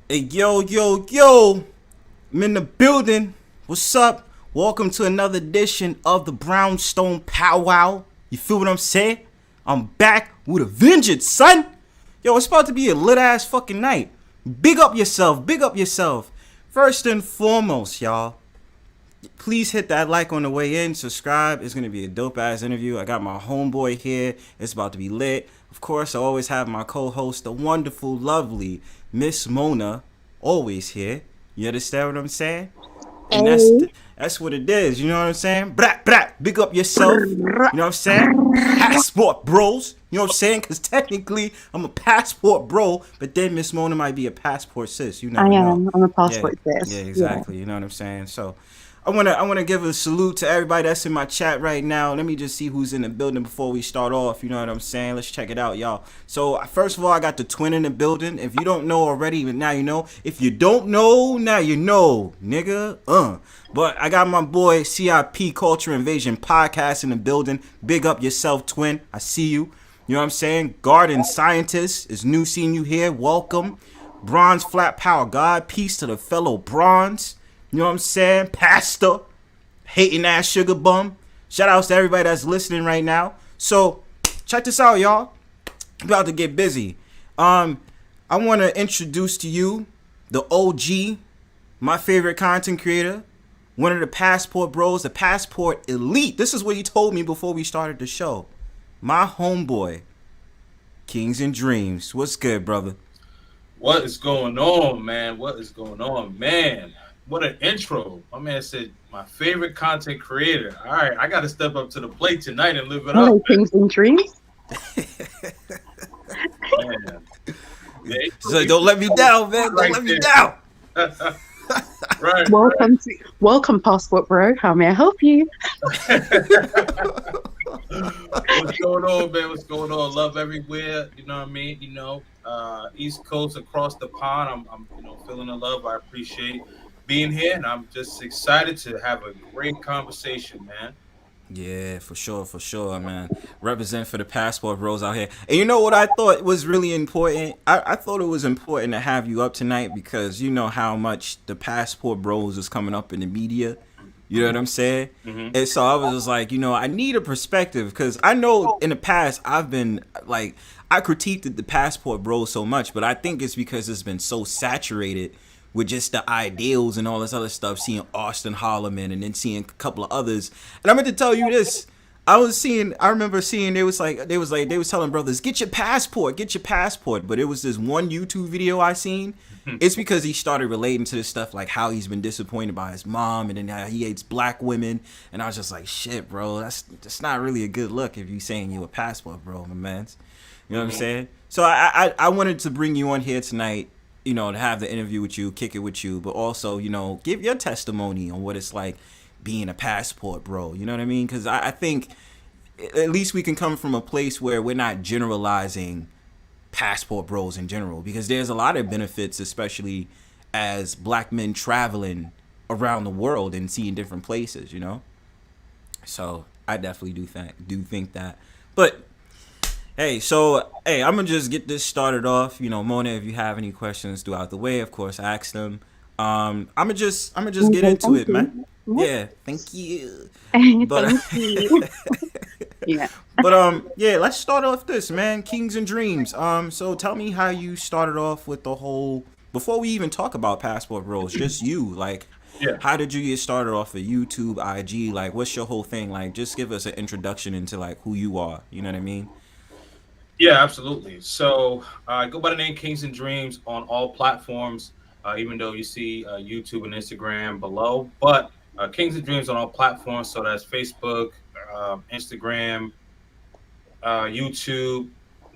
Hey, yo, I'm in the building. What's up? Welcome to another edition of the Brownstone Powwow. You feel what I'm saying? I'm back with a vengeance, son. Yo, it's about to be a lit ass fucking night. Big up yourself, big up yourself. First and foremost, y'all, please hit that like on the way in. Subscribe. It's gonna be a dope ass interview. I got my homeboy here. It's about to be lit. Of course, I always have my co-host, the wonderful, lovely Miss Mona, always here. You understand what I'm saying? And that's Hey. that's what it is. You know what I'm saying? Brat brat. Big up yourself. You know what I'm saying? Passport bros. You know what I'm saying? Because technically I'm a passport bro, but then Miss Mona might be a passport sis. You I never know. am. I'm a Yeah, passport yeah, sis. Yeah. exactly. You know what I'm saying? So I wanna give a salute to everybody that's in my chat right now. Let me just see who's in the building before we start off. You know what I'm saying? Let's check it out, y'all. So first of all, I got the twin in the building. If you don't know already, now you know. If you don't know, now you know, nigga. But I got my boy CIP Culture Invasion Podcast in the building. Big up yourself, twin. I see you. You know what I'm saying? Garden Scientist is new seeing you here. Welcome. Bronze Flat Power God. Peace to the fellow Bronze. You know what I'm saying? Pastor. Hating ass sugar bum. Shout outs to everybody that's listening right now. So check this out, y'all. I'm about to get busy. I want to introduce to you the OG, my favorite content creator, one of the passport bros, the passport elite. This is what he told me before we started the show. My homeboy, KingzNdreamz. What's good, brother? What is going on, man? What is going on, man? What an intro. My man said, my favorite content creator. All right, I got to step up to the plate tonight and live it up, Hello, Kings and Dreams. man. Yeah, So don't let me down, man. Don't right let me there. down. Right. Welcome, passport bro. How may I help you? What's going on, man? What's going on? Love everywhere. You know what I mean? East Coast across the pond. I'm feeling the love. I appreciate being here, and I'm just excited to have a great conversation, man. Yeah, for sure, man. Represent for the passport bros out here. And you know what I thought was really important? I thought it was important to have you up tonight because you know how much the passport bros is coming up in the media. You know what I'm saying? Mm-hmm. And so I was just like, I need a perspective because I know in the past I've been like, I critiqued the passport bros so much, but I think it's because it's been so saturated with just the ideals and all this other stuff, seeing Austin Holloman and then seeing a couple of others. And I meant to tell you this. I remember seeing they was telling brothers, get your passport. But it was this one YouTube video I seen. It's because he started relating to this stuff like how he's been disappointed by his mom and then how he hates black women. And I was just like, shit, bro, that's not really a good look if you saying you a passport, bro, my man. You know what I'm saying? So I wanted to bring you on here tonight, to have the interview with you, kick it with you, but also, give your testimony on what it's like being a passport bro. You know what I mean? Because I think at least we can come from a place where we're not generalizing passport bros in general, because there's a lot of benefits, especially as black men traveling around the world and seeing different places. So I definitely do think that. But hey, I'm gonna just get this started off. Mona, if you have any questions throughout the way, of course, ask them. I'm gonna just get Okay, into thank it, you. man. Yep. Yeah, thank you. But Thank you. Yeah. yeah, let's start off this, man. KingzNdreamz. So tell me how you started off with the whole. Before we even talk about passport bros, just you, like, Yeah. how did you get started off of YouTube, IG? Like, what's your whole thing? Like, just give us an introduction into like who you are. You know what I mean? Yeah, absolutely. So I go by the name Kings and Dreams on all platforms, even though you see YouTube and Instagram below. But Kings and Dreams on all platforms. So that's Facebook, Instagram, YouTube,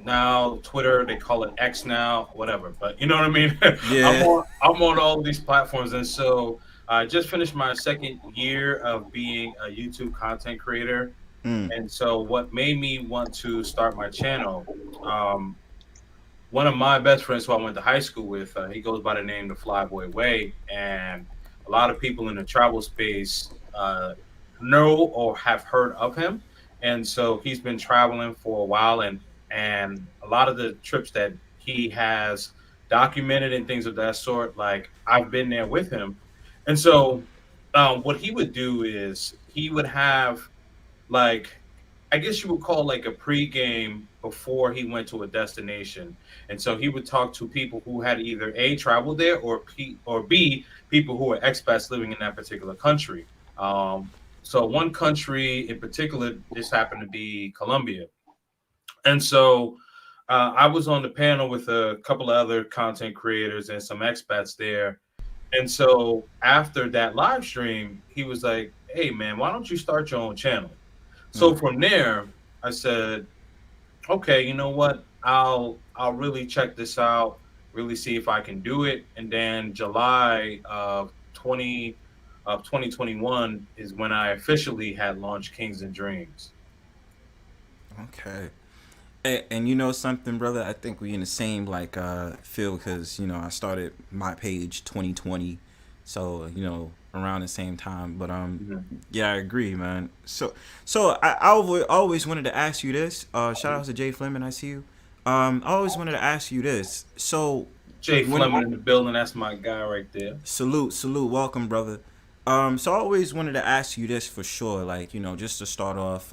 now Twitter. They call it X now, whatever. But you know what I mean. Yeah. I'm on all of these platforms, and so I just finished my second year of being a YouTube content creator. Mm. And so, what made me want to start my channel? Um, One of my best friends, who I went to high school with, he goes by the name the Flyboy Way, and a lot of people in the travel space know or have heard of him. And so he's been traveling for a while, and a lot of the trips that he has documented and things of that sort. Like I've been there with him, and so what he would do is he would have like I guess you would call like a pregame before he went to a destination, and so he would talk to people who had either A traveled there or B people who were expats living in that particular country. So one country in particular, this happened to be Colombia, and so I was on the panel with a couple of other content creators and some expats there. And so after that live stream, he was like, "Hey man, why don't you start your own channel?" So from there, I said, "Okay, you know what? I'll really check this out, really see if I can do it." And then July of 2021 is when I officially had launched Kings and Dreams. Okay. And you know something, brother? I think we in the same like field because you know I started my page 2020, so you know around the same time. But yeah, I agree, man. So I always wanted to ask you this. Shout out to Jay Fleming, I see you. I always wanted to ask you this. So Jay Fleming in the building, that's my guy right there. salute, welcome, brother. So I always wanted to ask you this for sure, like you know, just to start off.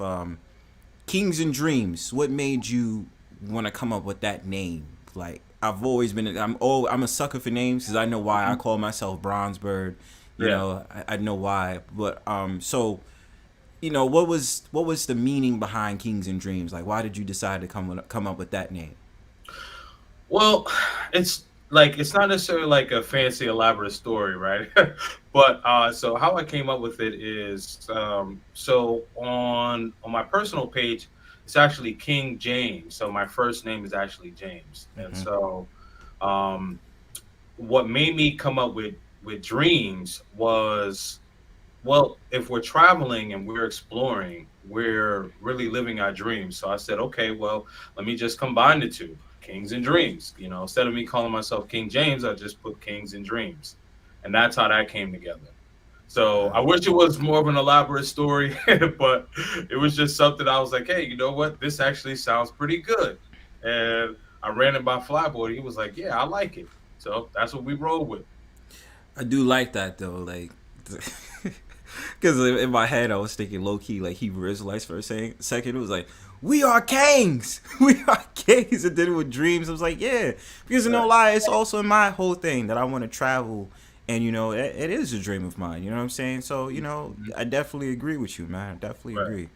KingzNdreamz, what made you want to come up with that name? Like I've always been, I'm a sucker for names because I know why. I call myself Bronzebird. You know, I know why. But so you know, what was the meaning behind KingzNdreamz? Like, why did you decide to come up with that name? Well, it's like it's not necessarily like a fancy elaborate story, right? But so how I came up with it is so on my personal page, it's actually King James. So my first name is actually James. And so what made me come up with dreams was, well, if we're traveling and we're exploring, we're really living our dreams. So I said, okay, well, let me just combine the two, KingzNdreamz. You know, instead of me calling myself King James, I just put KingzNdreamz. And that's how that came together. So I wish it was more of an elaborate story, but it was just something I was like, hey, you know what? This actually sounds pretty good. And I ran it by Flyboy. He was like, yeah, I like it. So that's what we rolled with. I do like that though, like, because in my head I was thinking low key like Hebrew Israelites for a second. It was like, we are kings, we are kings, and then with dreams, I was like, yeah, because no lie, it's also in my whole thing that I want to travel, and you know, it is a dream of mine. You know what I'm saying? So you know, I definitely agree with you, man. I definitely agree.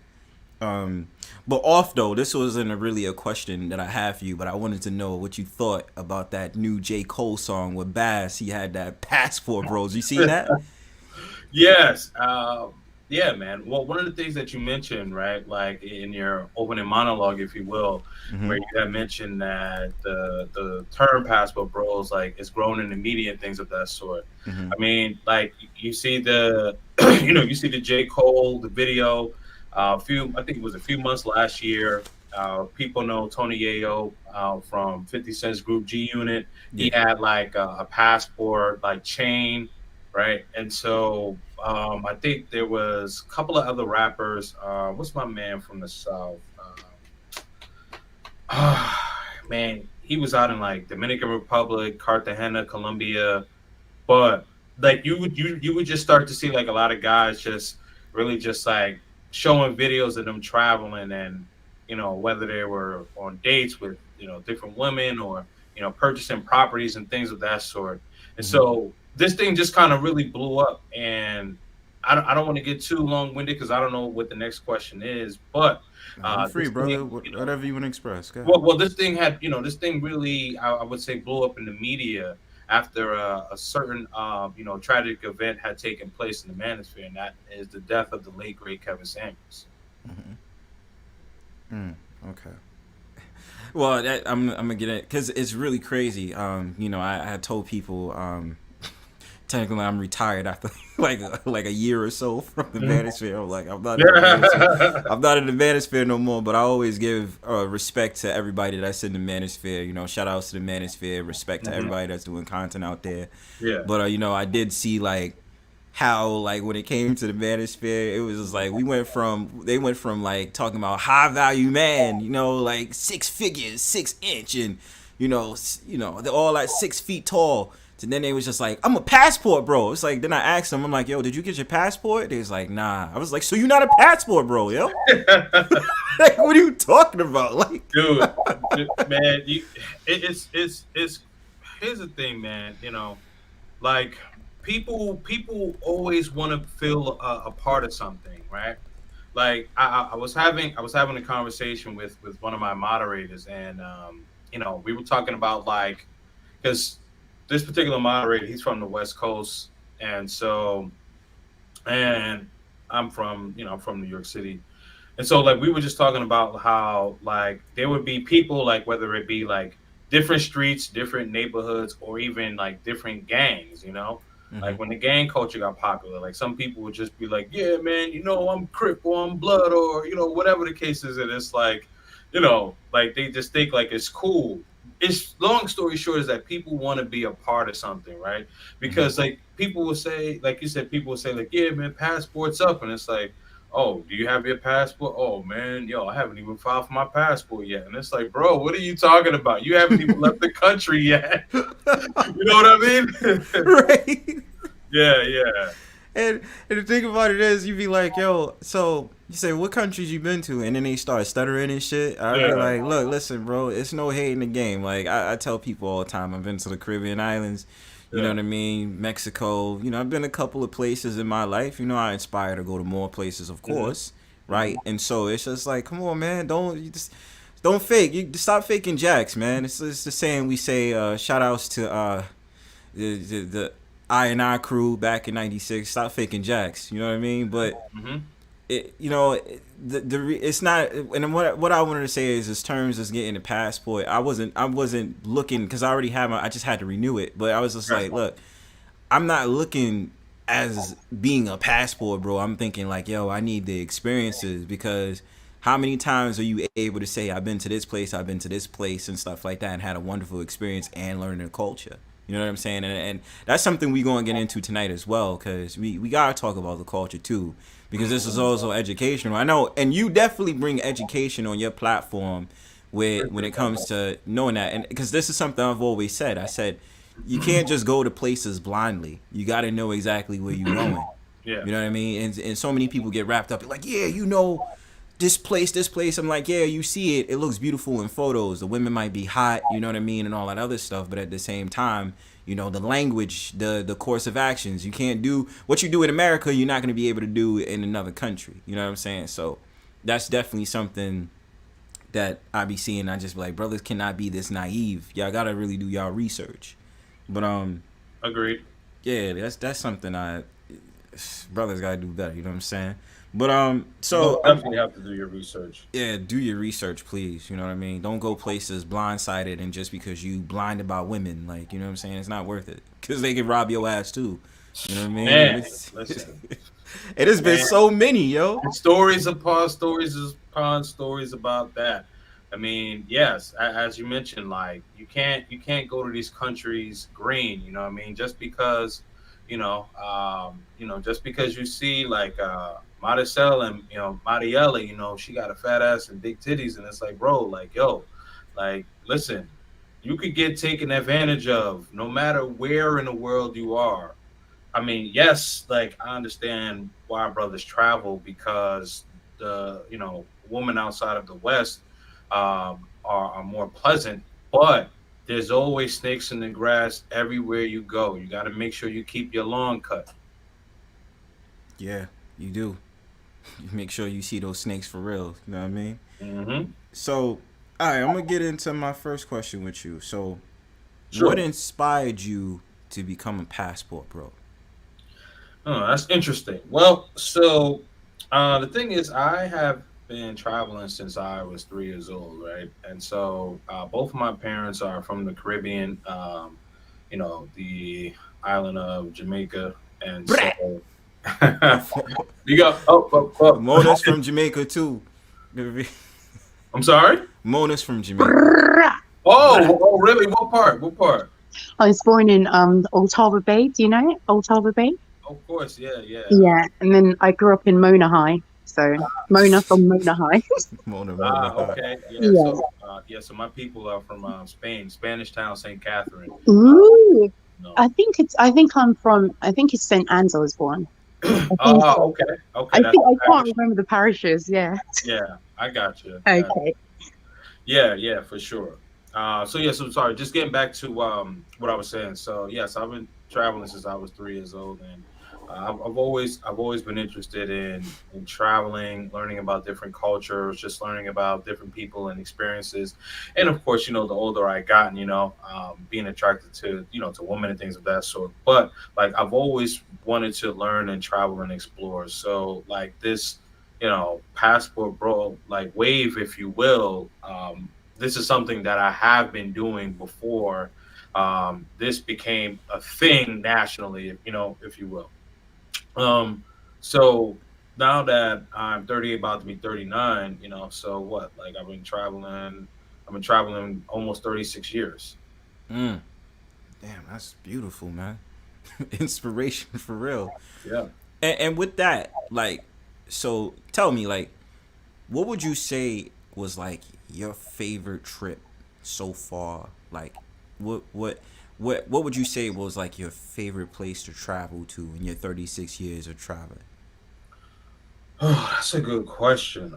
But off though, this wasn't really a question that I have for you, but I wanted to know what you thought about that new J. Cole song with Bass. He had that Passport Bros. You seen that? Yes. Yeah, man. Well, one of the things that you mentioned, right, like in your opening monologue, if you will, where you had mentioned that the term Passport Bros, like, it's grown in the media and things of that sort. I mean, like, you see the, you see the J. Cole, the video. I think it was a few months last year. People know Tony Yayo from 50 Cent's group G Unit. He had like a passport like chain, right? And so I think there was a couple of other rappers. What's my man from the South? Man, he was out in like Dominican Republic, Cartagena, Colombia, but like you would just start to see like a lot of guys just really just like showing videos of them traveling, and whether they were on dates with different women, or purchasing properties and things of that sort. And so this thing just kind of really blew up, and I don't want to get too long-winded because I don't know what the next question is, but I'm free, brother. Whatever you want to express. Well, this thing had this thing really, I would say, blew up in the media after a certain tragic event had taken place in the manosphere, and that is the death of the late great Kevin Samuels. Okay. Well, I'm gonna get it because it's really crazy. I had told people technically I'm retired after like a year or so from the manosphere. I'm like, I'm not in the manosphere no more, but I always give respect to everybody that's in the manosphere. Shout outs to the manosphere, respect to everybody that's doing content out there. Yeah. But I did see like how like when it came to the manosphere, it was just like they went from like talking about high value man, like 6 figures, 6 inch, and they're all like 6 feet tall. And then they was just like, I'm a passport bro. It's like, then I asked them, I'm like, yo, did you get your passport? They was like, nah. I was like, so you not a passport bro, yo? Like, what are you talking about? Like, dude, man, it's here's the thing, man. Like people always want to feel a part of something, right? Like I was having a conversation with one of my moderators, and we were talking about, like, because this particular moderator, he's from the West Coast, and I'm from New York City. And so, like, we were just talking about how, like, there would be people, like, whether it be like different streets, different neighborhoods, or even like different gangs, like when the gang culture got popular, like some people would just be like, yeah, man, I'm Crip or I'm Blood, or, whatever the case is. And it's like, like they just think like it's cool. It's, long story short, is that people want to be a part of something, right? Because like people will say, like you said, people will say like, yeah, man, passport's up. And it's like, oh, do you have your passport? Oh, man, yo, I haven't even filed for my passport yet. And it's like, bro, what are you talking about? You haven't even left the country yet. You know what I mean? Right. Yeah. And the thing about it is, you be like, yo, so you say, what countries you been to? And then they start stuttering and shit. I be like, look, listen, bro, it's no hate in the game. Like, I tell people all the time, I've been to the Caribbean islands. You know what I mean? Mexico. I've been a couple of places in my life. I inspire to go to more places, of course, right? And so it's just like, come on, man, don't fake. You stop faking jacks, man. It's the saying we say. Shout outs to the I&I crew back in '96. Stop faking jacks. You know what I mean? But it's not. And what I wanted to say is, in terms of getting a passport, I wasn't looking, because I already have I just had to renew it. But I was just like, look, I'm not looking as being a passport, bro. I'm thinking like, yo, I need the experiences, because how many times are you able to say, I've been to this place, and stuff like that, and had a wonderful experience and learning the culture? You know what I'm saying? And that's something we're going to get into tonight as well, because we got to talk about the culture too, because this is also educational. I know, and you definitely bring education on your platform when it comes to knowing that. And because this is something I've always said. I said, you can't just go to places blindly. You got to know exactly where you're going. Yeah. You know what I mean? And so many people get wrapped up like, yeah, this place. I'm like, yeah, you see it looks beautiful in photos. The women might be hot, you know what I mean, and all that other stuff. But at the same time, the language, the course of actions, you can't do what you do in America, you're not going to be able to do in another country. You know what I'm saying? So that's definitely something that I be seeing. I just be like, brothers cannot be this naive. Y'all got to really do y'all research. But agreed. Yeah, that's something brothers got to do better. You know what I'm saying? But so you definitely have to do your research. Yeah, do your research, please. You know what I mean? Don't go places blindsided, and just because you blind about women, like, you know what I'm saying, it's not worth it, because they can rob your ass too. You know what I mean? Man, listen. It has been so many, yo. Stories upon stories about that. I mean, yes, as you mentioned, like, you can't go to these countries green. You know what I mean? Just because, just because you see like Maricel and Mariela, she got a fat ass and big titties, and it's like, bro, like, yo, like, listen, you could get taken advantage of no matter where in the world you are. I mean, yes, like, I understand why brothers travel, because the women outside of the West are more pleasant, but there's always snakes in the grass everywhere you go. You got to make sure you keep your lawn cut. Yeah, you do. You make sure you see those snakes for real. You know what I mean? Mm-hmm. So, all right, I'm gonna get into my first question with you. So, sure. What inspired you to become a passport bro? Oh, that's interesting. Well, so the thing is, I have been traveling since I was 3 years old, right? And so both of my parents are from the Caribbean, the island of Jamaica, and so you go. Mona's from Jamaica too. I'm sorry? Mona's from Jamaica. Oh, really? What part? I was born in Old Harbour Bay. Do you know it? Old Harbour Bay? Of course, yeah. Yeah, and then I grew up in Mona High. So Mona from Mona High. Mona, Ah, Mona. okay. Yeah. Yeah. So my people are from Spain, Spanish town, St. Catherine. Uh, Ooh. no. I think it's St. Anne's I was born. I think Ah, so. okay. Okay. I That's think I the can't parish. remember the parishes. Yeah. Yeah, I got you. Got Okay. Yeah, yeah, for sure. So yeah, so sorry. Just getting back to what I was saying. So yes, I've been traveling since I was 3 years old, and I've always been interested in traveling, learning about different cultures, just learning about different people and experiences, and of course, the older I gotten, being attracted to to women and things of that sort. But like I've always wanted to learn and travel and explore. So like this passport bro like wave, if you will. This is something that I have been doing before. This became a thing nationally, if you will. um so now that I'm 38, about to be 39, so what, like I've been traveling almost 36 years. Mm. Damn, that's beautiful, man. Inspiration for real. Yeah. And with that, like, so tell me, like, what would you say was like your favorite trip so far? Like, what would you say was like your favorite place to travel to in your 36 years of traveling? Oh, that's a good question.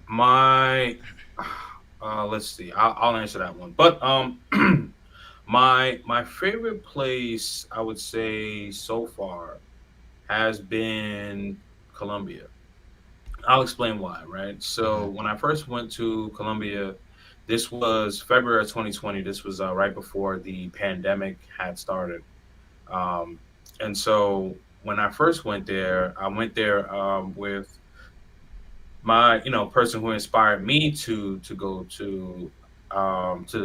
My let's see. I'll answer that one. But my favorite place, I would say so far, has been Colombia. I'll explain why, right? So Mm-hmm. when I first went to Colombia, this was February of 2020. This was right before the pandemic had started. Um, and so when I first went there, I went there with my person who inspired me to go to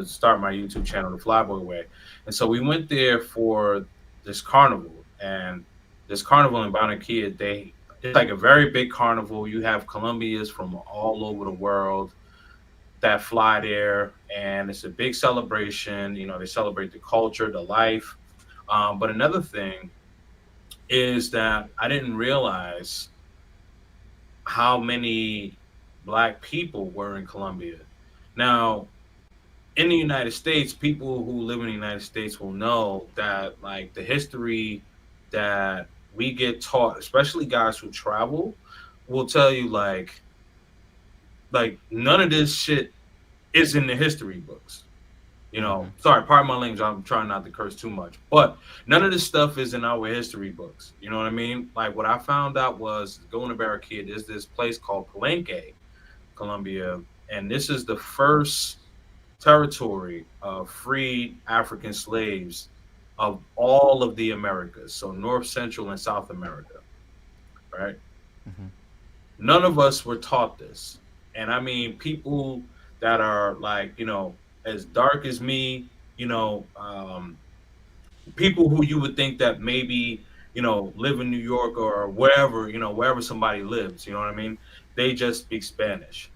start my YouTube channel, the Flyboy Way. And so we went there for this carnival, and this carnival in Barranquilla, it's like a very big carnival. You have Colombians from all over the world that fly there, and it's a big celebration. They celebrate the culture, the life. But another thing is that I didn't realize how many black people were in Colombia. Now, in the United States, people who live in the United States will know that like the history that we get taught, especially guys who travel, will tell you like none of this shit is in the history books. Mm-hmm. Sorry, pardon my language. I'm trying not to curse too much, but none of this stuff is in our history books. You know what I mean? Like what I found out was going to Barranquilla. There's this place called Palenque, Colombia, and this is the first territory of freed African slaves of all of the Americas, so North, Central, and South America, right? Mm-hmm. None of us were taught this. And I mean, people that are like, as dark as me, people who you would think that maybe, live in New York or wherever, wherever somebody lives, you know what I mean? They just speak Spanish.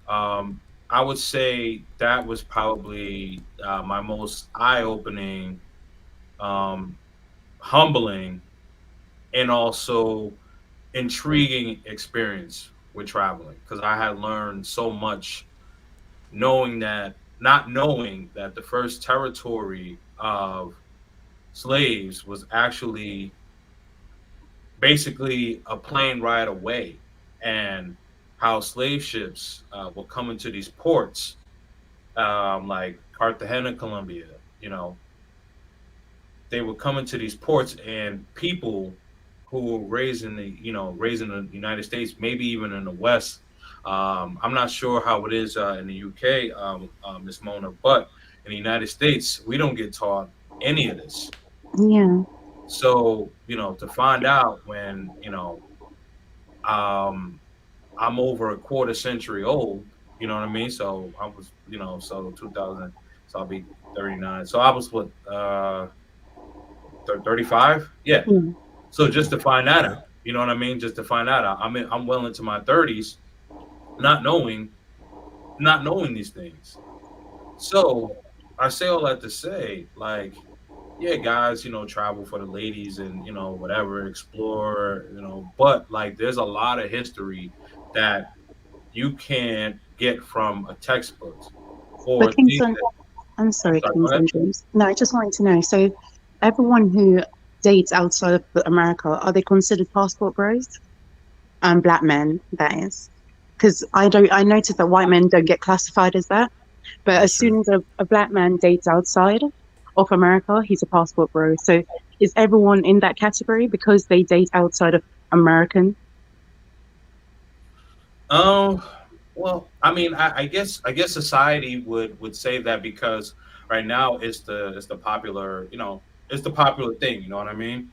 Um, I would say that was probably my most eye-opening, um, humbling, and also intriguing experience with traveling, because I had learned so much, not knowing that the first territory of slaves was actually basically a plane ride away, and how slave ships will come into these ports, like Cartagena, Colombia. You know, they would come into these ports, and people who were raised in the United States, maybe even in the West. I'm not sure how it is in the UK, Miss Mona, but in the United States, we don't get taught any of this. Yeah. So, to find out when, um, I'm over a quarter century old, you know what I mean? So I was, so 2000, so I'll be 39. So I was what, 35? Yeah. Yeah. So just to find that Okay. out, you know what I mean? Just to find that out. I'm well into my 30s, not knowing, these things. So I say all that to say, like, yeah, guys, travel for the ladies and whatever, explore, but like there's a lot of history that you can't get from a textbook But or things Kingston, that. I'm I'm sorry, sorry, go Kings ahead. and Dreams. No, I just wanted to know. So, everyone who dates outside of America, are they considered passport bros? Black men, that is. Because I noticed that white men don't get classified as that. But That's as true. soon as a black man dates outside of America, he's a passport bro. So, is everyone in that category because they date outside of American? Um, well, I mean, I guess society would say that because right now it's the popular, it's the popular thing. You know what I mean?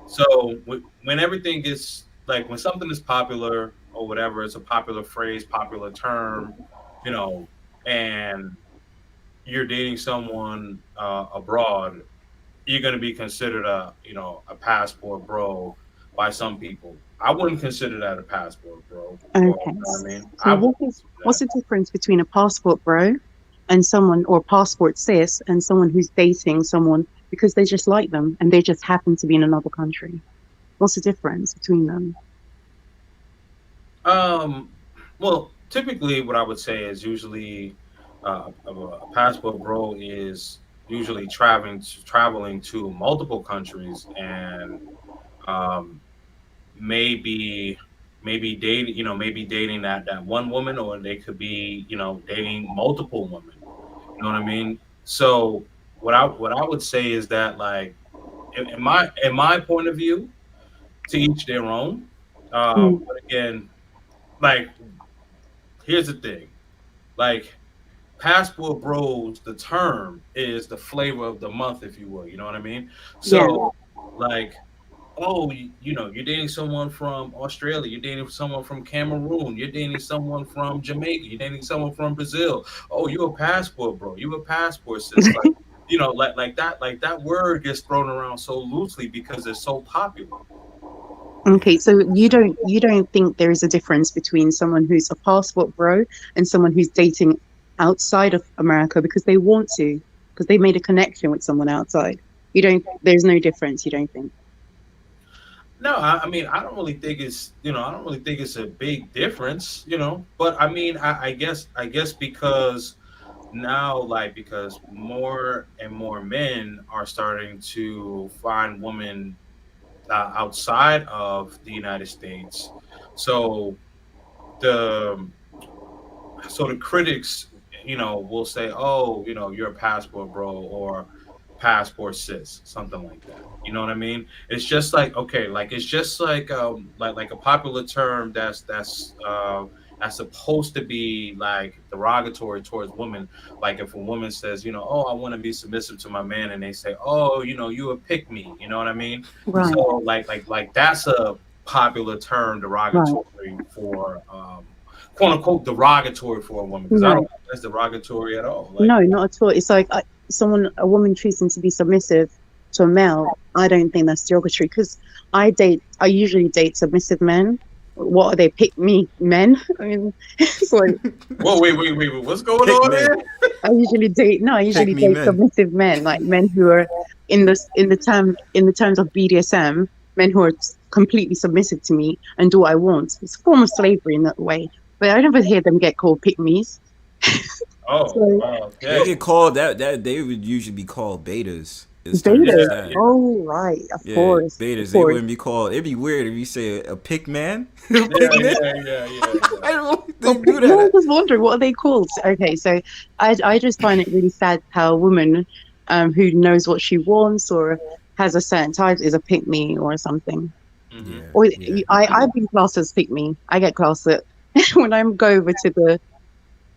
So when everything gets like when something is popular or whatever, it's a popular phrase, popular term, you know, and you're dating someone abroad, you're going to be considered a passport bro by some people. I wouldn't consider that a passport bro, or Okay. you know what I mean. So, I wouldn't consider what's that. the difference between a passport bro and someone, or passport sis, and someone who's dating someone because they just like them and they just happen to be in another country? What's the difference between them? Um, well, typically, what I would say is usually a passport bro is usually traveling to multiple countries and um, maybe dating maybe dating that one woman, or they could be dating multiple women. You know what I mean? So what I would say is that like in my point of view, to each their own. Mm, But again, like here's the thing, like passport bros, the term is the flavor of the month, if you will. You know what I mean? yeah, So like, oh, you're dating someone from Australia, you're dating someone from Cameroon, you're dating someone from Jamaica, you're dating someone from Brazil. Oh, you a passport bro, you a passport sis. Like, like that word gets thrown around so loosely because it's so popular. okay. Yeah, So that's true. you don't think there is a difference between someone who's a passport bro and someone who's dating outside of America because they want to, because they made a connection with someone outside. You don't. There's no difference. You don't think? No, I mean, I don't really think it's a big difference, but I mean, I guess because now, like, because more and more men are starting to find women outside of the United States. So the so the critics, will say, "Oh, you're a passport bro or passport sis," something like that. You know what I mean? It's just like okay, like it's just like a popular term that's supposed to be like derogatory towards women. Like if a woman says, "Oh, I want to be submissive to my man," and they say, "Oh, you a pick me," you know what I mean? Right. So like that's a popular term Right. derogatory for quote unquote derogatory for a woman, because I don't No. think that's derogatory at all. Like, No, not at all. It's like a woman choosing to be submissive to a male. I don't think that's derogatory because I usually date submissive men. What are they? Pick me men. I mean, it's like whoa, wait, what's going Pick on men. here? I Pick usually me date men. submissive men, like men who are in the terms of BDSM, men who are completely submissive to me and do what I want. It's a form of slavery in that way. But I never hear them get called pick me's. Oh, So They okay, get called that they would usually be called betas. As terms yeah, as betas. that. yeah, Oh right, Yeah, of betas. They course. wouldn't be called. It'd be weird if you say a pick man. A yeah, pick man. yeah. I don't Oh, think they do no, I that. was wondering what are they called. Okay, so I just find it really sad how a woman who knows what she wants or has a certain type is a pick me or something. Mm-hmm. Yeah, Or yeah. I've been classed as pick me. I get classed at when I go over to the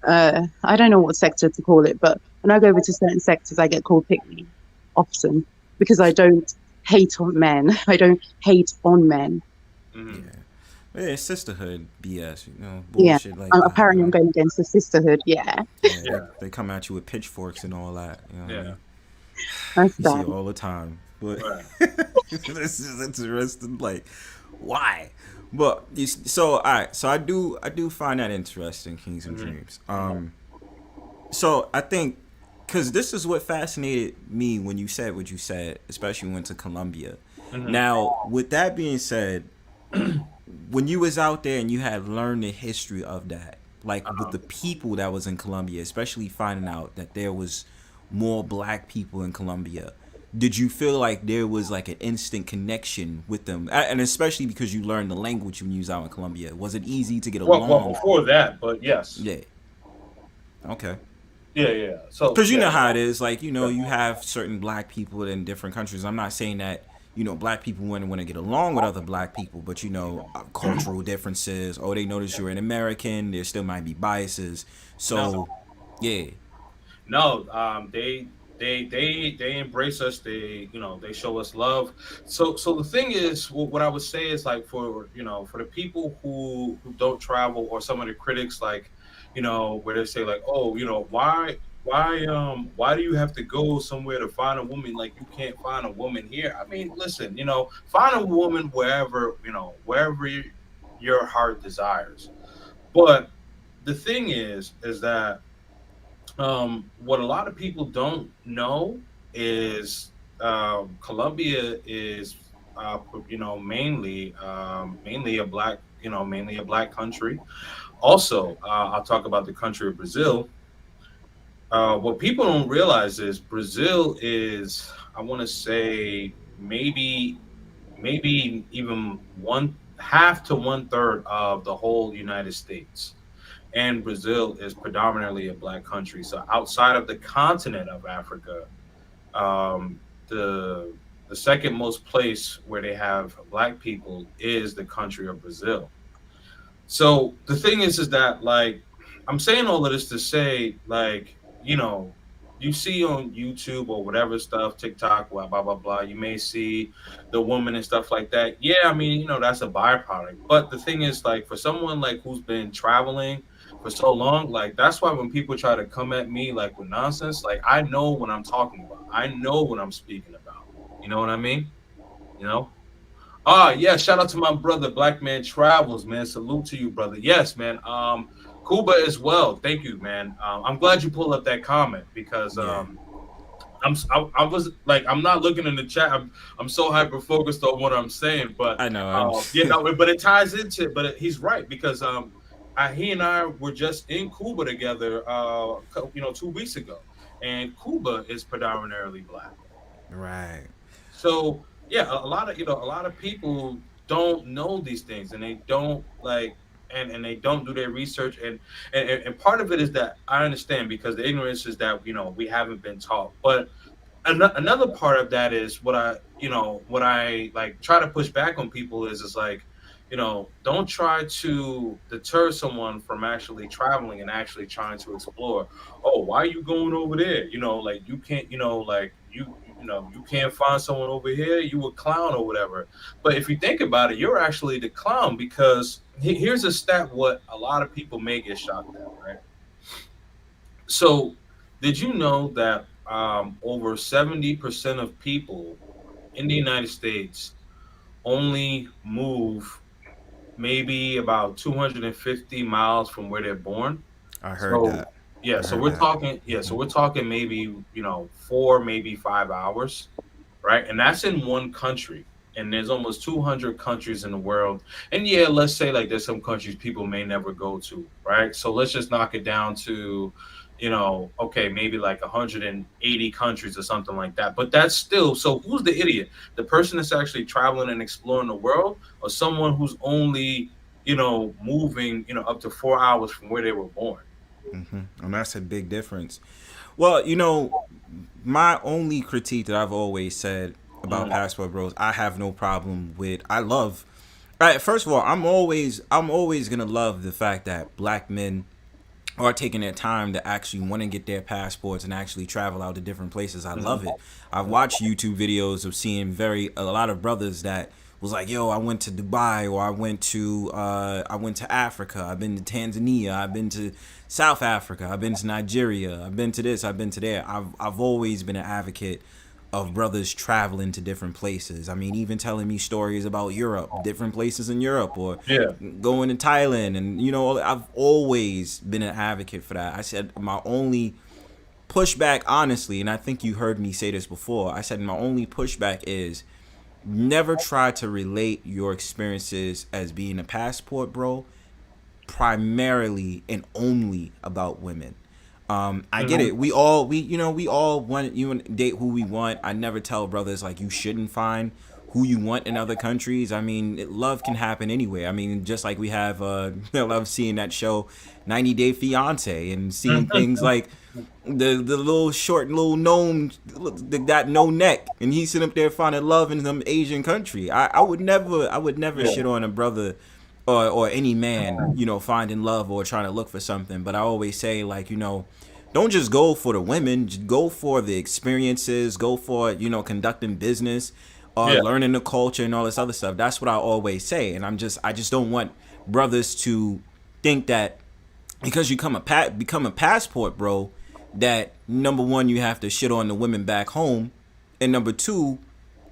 I don't know what sector to call it, but when I go over to certain sectors, I get called pick me often because I don't hate on men. I don't hate on men. Yeah. Mm-hmm. Yeah, sisterhood BS, Yeah, bullshit like that, apparently I'm going against the sisterhood. Yeah, Yeah, Yeah, they come at you with pitchforks and all that. You know what I yeah, mean? that's You see sad. it all the time. But right. this is interesting. Like, why? But so all right. So I do find that interesting, Kings and Mm-hmm. Dreams. Mm-hmm. So I think because this is what fascinated me when you said what you said, especially when you went to Colombia. Mm-hmm. Now, with that being said, when you was out there and you had learned the history of that, like with the people that was in Colombia, especially finding out that there was more black people in Colombia, did you feel like there was like an instant connection with them? And especially because you learned the language when you was out in Colombia, was it easy to get along? Well, before that, but yes. Yeah. Okay. Yeah. So Because you yeah. know how it is, like, you know, you have certain black people in different countries. I'm not saying that, you know, black people wouldn't want to get along with other black people, but, you know, cultural differences. Oh, they notice you're an American. There still might be biases. So, yeah. No, they embrace us. They they show us love. So the thing is, what I would say is like for for the people who don't travel, or some of the critics, like where they say like, oh, why do you have to go somewhere to find a woman? Like, you can't find a woman here. I mean, listen, find a woman wherever your heart desires. But the thing is that what a lot of people don't know is Colombia is mainly a black country. Also, I'll talk about the country of Brazil. What people don't realize is Brazil is, I want to say, maybe even one half to one third of the whole United States. And Brazil is predominantly a black country. So outside of the continent of Africa, the second most place where they have black people is the country of Brazil. So the thing is that, like, I'm saying all of this to say, like, you see on YouTube or whatever stuff, TikTok, blah blah blah blah, you may see the woman and stuff like that. Yeah, I mean, that's a byproduct. But the thing is, like, for someone like who's been traveling for so long, like, that's why when people try to come at me like with nonsense, like, I know what I'm talking about. I know what I'm speaking about. You know what I mean? Yeah, shout out to my brother Black Man Travels, man. Salute to you, brother. Yes, man. Cuba as well. Thank you, man. I'm glad you pulled up that comment because I was like, I'm not looking in the chat. I'm so hyper focused on what I'm saying, but I know. but it ties into it. But he's right because he and I were just in Cuba together 2 weeks ago, and Cuba is predominantly black. Right. So yeah, a lot of people don't know these things, and they don't and they don't do their research, and part of it is that I understand, because the ignorance is that we haven't been taught. But another part of that is what I like try to push back on people is like, don't try to deter someone from actually traveling and actually trying to explore. Oh, why are you going over there? Like, you can't, like, you can't find someone over here. You a clown or whatever. But if you think about it, you're actually the clown, because here's a stat what a lot of people may get shocked at, right? So, did you know that over 70% of people in the United States only move maybe about 250 miles from where they're born? I heard that. Yeah, so we're talking maybe 4, maybe 5 hours, right? And that's in one country. And there's almost 200 countries in the world. And yeah, let's say like there's some countries people may never go to, right? So let's just knock it down to, okay, maybe like 180 countries or something like that. But that's still, so who's the idiot? The person that's actually traveling and exploring the world, or someone who's only, moving, up to 4 hours from where they were born? Mm-hmm. And that's a big difference. Well, my only critique that I've always said about Passport Bros, I have no problem with. First of all, I'm always gonna love the fact that black men are taking their time to actually want to get their passports and actually travel out to different places. I love it. I've watched YouTube videos of seeing a lot of brothers that was like, yo, I went to Dubai, or I went to Africa, I've been to Tanzania, I've been to South Africa, I've been to Nigeria, I've been to this, I've been to there. I've always been an advocate of brothers traveling to different places. I mean, even telling me stories about Europe, different places in Europe, or going to Thailand, and I've always been an advocate for that. I said my only pushback, honestly, and I think you heard me say this before. I said my only pushback is never try to relate your experiences as being a passport bro primarily and only about women. I get it. We all want you and date who we want. I never tell brothers like you shouldn't find who you want in other countries. I mean, love can happen anywhere. I mean, just like we have, I love seeing that show, 90 Day Fiance, and seeing things like the little short little gnome that got no neck, and he's sitting up there finding love in some Asian country. I would never shit on a brother or any man, finding love or trying to look for something. But I always say, like, don't just go for the women, just go for the experiences, go for, conducting business, learning the culture and all this other stuff. That's what I always say. And I just don't want brothers to think that because you become a passport bro, that number one, you have to shit on the women back home, and number two,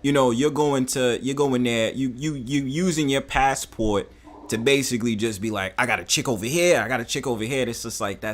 you're going there, you using your passport to basically just be like, I got a chick over here, I got a chick over here. It's just like,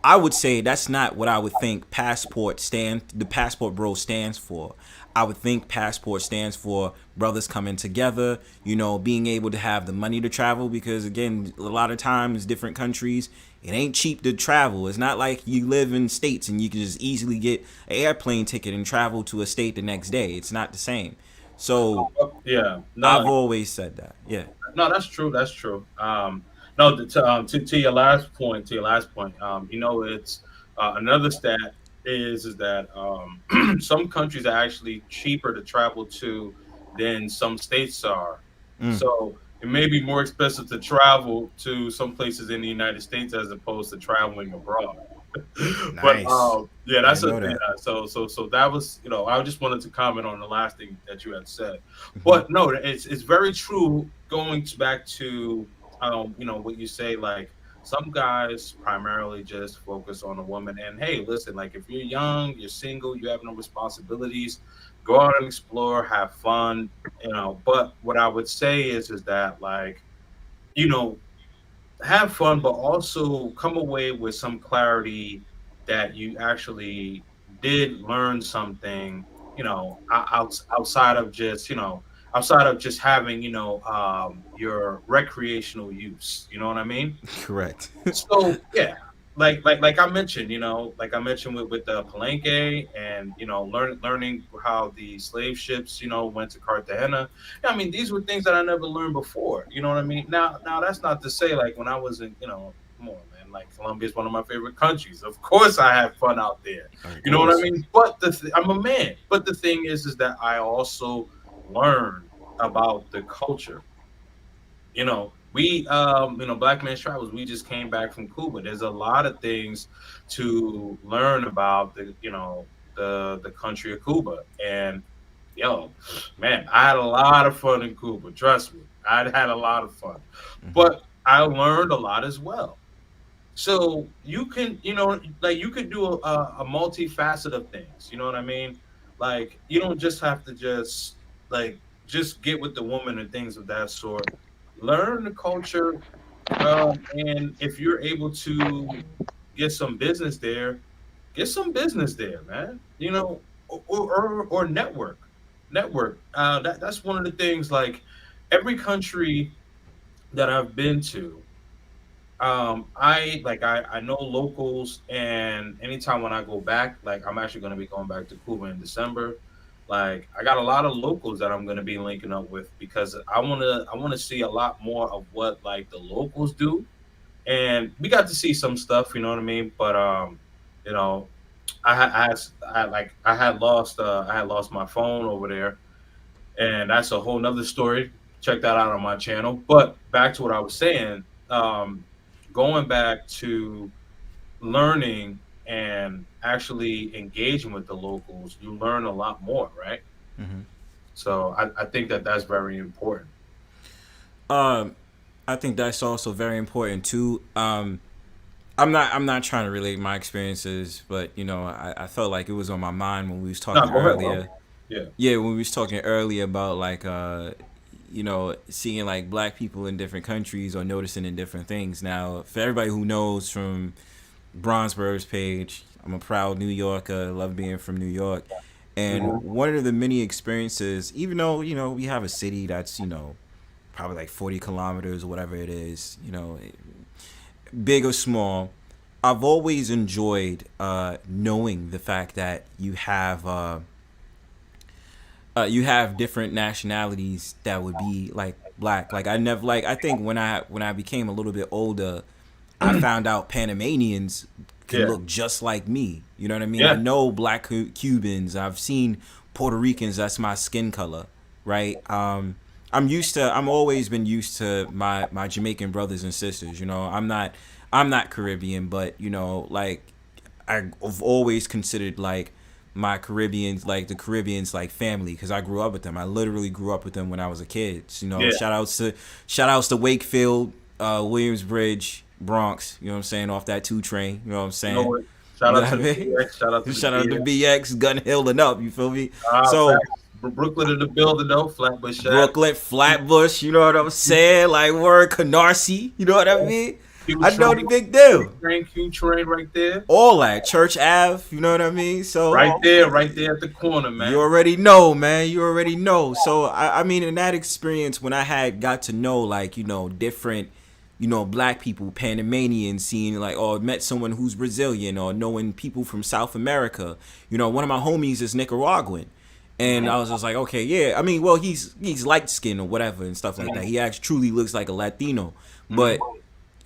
I would say that's not what I would think the passport bro stands for. I would think passport stands for brothers coming together, being able to have the money to travel, because again, a lot of times different countries, it ain't cheap to travel. It's not like you live in states and you can just easily get an airplane ticket and travel to a state the next day. It's not the same. So I've always said that. Yeah. No, that's true. That's true. No, to your last point, it's another stat is that some countries are actually cheaper to travel to than some states are. So it may be more expensive to travel to some places in the United States as opposed to traveling abroad. Nice. But that's a thing. So that was, I just wanted to comment on the last thing that you had said. But no, it's very true. Going back to what you say, like some guys primarily just focus on a woman. And hey, listen, like if you're young, you're single, you have no responsibilities, go out and explore, have fun, But what I would say is that, like, have fun, but also come away with some clarity that you actually did learn something, outside of just having, your recreational use. You know what I mean? Correct. So yeah, like I mentioned, with the Palenque and learning how the slave ships went to Cartagena. I mean, these were things that I never learned before. You know what I mean? Now that's not to say like when I was in come on, man, like Colombia is one of my favorite countries. Of course, I have fun out there. You know what I mean? But I'm a man. But the thing is that I also learn about the culture. We Black Man's Travels, we just came back from Cuba. There's a lot of things to learn about the country of Cuba. And man, I had a lot of fun in Cuba. Trust me, I had a lot of fun. But I learned a lot as well. So you can, you could do a multifaceted of things. You know what I mean? Like you don't just have to just get with the woman and things of that sort. Learn the culture, and if you're able to get some business there, man. Or network. That's one of the things. Like every country that I've been to, I know locals, and anytime when I go back, like I'm actually going to be going back to Cuba in December. Like I got a lot of locals that I'm going to be linking up with because I want to see a lot more of what like the locals do, and we got to see some stuff, you know what I mean. But I had lost my phone over there, and that's a whole nother story. Check that out on my channel. But back to what I was saying, going back to learning and actually engaging with the locals, you learn a lot more, right? So I think that's very important. I think that's also very important too. I'm not trying to relate my experiences, but I felt like it was on my mind when we was talking earlier. When we was talking earlier about like seeing like black people in different countries or noticing in different things. Now, for everybody who knows from Bronzebird's page, I'm a proud New Yorker. I love being from New York. And Mhm. one of the many experiences, even though, we have a city that's, probably like 40 kilometers or whatever it is, big or small, I've always enjoyed knowing the fact that you have different nationalities that would be like black. Like I never like I think when I became a little bit older, I found out Panamanians can Yeah. look just like me. You know what I mean? I Yeah. know black Cubans. I've seen Puerto Ricans. That's my skin color, right? I'm always been used to my Jamaican brothers and sisters. I'm not Caribbean, but like I've always considered like my Caribbeans, like the Caribbeans, like family, because I grew up with them. I literally grew up with them when I was a kid. So, Yeah. shout outs to Wakefield, Williamsbridge, Bronx. You know what I'm saying? Off that 2 train. You know what I'm You know saying? what? You Shout know out what to I the mean? BX. Shout out to the Shout out to BX. BX, Gun Hill and up. You feel me? Ah, So facts. Brooklyn in the building though. Flatbush Shack. Brooklyn, Flatbush. You know what I'm saying? Like word Canarsie. You know what I mean? Q I know train. the big deal. Q train right there. All that Church Ave. You know what I mean? So Right there at the corner, you man. already know, man. You already know. So I mean, in that experience, when I had got to know, like, different, black people, Panamanians, seeing like, or met someone who's Brazilian, or knowing people from South America. One of my homies is Nicaraguan, and I was just like, okay, yeah. I mean, well, he's light skinned or whatever and stuff like that. He actually truly looks like a Latino, but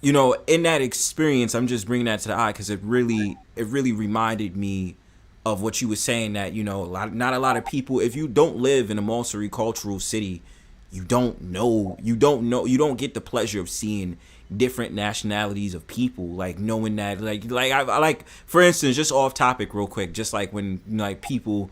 in that experience, I'm just bringing that to the eye because it really reminded me of what you were saying, that not a lot of people, if you don't live in a multicultural city, you don't get the pleasure of seeing different nationalities of people, like knowing that, I like, for instance, just off topic real quick, just like when like people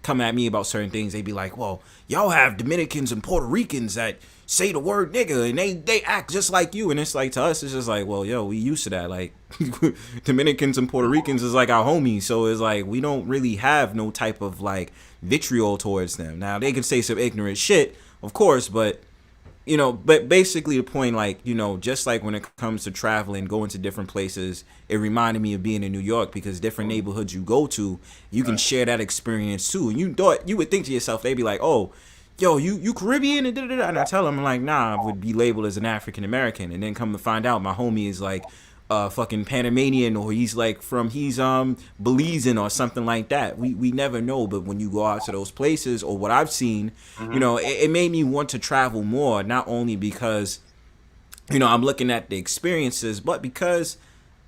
come at me about certain things, they be like, well, y'all have Dominicans and Puerto Ricans that say the word nigga and they act just like you, and it's like, to us it's just like, well, yo, we used to that. Like Dominicans and Puerto Ricans is like our homies, so it's like we don't really have no type of like vitriol towards them. Now they can say some ignorant shit, of course, but but basically the point, like, just like when it comes to traveling, going to different places, it reminded me of being in New York, because different neighborhoods you go to, you can share that experience too. And you would think to yourself, they'd be like, oh, yo, you Caribbean and da-da-da. And I tell them, I'm like, nah, I would be labeled as an African American. And then come to find out, my homie is like fucking Panamanian, or he's Belizean or something like that. We never know. But when you go out to those places, or what I've seen, it made me want to travel more, not only because I'm looking at the experiences, but because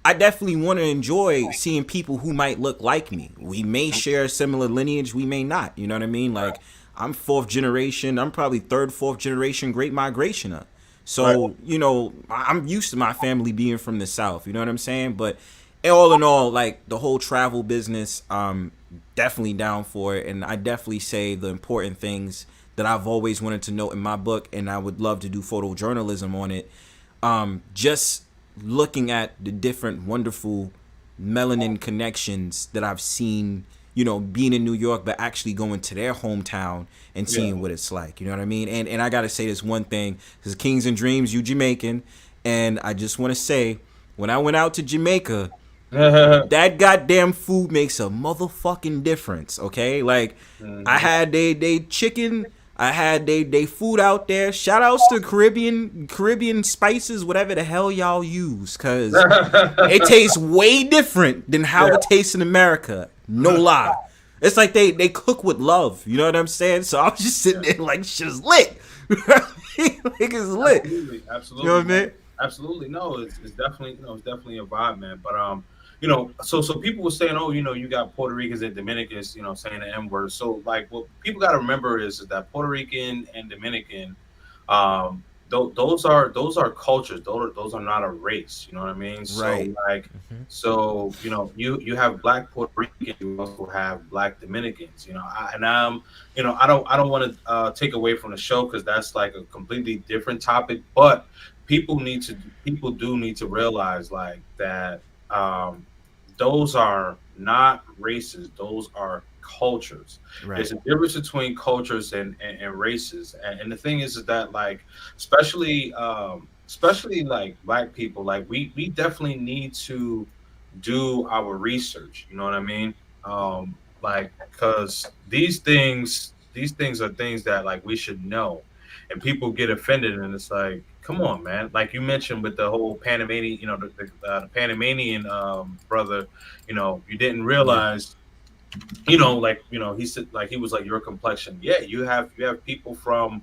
I definitely want to enjoy seeing people who might look like me. We may share similar lineage, we may not. You know what I mean? Like, I'm fourth generation. I'm probably third, fourth generation Great Migrationer. So, I'm used to my family being from the South. You know what I'm saying? But all in all, like, the whole travel business, definitely down for it. And I definitely say the important things that I've always wanted to note in my book, and I would love to do photojournalism on it. Just looking at the different wonderful melanin connections that I've seen, being in New York, but actually going to their hometown and seeing what it's like. You know what I mean? And I gotta say this one thing, because KingzNdreamz, you Jamaican, and I just want to say, when I went out to Jamaica, that goddamn food makes a motherfucking difference. Okay, like I had they chicken. I had they food out there. Shout outs to Caribbean spices, whatever the hell y'all use, cause it tastes way different than how it tastes in America. No lie. It's like they cook with love. You know what I'm saying? So I was just sitting there like, shit is lit. Like, it's lit. Absolutely. You know what I mean? Absolutely. No, it's definitely it's definitely a vibe, man. But so people were saying, oh, you got Puerto Ricans and Dominicans, saying the N word. So like, what people got to remember is that Puerto Rican and Dominican, those are cultures. Those are not a race. You know what I mean? Right. So like, you have Black Puerto Ricans, you also have Black Dominicans. I don't want to take away from the show, because that's like a completely different topic. But people do need to realize like that. Those are not races; those are cultures. Right. There's a difference between cultures and races. And the thing is that, like, especially like Black people, like we definitely need to do our research. You know what I mean? Like, because these things are things that like we should know, and people get offended, and it's like, come on, man. Like you mentioned with the whole Panamanian, the Panamanian brother, you didn't Yeah. realize, like he said, like he was like your complexion. Yeah, you have people from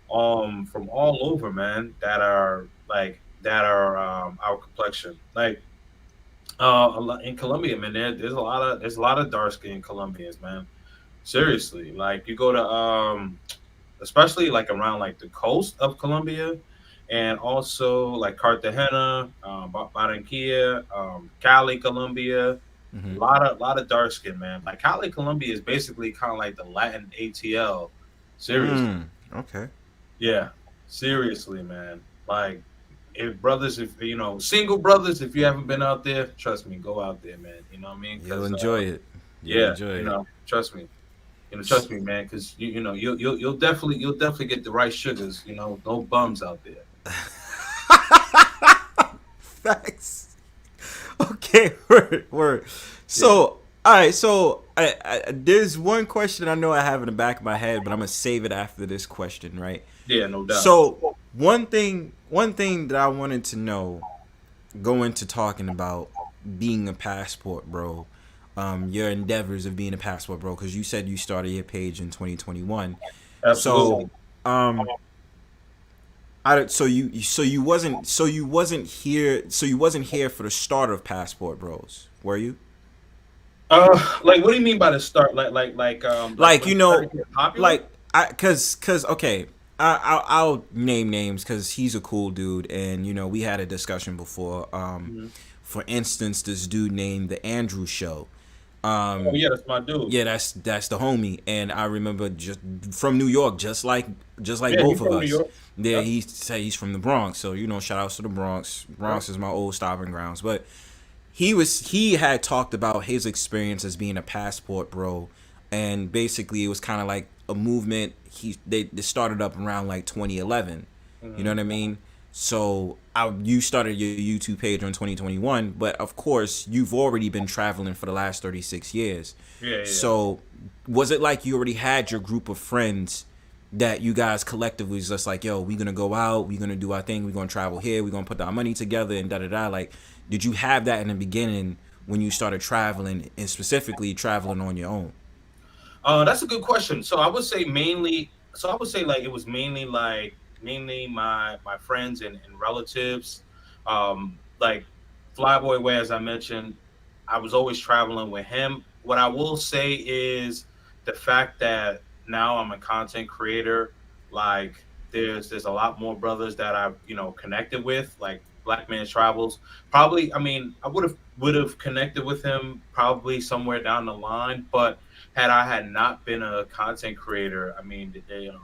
all over, man, that are our complexion. Like in Colombia, man, there's a lot of dark skinned Colombians, man. Seriously, like you go to especially like around like the coast of Colombia, and also like Cartagena, Barranquilla, Cali, Colombia. Mm-hmm. A lot of dark skin, man. Like Cali, Colombia is basically kind of like the Latin ATL. Seriously, Okay. yeah, seriously, man. Like if single brothers, if you haven't been out there, trust me, go out there, man. You know what I mean? You'll Because enjoy it. You'll yeah, enjoy it. trust me. Trust me, man, because you'll definitely get the right sugars. No bums out there. Facts. Okay, word, word. Yeah, So, all right. So, there's one question I know I have in the back of my head, but I'm gonna save it after this question, right? yeah, no doubt. So, one thing that I wanted to know, going to talking about being a passport bro, your endeavors of being a passport bro, because you said you started your page in 2021. Absolutely. So, um, so you wasn't here for the start of Passport Bros, were you? Like, what do you mean by the start? Like Like when it started you getting popular? like I cause okay, I'll name names because he's a cool dude, and we had a discussion before. Mhm. For instance, this dude named the Andrew Show. Oh yeah, that's my dude. Yeah, that's the homie, and I remember just from New York, just like Yeah, he's both of from New us. York. Yeah, Yep. he said he's from the Bronx, so shout outs to the Bronx. Right. Bronx is my old stomping grounds, but he had talked about his experience as being a passport bro, and basically it was kind of like a movement. They started up around like 2011. You know Hmm. what I mean? So you started your YouTube page on 2021, but of course you've already been traveling for the last 36 years. Yeah, yeah, yeah. So was it like you already had your group of friends that you guys collectively was just like, yo, we gonna go out, we gonna do our thing, we gonna travel here, we gonna put our money together and da da da. Like, did you have that in the beginning when you started traveling and specifically traveling on your own? That's a good question. So I would say mainly. So I would say like it was mainly my friends and relatives. Like Flyboy Way, as I mentioned, I was always traveling with him. What I will say is the fact that now I'm a content creator. Like there's a lot more brothers that I've connected with, like Black Man's Travels. Probably, I mean, I would have connected with him probably somewhere down the line, but had I had not been a content creator, I mean,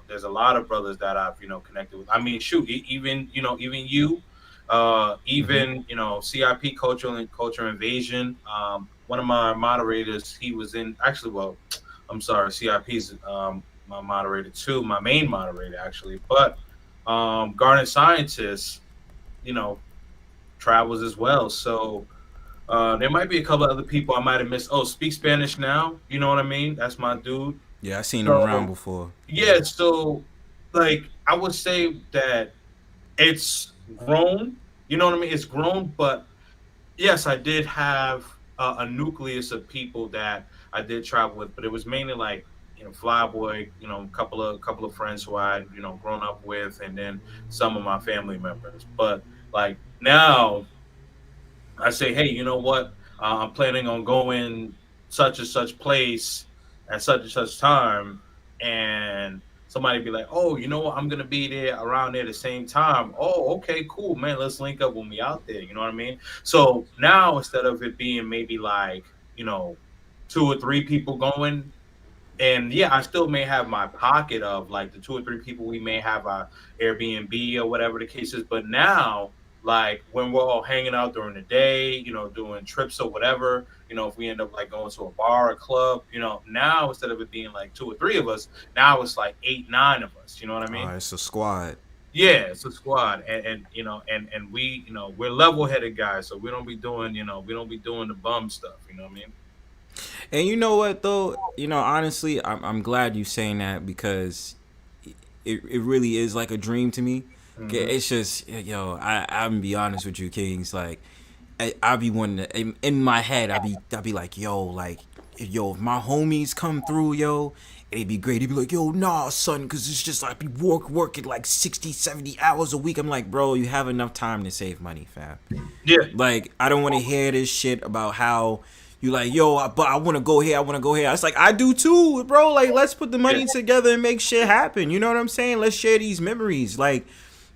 there's a lot of brothers that I've connected with. I mean, shoot, even you, Mm-hmm. even CIP Culture Invasion. One of my moderators, he was in actually. Well, I'm sorry, CIP's my moderator too, my main moderator actually, but Garnet Scientist, you know, travels as well. So there might be a couple of other people I might have missed. Oh, Speak Spanish Now. You know what I mean? That's my dude. Yeah, I seen him around So before. Yeah. yeah, so like I would say that it's grown. You know what I mean? It's grown, but yes, I did have a nucleus of people that I did travel with, but it was mainly like Flyboy, a couple of friends who I grown up with, and then some of my family members. But like now, I say, hey, you know what? I'm planning on going such and such place at such and such time, and somebody be like, oh, you know what? I'm gonna be there around there the same time. Oh, okay, cool, man. Let's link up when we out there. You know what I mean? So now instead of it being maybe like two or three people going, and yeah, I still may have my pocket of like the two or three people we may have a Airbnb or whatever the case is. But now, like when we're all hanging out during the day, doing trips or whatever, if we end up like going to a bar or club, now instead of it being like two or three of us, now it's like eight, nine of us. You know what I Oh, mean? it's a squad. Yeah, it's a squad, and and we, we're level-headed guys, so we don't be doing, we don't be doing the bum stuff. You know what I mean? And you know what though? Honestly, I'm glad you saying that because it really is like a dream to me. Hmm. It's just I'm gonna be honest with you, Kings. Like I be wanting to in my head. I be like, yo, if my homies come through, yo, it'd be great. He'd be like, yo, nah, son, because it's just like be working like 60, 70 hours a week. I'm like, bro, you have enough time to save money, fam. Yeah, Like, I don't want to hear this shit about how you like, yo, but I want to go here. I want to go here. It's like, I do too, bro. Like, let's put the yeah, money together and make shit happen. You know what I'm saying? Let's share these memories. Like,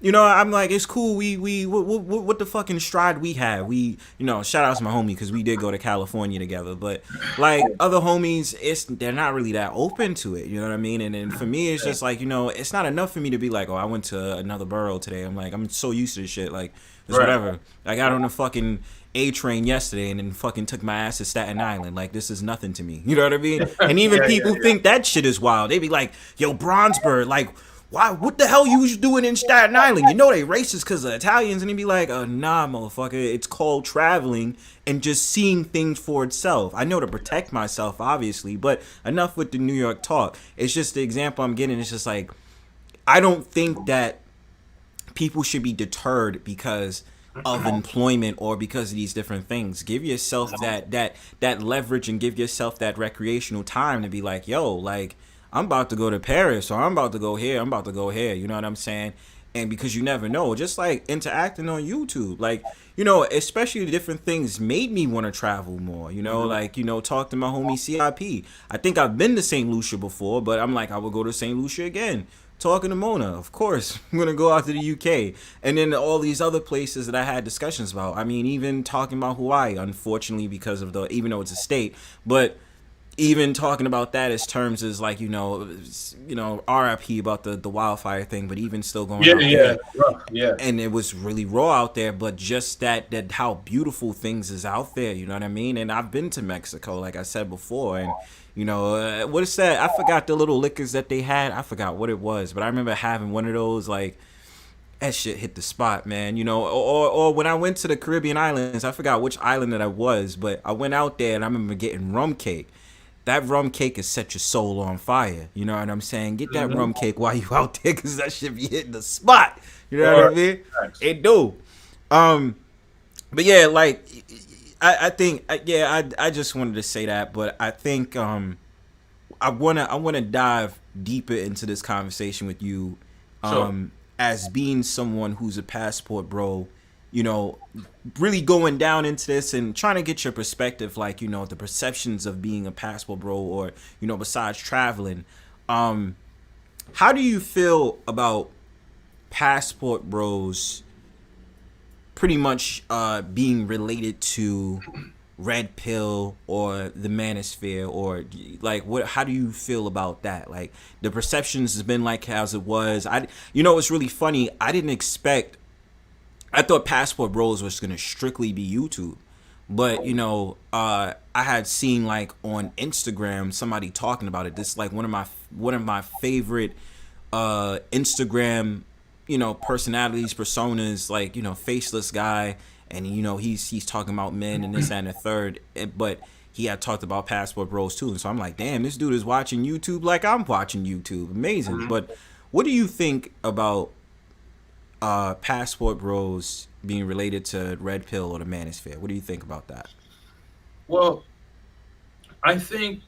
I'm like, it's cool. What the fucking stride we had. Shout out to my homie because we did go to California together. But like other homies, they're not really that open to it. You know what I mean? And then for me, it's just like, it's not enough for me to be like, oh, I went to another borough today. I'm like, I'm so used to this shit. Like, it's right. whatever. I got on the fucking A train yesterday and then fucking took my ass to Staten Island. Like, this is nothing to me. You know what I mean? And even Yeah, people yeah, think that shit is wild. They be like, yo, Bronzebird, like, why? What the hell you doing in Staten Island? You know they racist because of Italians, and he be like, nah, motherfucker. It's called traveling and just seeing things for itself. I know to protect myself, obviously, but enough with the New York talk. It's just the example I'm getting. It's just like I don't think that people should be deterred because of employment or because of these different things. Give yourself that leverage and give yourself that recreational time to be like, yo, like I'm about to go to Paris or I'm about to go here, I'm about to go here. You know what I'm saying? And because you never know, just like interacting on YouTube, like, especially the different things made me want to travel more, Mhm. like, talk to my homie CIP. I think I've been to St. Lucia before, but I'm like, I will go to St. Lucia again. Talking to Mona, of course, I'm gonna go out to the UK, and then all these other places that I had discussions about. I mean, even talking about Hawaii, unfortunately, because of even though it's a state, but even talking about that as terms as like RIP about the wildfire thing, but even still going Yeah, out yeah, there, rough, yeah. and it was really raw out there, but just that how beautiful things is out there, you know what I mean? And I've been to Mexico, like I said before, and what is that? I forgot the little liquors that they had. I forgot what it was, but I remember having one of those. Like, that shit hit the spot, man. Or when I went to the Caribbean islands, I forgot which island that I was, but I went out there and I remember getting rum cake. That rum cake has set your soul on fire. You know what I'm saying? Get that Hmm. rum cake while you out there, cause that shit be hitting the spot. You know what I Or mean? thanks. It do. Um, but yeah, like I think I just wanted to say that, but I think I wanna dive deeper into this conversation with you, So, as being someone who's a passport bro, you know, really going down into this and trying to get your perspective, like the perceptions of being a passport bro, or besides traveling, um, how do you feel about passport bros pretty much being related to red pill or the manosphere, or like what, how do you feel about that? Like, the perceptions has been like as it was. It's really funny, I thought passport bros was gonna strictly be YouTube, but I had seen like on Instagram somebody talking about it. This like one of my favorite Instagram personalities, personas, like faceless guy, and he's talking about men and this and the third, but he had talked about passport bros too, and so I'm like, damn, this dude is watching YouTube like I'm watching YouTube. Amazing. mhm. But what do you think about passport bros being related to red pill or the manosphere? What do you think about that? Well, I think,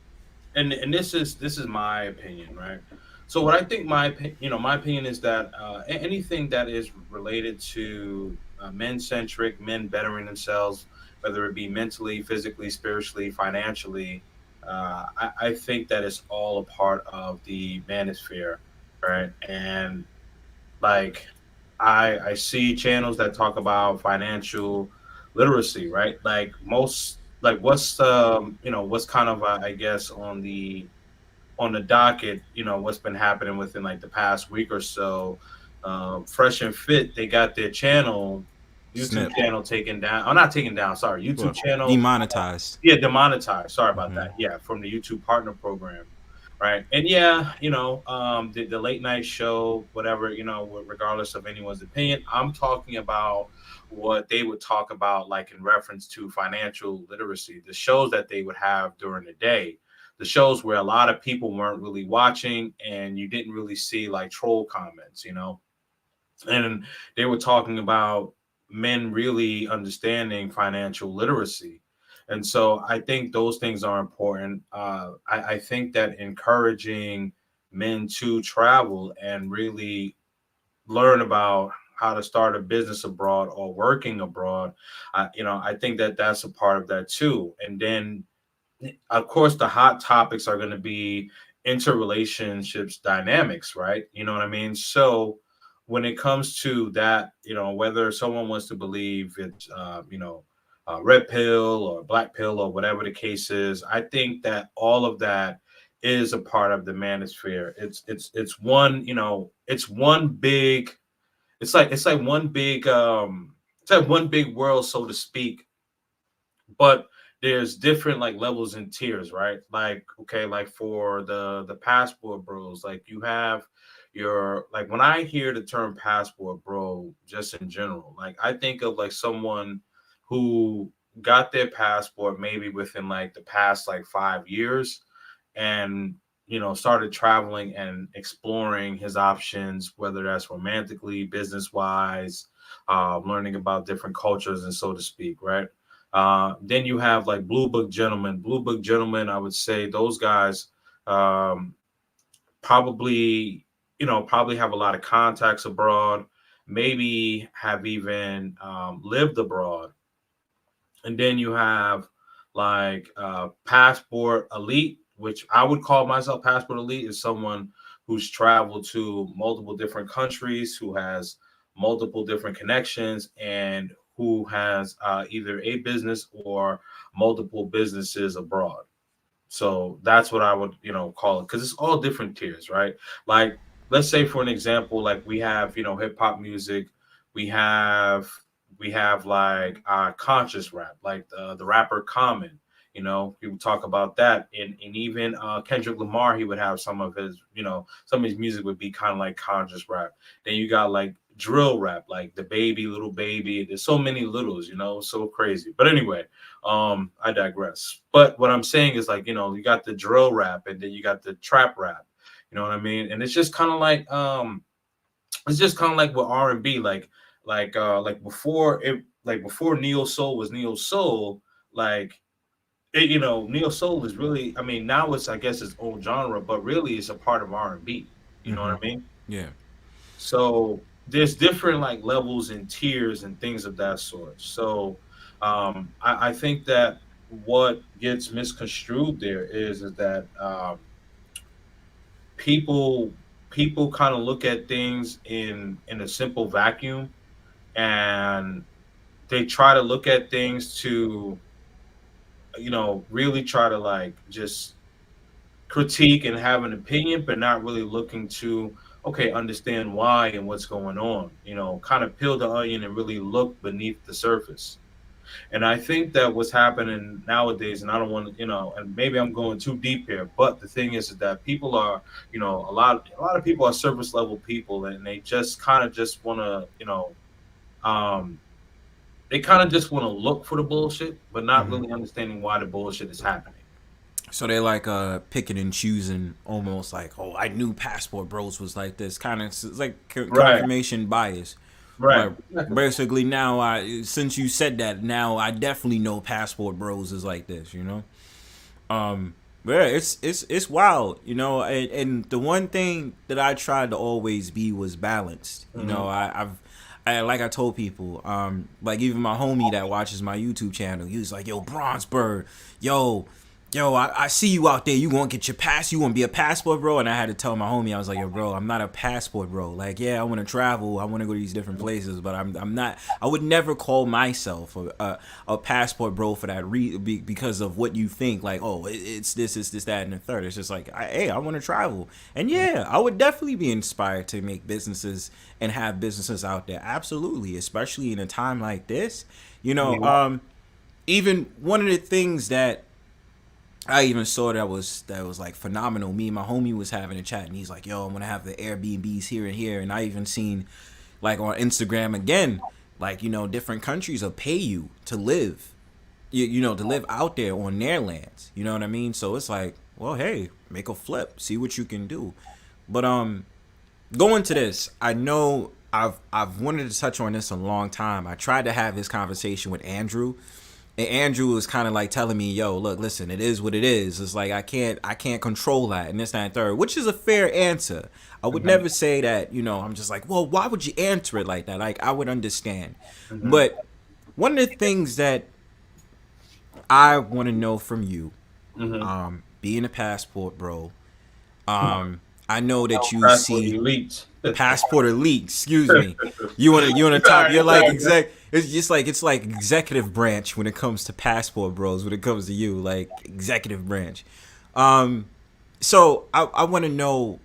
and this is my opinion, right? So what I think my opinion is that anything that is related to men centric, men bettering themselves, whether it be mentally, physically, spiritually, financially, I think that it's all a part of the manosphere, right? And like I see channels that talk about financial literacy, right? Like most, like what's kind of I guess on the docket, what's been happening within like the past week or so. Fresh and Fit, they got their YouTube Snip. channel taken down. Oh, not taken down. Sorry, YouTube Well, channel. demonetized. Yeah, demonetized. Sorry about Hmm. that. Yeah, from the YouTube Partner Program. Right. And yeah, the late night show, whatever, regardless of anyone's opinion, I'm talking about what they would talk about, like in reference to financial literacy, the shows that they would have during the day, the shows where a lot of people weren't really watching and you didn't really see like troll comments, and they were talking about men really understanding financial literacy. And so I think those things are important. I think that encouraging men to travel and really learn about how to start a business abroad or working abroad, I think that that's a part of that too. And then of course the hot topics are going to be interrelationships dynamics, right? You know what I mean? So when it comes to that, whether someone wants to believe it's red pill or black pill or whatever the case is, I think that all of that is a part of the manosphere. It's one, it's one big, it's like one big it's like one big world, so to speak, but there's different like levels and tiers, right? Like, okay, like for the passport bros, like you have your, like when I hear the term passport bro, just in general, like I think of like someone who got their passport maybe within like the past like 5 years, and started traveling and exploring his options, whether that's romantically, business wise, learning about different cultures and so to speak, right? Then you have like blue book gentlemen. Blue book gentlemen, I would say those guys um, probably, probably have a lot of contacts abroad, maybe have even lived abroad. And then you have like passport elite, which I would call myself passport elite, is someone who's traveled to multiple different countries, who has multiple different connections, and who has either a business or multiple businesses abroad. So that's what I would, call it, because it's all different tiers, right? Like, let's say for an example, like we have, hip hop music, we have like conscious rap, like the rapper Common. People talk about that, and even Kendrick Lamar, he would have some of his, some of his music would be kind of like conscious rap. Then you got like drill rap, like the baby, little baby. There's so many littles, so crazy. But anyway, I digress. But what I'm saying is like, you got the drill rap and then you got the trap rap. You know what I mean? And it's just kind of like it's just kind of like with R&B, like before it, like before neo soul was neo soul, like neo soul is really, I mean, now it's, I guess, its own genre, but really it's a part of R&B. You know Mm-hmm. what I mean? Yeah. So there's different like levels and tiers and things of that sort. So I think that what gets misconstrued there is that people people kind of look at things in a simple vacuum, and they try to look at things to really try to like just critique and have an opinion, but not really looking to, okay, understand why and what's going on. Kind of peel the onion and really look beneath the surface. And I think that what's happening nowadays, and I don't want to, and maybe I'm going too deep here, but the thing is that people are, a lot of people are surface level people, and they just kind of just want to, um, they kind of just want to look for the bullshit, but not Mm-hmm. really understanding why the bullshit is happening. So they like picking and choosing, almost like, oh, I knew Passport Bros was like this, kind of, it's like Right, confirmation bias. right, Like basically now, I since you said that, now I definitely know Passport Bros is like this, yeah, it's wild, and the one thing that I tried to always be was balanced. hmm Like I told people, like even my homie that watches my YouTube channel, he was like, "Yo, Bronzebird, yo, I see you out there. You gonna get your pass? You gonna be a passport bro?" And I had to tell my homie, I was like, "Yo, bro, I'm not a passport bro. Like, yeah, I want to travel, I want to go to these different places, but I'm not. I would never call myself a passport bro for that because of what you think. Like, oh, it's this, that, and the third. It's just like, hey, I want to travel, and yeah, I would definitely be inspired to make businesses and have businesses out there. Absolutely, especially in a time like this. You know, yeah, even one of the things that I even saw that was like phenomenal. Me and my homie was having a chat, and he's like, "Yo, I'm gonna have the Airbnbs here and here." And I even seen like on Instagram again, like different countries will pay you to live, to live out there on their lands. You know what I mean? So it's like, well, hey, make a flip, see what you can do. But going to this, I know I've wanted to touch on this a long time. I tried to have this conversation with Andrew, and Andrew was kind of like telling me, "Yo, look, listen, it is what it is. It's like I can't control that, and this, that, and third," which is a fair answer. I would never say that. I'm just like, well, why would you answer it like that? Like I would understand, but one of the things that I want to know from you, being a passport bro, I know that you Passport see elite. passport elite. Excuse me. You want to top. You're like It's just like it's like executive branch when it comes to passport bros. When it comes to you, like executive branch. So I want to know.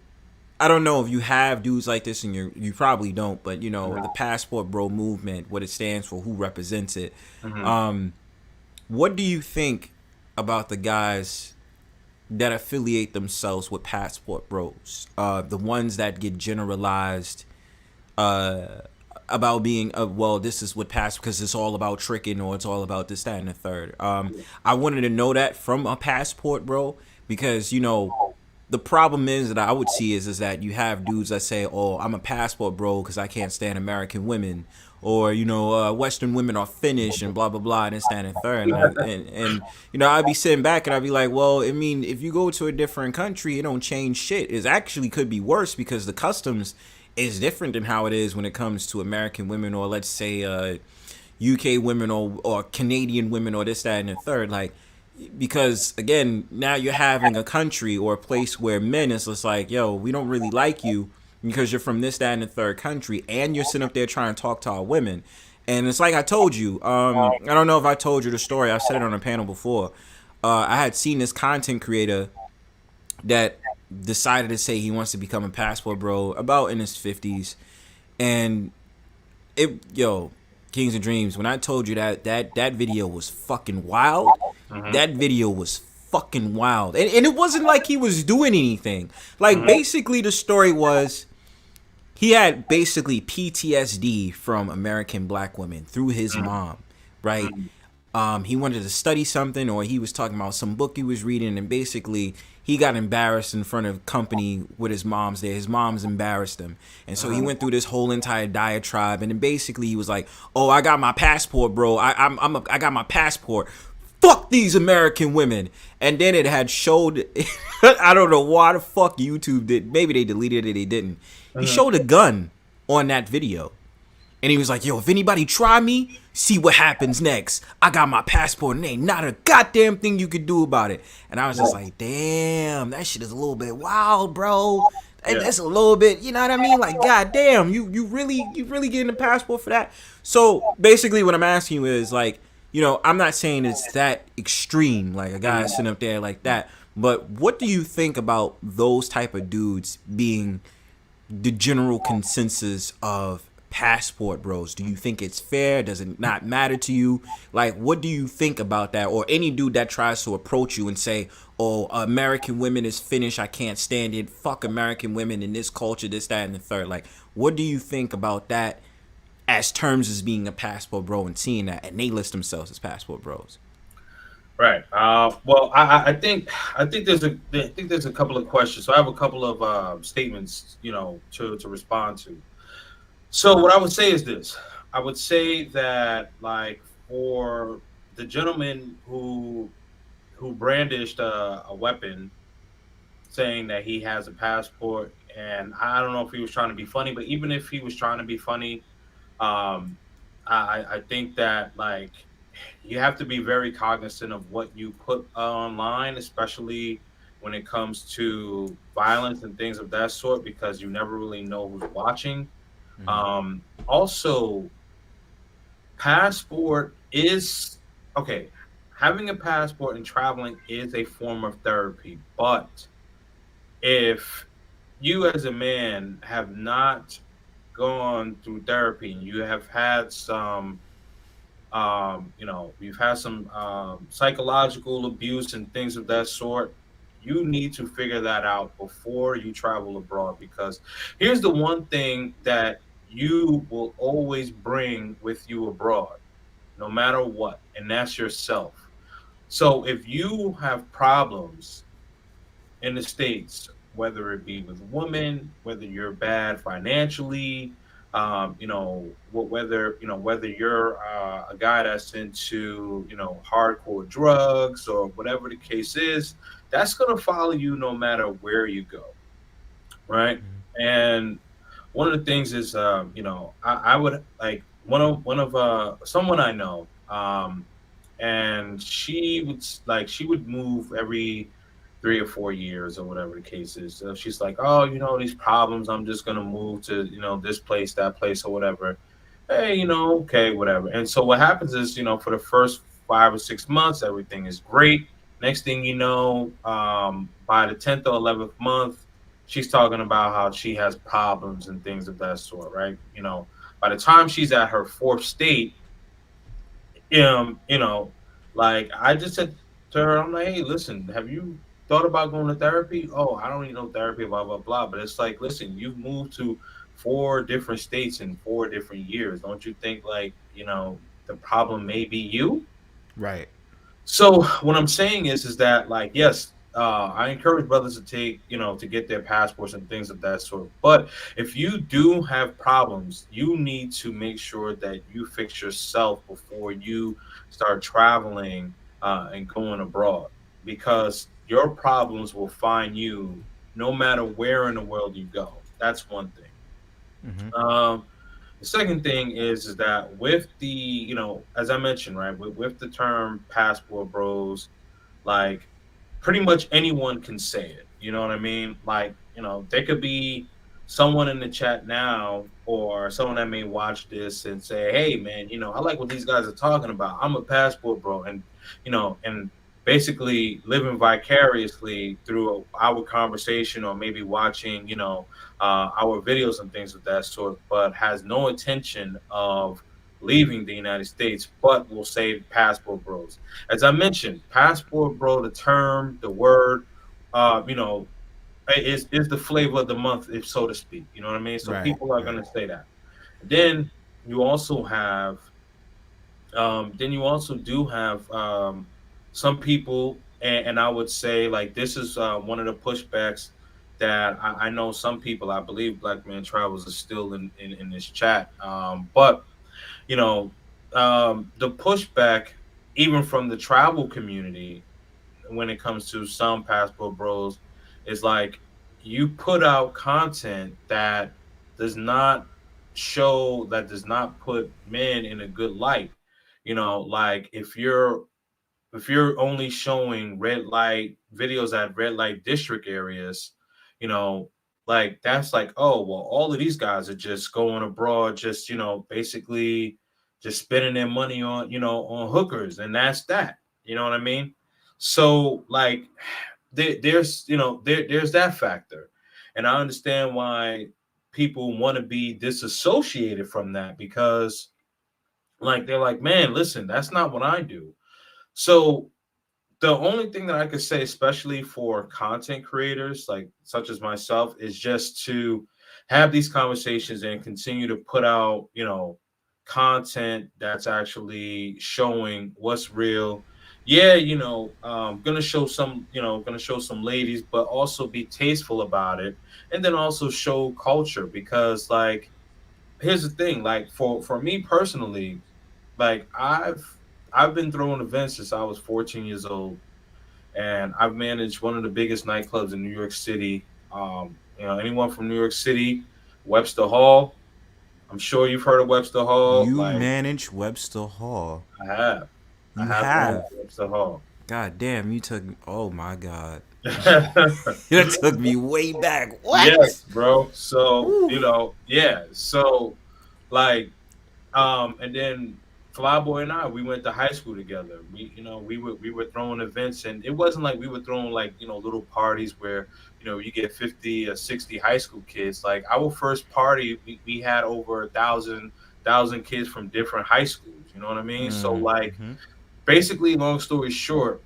I don't know if you have dudes like this, and you probably don't. But the passport bro movement, what it stands for, who represents it. What do you think about the guys that affiliate themselves with passport bros, the ones that get generalized about being well, this is what passport, because it's all about tricking, or it's all about this, that, and the third. I wanted to know that from a passport bro, because the problem is that I would see is that you have dudes that say, "Oh, I'm a passport bro because I can't stand American women," or Western women are Finnish and blah blah blah and this, that, and the third. And I'd be sitting back and I'd be like, well, I mean, if you go to a different country, it don't change shit. It actually could be worse because the customs is different than how it is when it comes to American women, or let's say UK women, or Canadian women, or this, that, and the third. Like, because again, now you're having a country or a place where men is just like, yo, we don't really like you because you're from this, that, and the third country, and you're sitting up there trying to talk to our women. And it's like I told you, I don't know if I told you the story. I've said it on a panel before. I had seen this content creator that decided to say he wants to become a passport bro about in his 50s. And KingzNdreamz, when I told you that video was fucking wild, that video was fucking wild. And it wasn't like he was doing anything. Like, basically the story was he had basically PTSD from American black women through his mom, right? He wanted to study something, or he was talking about some book he was reading, and basically he got embarrassed in front of company with his mom's there. His mom's embarrassed him. And so he went through this whole entire diatribe, and then basically he was like, "Oh, I got my passport, bro. I got my passport. Fuck these American women." And then it had showed I don't know why the fuck YouTube did. Maybe they deleted it, they didn't. He showed a gun on that video. And he was like, "Yo, if anybody try me, see what happens next. I got my passport and ain't not a goddamn thing you could do about it." And I was just like, damn, that shit is a little bit wild, bro. That's a little bit, you know what I mean? Like, goddamn, you really getting a passport for that? So basically what I'm asking you is, like, I'm not saying it's that extreme, like a guy sitting up there like that. But what do you think about those type of dudes being the general consensus of passport bros? Do you think it's fair? Does it not matter to you? Like, what do you think about that? Or any dude that tries to approach you and say, "Oh, American women is Finnish, I can't stand it, fuck American women in this culture, this, that, and the third." Like, what do you think about that as terms as being a passport bro and seeing that, and they list themselves as passport bros? Right. Well, I think there's a couple of questions. So I have a couple of statements, to respond to. So what I would say is this. I would say that, like, for the gentleman who brandished a weapon, saying that he has a passport, and I don't know if he was trying to be funny, but even if he was trying to be funny, I think that, like, you have to be very cognizant of what you put online, especially when it comes to violence and things of that sort, because you never really know who's watching. Also, passport is okay. Having a passport and traveling is a form of therapy, but if you as a man have not gone through therapy and you have had some You've had some psychological abuse and things of that sort. You need to figure that out before you travel abroad, because here's the one thing that you will always bring with you abroad, no matter what, and that's yourself. So if you have problems in the states, whether it be with women, whether you're bad financially, whether you're a guy that's into hardcore drugs or whatever the case is, that's gonna follow you no matter where you go, right? And one of the things is, I would like one of someone I know, and she would move every 3 or 4 years or whatever the case is. So she's like, oh, these problems, I'm just gonna move to this place, that place, or whatever. Hey, okay, whatever. And so what happens is, for the first 5 or 6 months, everything is great. Next thing you know, by the 10th or 11th month, she's talking about how she has problems and things of that sort, right? By the time she's at her fourth state, um, you know, like I just said to her, I'm like, hey, listen, have you thought about going to therapy? Oh, I don't need no therapy, blah blah blah. But it's like, listen, you've moved to 4 different states in 4 different years. Don't you think like the problem may be you? Right. So what I'm saying is that like yes, I encourage brothers to take to get their passports and things of that sort. But if you do have problems, you need to make sure that you fix yourself before you start traveling and going abroad, because your problems will find you no matter where in the world you go. That's one thing. Mm-hmm. Um, the second thing is that with the as I mentioned, right, with the term passport bros, like pretty much anyone can say it. You know what I mean? Like, there could be someone in the chat now or someone that may watch this and say, hey man, I like what these guys are talking about. I'm a passport bro. And basically living vicariously through our conversation or maybe watching, our videos and things of that sort, but has no intention of leaving the United States, but will say passport bros. As I mentioned, passport bro, the term, the word, you know, is the flavor of the month, if so to speak. You know what I mean? So Right. people are Right. gonna say that. Then you also have, then you also do have some people, and I would say like this is one of the pushbacks that I know some people. I believe Black Man Travels is still in this chat, but you know, the pushback even from the travel community when it comes to some passport bros is like you put out content that does not does not put men in a good light. Like if you're only showing red light videos at red light district areas, you know, like that's like, oh well, all of these guys are just going abroad, just basically just spending their money on on hookers, and that's that. You know what I mean? So like there's that factor, and I understand why people want to be disassociated from that, because like they're like, man, listen, that's not what I do. So the only thing that I could say, especially for content creators like such as myself, is just to have these conversations and continue to put out, content that's actually showing what's real. Yeah, gonna show some ladies, but also be tasteful about it, and then also show culture, because like here's the thing, like for me personally, like I've been throwing events since I was 14 years old, and I've managed one of the biggest nightclubs in New York City. Anyone from New York City, Webster Hall. I'm sure you've heard of Webster Hall. You Like manage Webster Hall. I have, I You have managed have. Webster Hall. God damn, you took. Oh my god. That took me way back. What? Yes, bro. So Woo. yeah. So like and then Flyboy and I, we went to high school together. We were throwing events, and it wasn't like we were throwing like little parties where you get 50 or 60 high school kids. Like our first party, we had over a thousand kids from different high schools. You know what I mean? So like Mm-hmm. basically, long story short,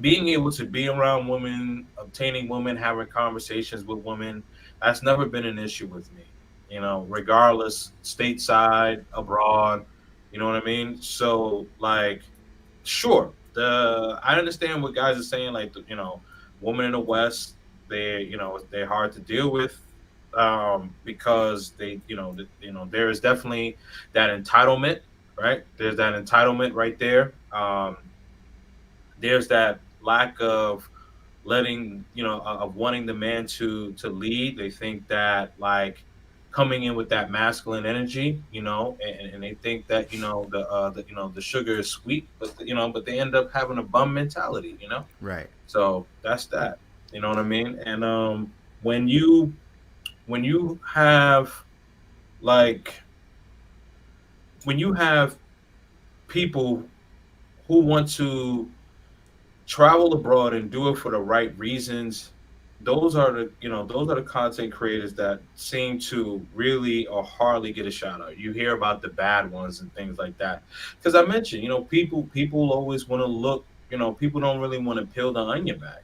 being able to be around women, obtaining women, having conversations with women, that's never been an issue with me. You know, regardless, stateside, abroad. You know what I mean? So like, sure, the I understand what guys are saying. Like, women in the West, they're hard to deal with, because there is definitely that entitlement, right? There's that entitlement right there. There's that lack of letting of wanting the man to lead. They think that like coming in with that masculine energy, and they think that the sugar is sweet, but they end up having a bum mentality. Right. So that's that. You know what I mean? And when you have like when you have people who want to travel abroad and do it for the right reasons, those are the content creators that seem to really or hardly get a shout out. You hear about the bad ones and things like that, because I mentioned, people always want to look, people don't really want to peel the onion back.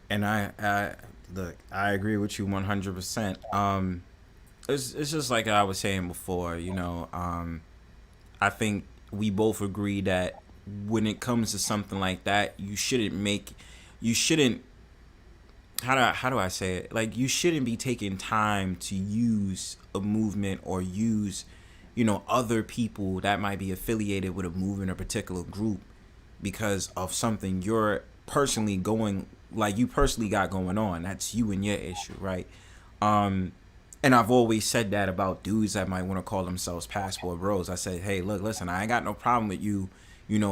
And I look, I agree with you 100%. It's just like I was saying before. I think we both agree that when it comes to something like that, you shouldn't. How do I say it? Like, you shouldn't be taking time to use a movement or use, other people that might be affiliated with a movement or particular group because of something you're personally going, like, you personally got going on. That's you and your issue, right? Um, and I've always said that about dudes that might want to call themselves passport bros. I said, hey, look, listen, I ain't got no problem with you,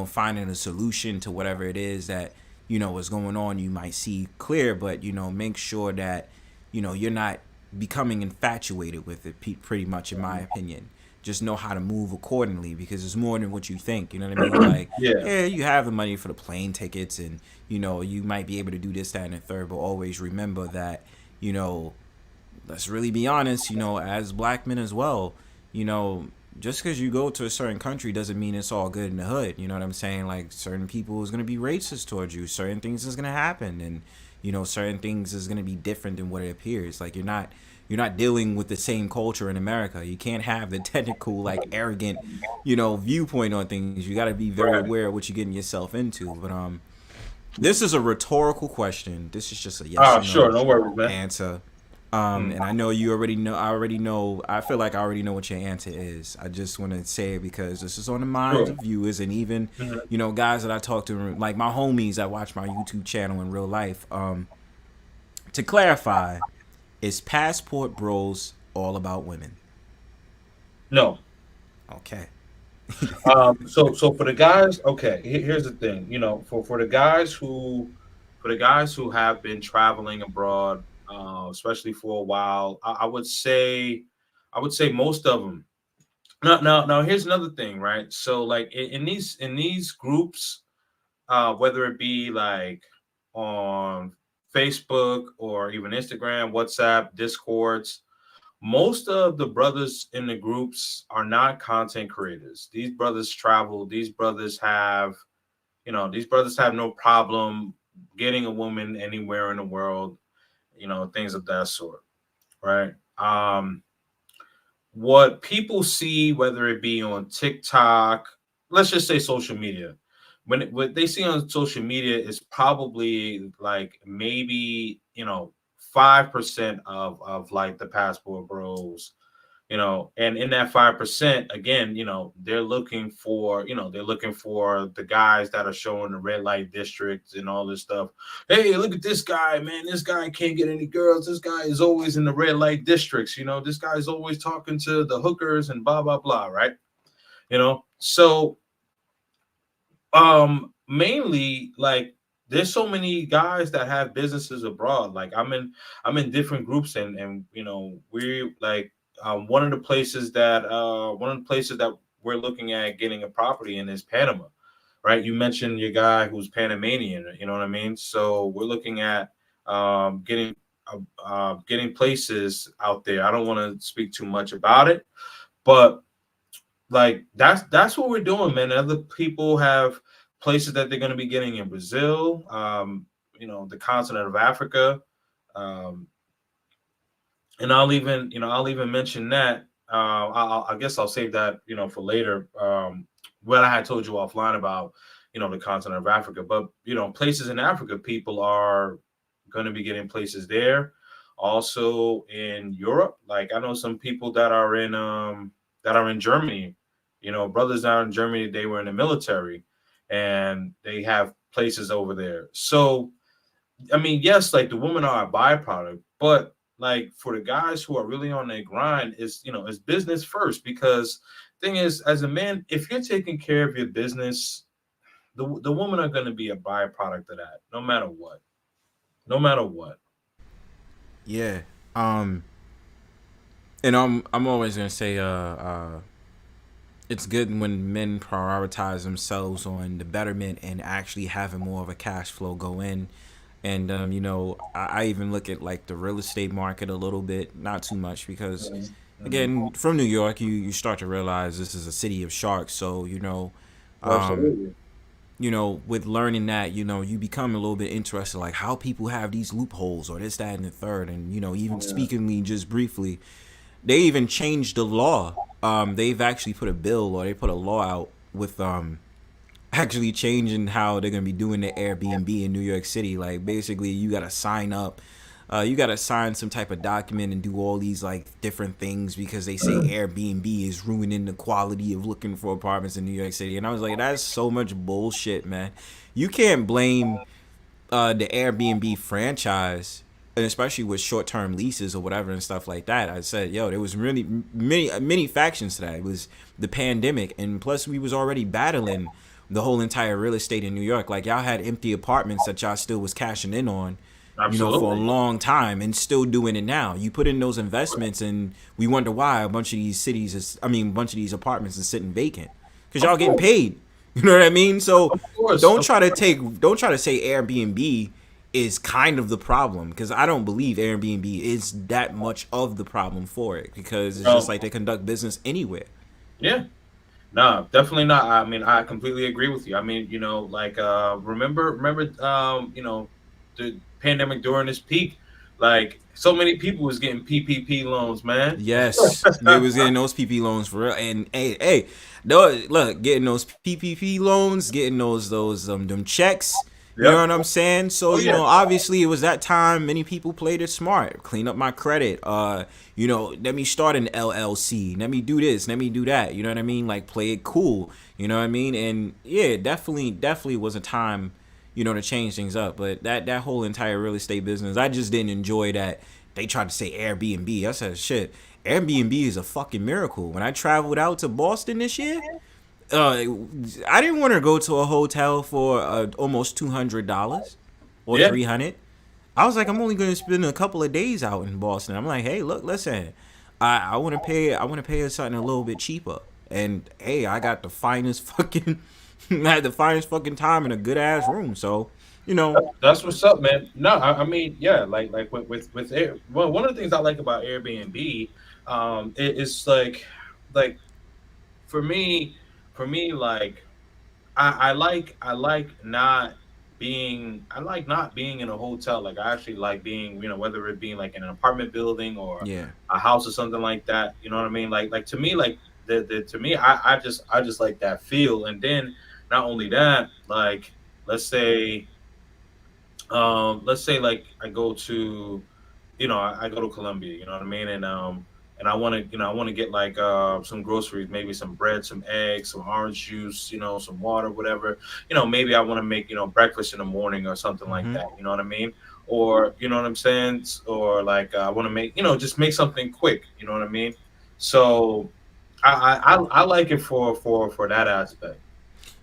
finding a solution to whatever it is that, is going on. You might see clear, but, make sure that, you're not becoming infatuated with it, pretty much, in my opinion. Just know how to move accordingly because it's more than what you think. You know what I mean? Like, Yeah, yeah, you have the money for the plane tickets and, you might be able to do this, that, and the third, but always remember that, you know, let's really be honest, as black men as well, you know, just because you go to a certain country doesn't mean it's all good in the hood. You know what I'm saying? Like, certain people is going to be racist towards you. Certain things is going to happen. And, certain things is going to be different than what it appears. Like, you're not dealing with the same culture in America. You can't have the technical, like, arrogant, viewpoint on things. You got to be very right. aware of what you're getting yourself into. But this is a rhetorical question. This is just a yes or Sure, no no worries, man. answer. Mm. And I know you already know. I already know. I feel like I already know what your answer is. I just want to say it because this is on the minds Sure. of viewers and even, Mhm. guys that I talk to, like my homies that watch my YouTube channel in real life. To clarify, is Passport Bros all about women? No. Okay. So for the guys, okay, here's the thing. For the guys who have been traveling abroad, especially for a while, I would say most of them. Now, here's another thing, right? So, like in these groups, whether it be like on Facebook or even Instagram, WhatsApp, Discords, most of the brothers in the groups are not content creators. These brothers travel. These brothers have no problem getting a woman anywhere in the world. Things of that sort, right? What people see, whether it be on TikTok, let's just say social media, what they see on social media is probably like maybe 5% of like the passport bros, and in that 5%, again, they're looking for the guys that are showing the red light districts and all this stuff. Hey, look at this guy, man. This guy can't get any girls. This guy is always in the red light districts. This guy is always talking to the hookers and blah blah blah, right? So mainly, like, there's so many guys that have businesses abroad. Like, I'm in different groups, and we like, one of the places that we're looking at getting a property in is Panama, right? You mentioned your guy who's Panamanian, you know what I mean? So we're looking at getting places out there. I don't want to speak too much about it, but like that's what we're doing, man. Other people have places that they're going to be getting in Brazil, the continent of Africa, um, and I'll even mention that. I guess I'll save that for later. What I had told you offline about the continent of Africa, but places in Africa, people are going to be getting places there. Also in Europe, like I know some people that are in Germany. Brothers down in Germany, they were in the military, and they have places over there. So I mean, yes, like the women are a byproduct, but like for the guys who are really on their grind, is is business first. Because thing is, as a man, if you're taking care of your business, the women are going to be a byproduct of that, no matter what, no matter what. Yeah. Um. And I'm always gonna say it's good when men prioritize themselves on the betterment and actually having more of a cash flow go in. And I even look at like the real estate market a little bit, not too much, because Mhm. again, from New York, you start to realize this is a city of sharks. So um, Absolutely. with learning that, you become a little bit interested, like how people have these loopholes or this, that, and the third. And even Yeah. speakingly, just briefly, they even changed the law. They've actually put a bill, or they put a law out with actually changing how they're gonna be doing the Airbnb in New York City. Like basically, you gotta sign up. You gotta sign some type of document and do all these like different things because they say Airbnb is ruining the quality of looking for apartments in New York City. And I was like, that's so much bullshit, man. You can't blame the Airbnb franchise, and especially with short term leases or whatever and stuff like that. I said, yo, there was really many factions to that. It was the pandemic, and plus we was already battling the whole entire real estate in New York. Like y'all had empty apartments that y'all still was cashing in on, for a Absolutely. long time and still doing it now. You put in those investments, and we wonder why a bunch of these a bunch of these apartments is sitting vacant because Of y'all getting course. paid. You know what I mean? So Of course. Of course. don't try to say Airbnb is kind of the problem, because I don't believe Airbnb is that much of the problem for it, because it's just No. like they conduct business anywhere. Yeah. No, definitely not. I mean, I completely agree with you. I mean, like remember the pandemic during this peak, like so many people was getting PPP loans, man. Yes, they was getting those PP loans for real. And hey, no, look, getting those PPP loans, getting those them checks. You know Yep. what I'm saying? So Oh yeah. obviously it was that time. Many people played it smart, clean up my credit. Let me start an LLC. Let me do this. Let me do that. You know what I mean? Like play it cool. You know what I mean? And yeah, definitely was a time, to change things up. But that whole entire real estate business, I just didn't enjoy that they tried to say Airbnb. I said, shit, Airbnb is a fucking miracle. When I traveled out to Boston this year, uh, I didn't want to go to a hotel for almost $200 or Yeah. 300. I was like, I'm only going to spend a couple of days out in Boston. I'm like, hey, look, listen, I want to pay us something a little bit cheaper. And hey, I got the finest fucking, I had the finest fucking time in a good ass room. So, you know, That's what's up, man. No, I mean, yeah, like with Air, well, one of the things I like about Airbnb, is like for me, like I like not being in a hotel. Like I actually like being, whether it being like in an apartment building or yeah, a house or something like that. You know what I mean? Like to me, like the to me, I just like that feel. And then not only that, like let's say let's say like I go to I go to Colombia, you know what I mean? And I want to, I want to get like some groceries, maybe some bread, some eggs, some orange juice, some water, whatever. Maybe I want to make, breakfast in the morning or something like mm-hmm, that, you know what I mean? Or, you know what I'm saying? Or like I want to make, just make something quick, you know what I mean? So I like it for that aspect.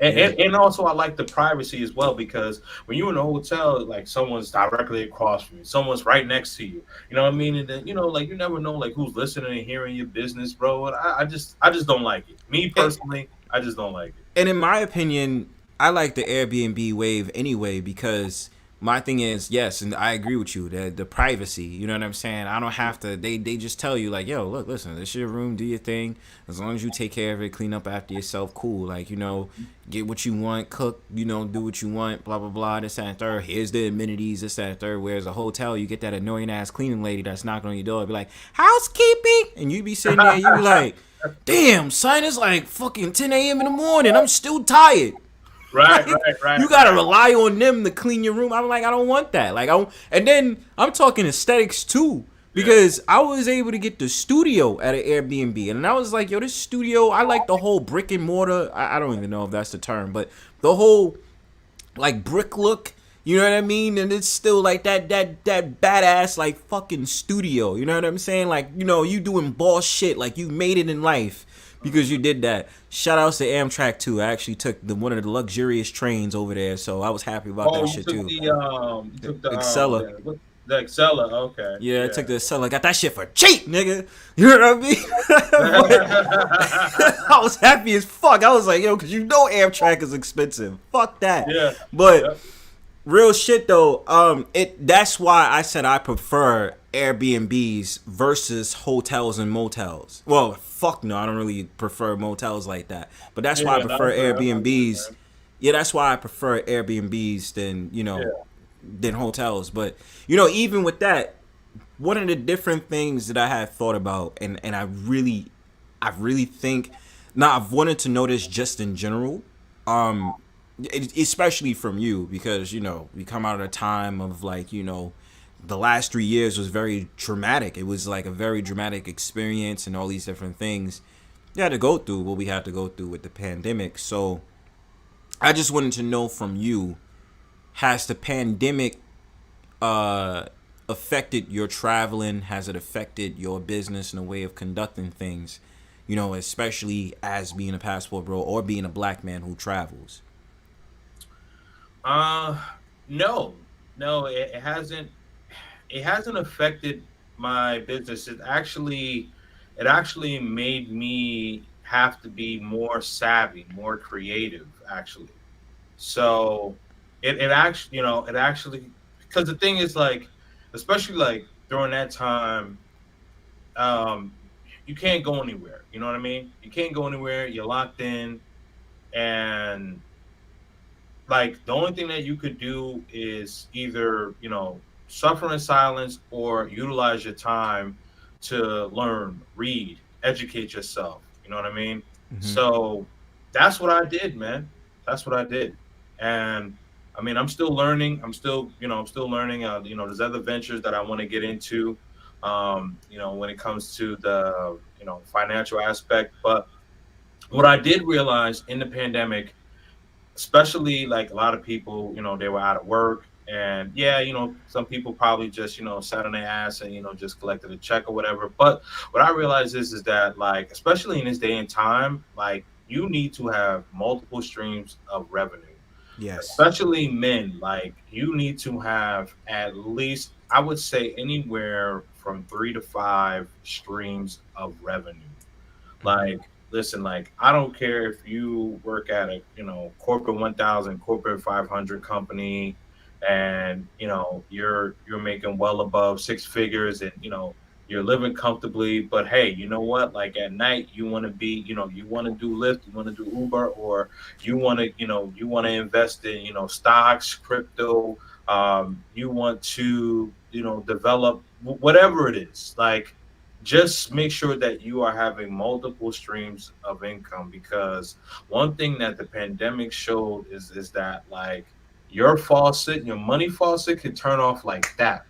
yeah. And also I like the privacy as well, because when you're in a hotel, like someone's directly across from you, someone's right next to you. You know what I mean? And then like you never know like who's listening and hearing your business, bro. And I just don't like it. Me personally, I just don't like it. And in my opinion, I like the Airbnb wave anyway, because My thing is, yes, and I agree with you. The privacy, you know what I'm saying? I don't have to. They just tell you like, yo, look, listen, this is your room. Do your thing. As long as you take care of it, clean up after yourself, cool. Like, you know, get what you want, cook. You know, do what you want. Blah blah blah. This that, and third. Here's the amenities. This that, and third. Whereas a hotel, you get that annoying ass cleaning lady that's knocking on your door, be like, housekeeping, and you be sitting there, you be like, damn, son, it's like fucking 10 a.m. in the morning. I'm still tired. Right. You gotta rely on them to clean your room. I'm like, I don't want that. Like, and then I'm talking aesthetics too, because I was able to get the studio at an Airbnb, and I was like, yo, this studio, I like the whole brick and mortar. I don't even know if that's the term, but the whole like brick look. You know what I mean? And it's still like that badass like fucking studio. You know what I'm saying? Like, you know, you doing boss shit. Like, you made it in life because you did that. Shout outs to Amtrak too. I actually took one of the luxurious trains over there, so I was happy about that shit too. You took the Acela. The Acela, okay. Yeah, I took the Acela. Got that shit for cheap, nigga. You know what I mean? I was happy as fuck. I was like, yo, because you know Amtrak is expensive. Fuck that. Yeah. But real shit though, that's why I said I prefer Airbnbs versus hotels and motels. Well, fuck no, I don't really prefer motels like that. But that's why I prefer Airbnbs. Yeah, that's why I prefer Airbnbs than, you know, than hotels. But, you know, even with that, one of the different things that I had thought about, and I really think, now I've wanted to know this just in general, especially from you, because, you know, we come out of a time of like, you know, the last 3 years was very traumatic. It was like a very dramatic experience and all these different things you had to go through what we had to go through with the pandemic. So I just wanted to know from you, has the pandemic affected your traveling? Has it affected your business and the way of conducting things? You know, especially as being a passport bro or being a black man who travels. No, it hasn't. It hasn't affected my business. It actually made me have to be more savvy, more creative, actually. So it actually, you know, it actually, because the thing is like, especially like during that time, you can't go anywhere. You know what I mean? You can't go anywhere. You're locked in, and like the only thing that you could do is either, you know, suffer in silence or utilize your time to learn, read, educate yourself. You know what I mean? Mm-hmm. So that's what I did, man. That's what I did. And I mean, I'm still learning. I'm still learning. You know, there's other ventures that I want to get into, you know, when it comes to the, you know, financial aspect. But what I did realize in the pandemic, especially like a lot of people, you know, they were out of work. And yeah, you know, some people probably just, you know, sat on their ass and, you know, just collected a check or whatever. But what I realized is that, like, especially in this day and time, like, you need to have multiple streams of revenue. Yes. Especially men, like, you need to have at least, I would say, anywhere from 3 to 5 streams of revenue. Like, listen, like, I don't care if you work at a, you know, corporate 1000, corporate 500 company, and, you know, you're making well above 6 figures, and, you know, you're living comfortably. But hey, you know what? Like, at night, you want to be, you know, you want to do Lyft, you want to do Uber, or you want to, you know, you want to invest in, you know, stocks, crypto. You want to, you know, develop whatever it is. Like, just make sure that you are having multiple streams of income, because one thing that the pandemic showed is that, like, your faucet, your money faucet, could turn off like that.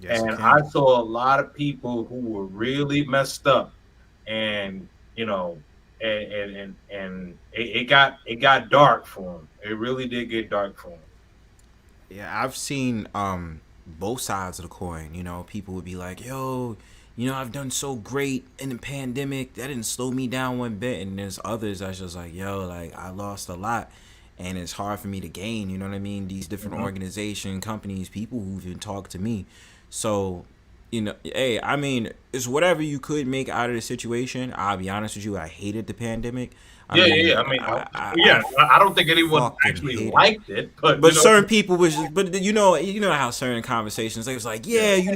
Yes, and I saw a lot of people who were really messed up, and, you know, and it got dark for them. It really did get dark for them. Yeah, I've seen both sides of the coin. You know, people would be like, yo, you know, I've done so great in the pandemic, that didn't slow me down one bit. And there's others that's just like, yo, like, I lost a lot, and it's hard for me to gain, you know what I mean? These different organizations, companies, people who even talk to me. So, you know, hey, I mean, it's whatever you could make out of the situation. I'll be honest with you, I hated the pandemic. Yeah, yeah, yeah. I mean, I I don't think anyone fucking actually hate it. liked it, but But certain people was just, but you know how certain conversations they was like, yeah, yeah.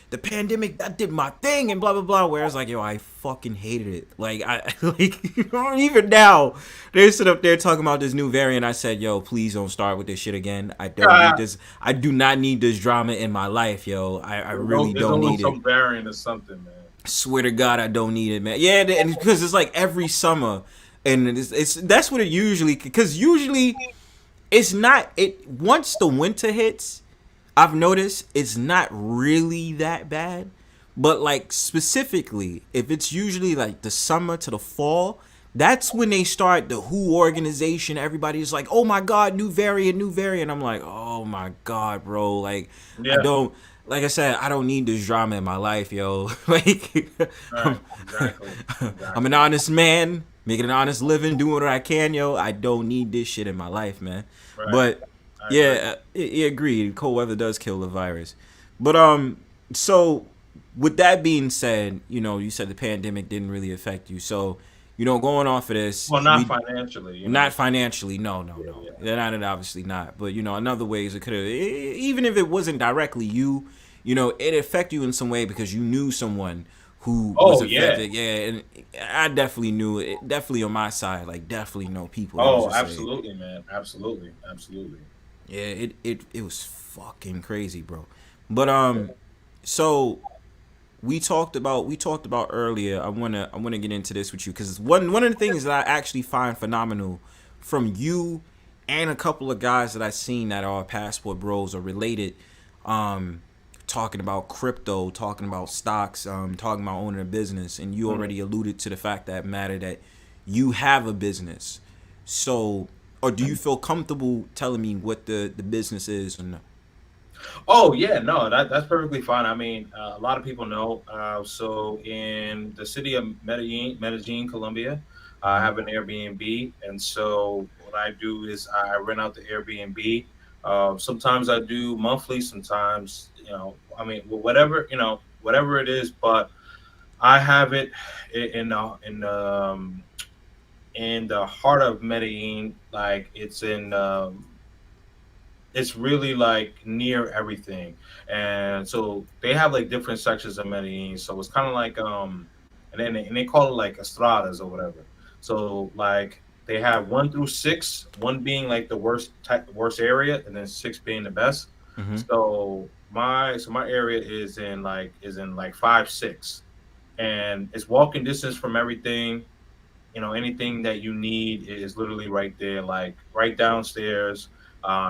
the pandemic that did my thing and blah blah blah. Whereas like, yo, I fucking hated it. Like I like even now they sit up there talking about this new variant. I said, yo, please don't start with this shit again. I don't need this. I do not need this drama in my life, yo. I really There's don't always need it. some variant or something, man. Swear to God, I don't need it, man. Yeah, and because it's like every summer, and it's that's what it usually. Because usually, it's not. It once the winter hits, I've noticed it's not really that bad. But like specifically, if it's usually like the summer to the fall, that's when they start the WHO organization. Everybody's like, "Oh my God, new variant, new variant." I'm like, "Oh my God, bro!" Like, I Yeah, don't. Like I said, I don't need this drama in my life, yo. Like, right, exactly, I'm an exactly. honest man, making an honest living, doing what I can, yo. I don't need this shit in my life, man. Right, But I agree. yeah, agreed. Cold weather does kill the virus. But so with that being said, you said the pandemic didn't really affect you. So, going off of this, Well, not financially, not financially, no, no, Yeah, no. yeah. They're not obviously not. But in other ways it could have, even if it wasn't directly you, it affected you in some way because you knew someone who was Oh yeah. affected. Yeah, and I definitely knew it. Definitely on my side, like definitely know people that was Oh, just like, absolutely, man. Absolutely, absolutely. yeah, it was fucking crazy, bro. But so we talked about earlier. I wanna get into this with you because one of the things that I actually find phenomenal from you and a couple of guys that I've seen that are passport bros are related, um, talking about crypto, talking about stocks, talking about owning a business, and you Mhm. already alluded to the fact that matter that you have a business. So, or do you feel comfortable telling me what the business is or no? Oh yeah, no, that's perfectly fine. I mean, a lot of people know. So in the city of Medellin, Colombia, I Hmm. have an Airbnb, and so what I do is I rent out the Airbnb. Sometimes I do monthly, sometimes I mean, whatever whatever it is. But I have it in the heart of Medellin, like it's really like near everything, and so they have like different sections of Medellin. So it's kind of like and they call it like estradas or whatever. So like they have 1 through 6, one being like the worst area, and then 6 being the best. Hmm. So my area is in like 5, 6, and it's walking distance from everything. Anything that you need is literally right there, like right downstairs.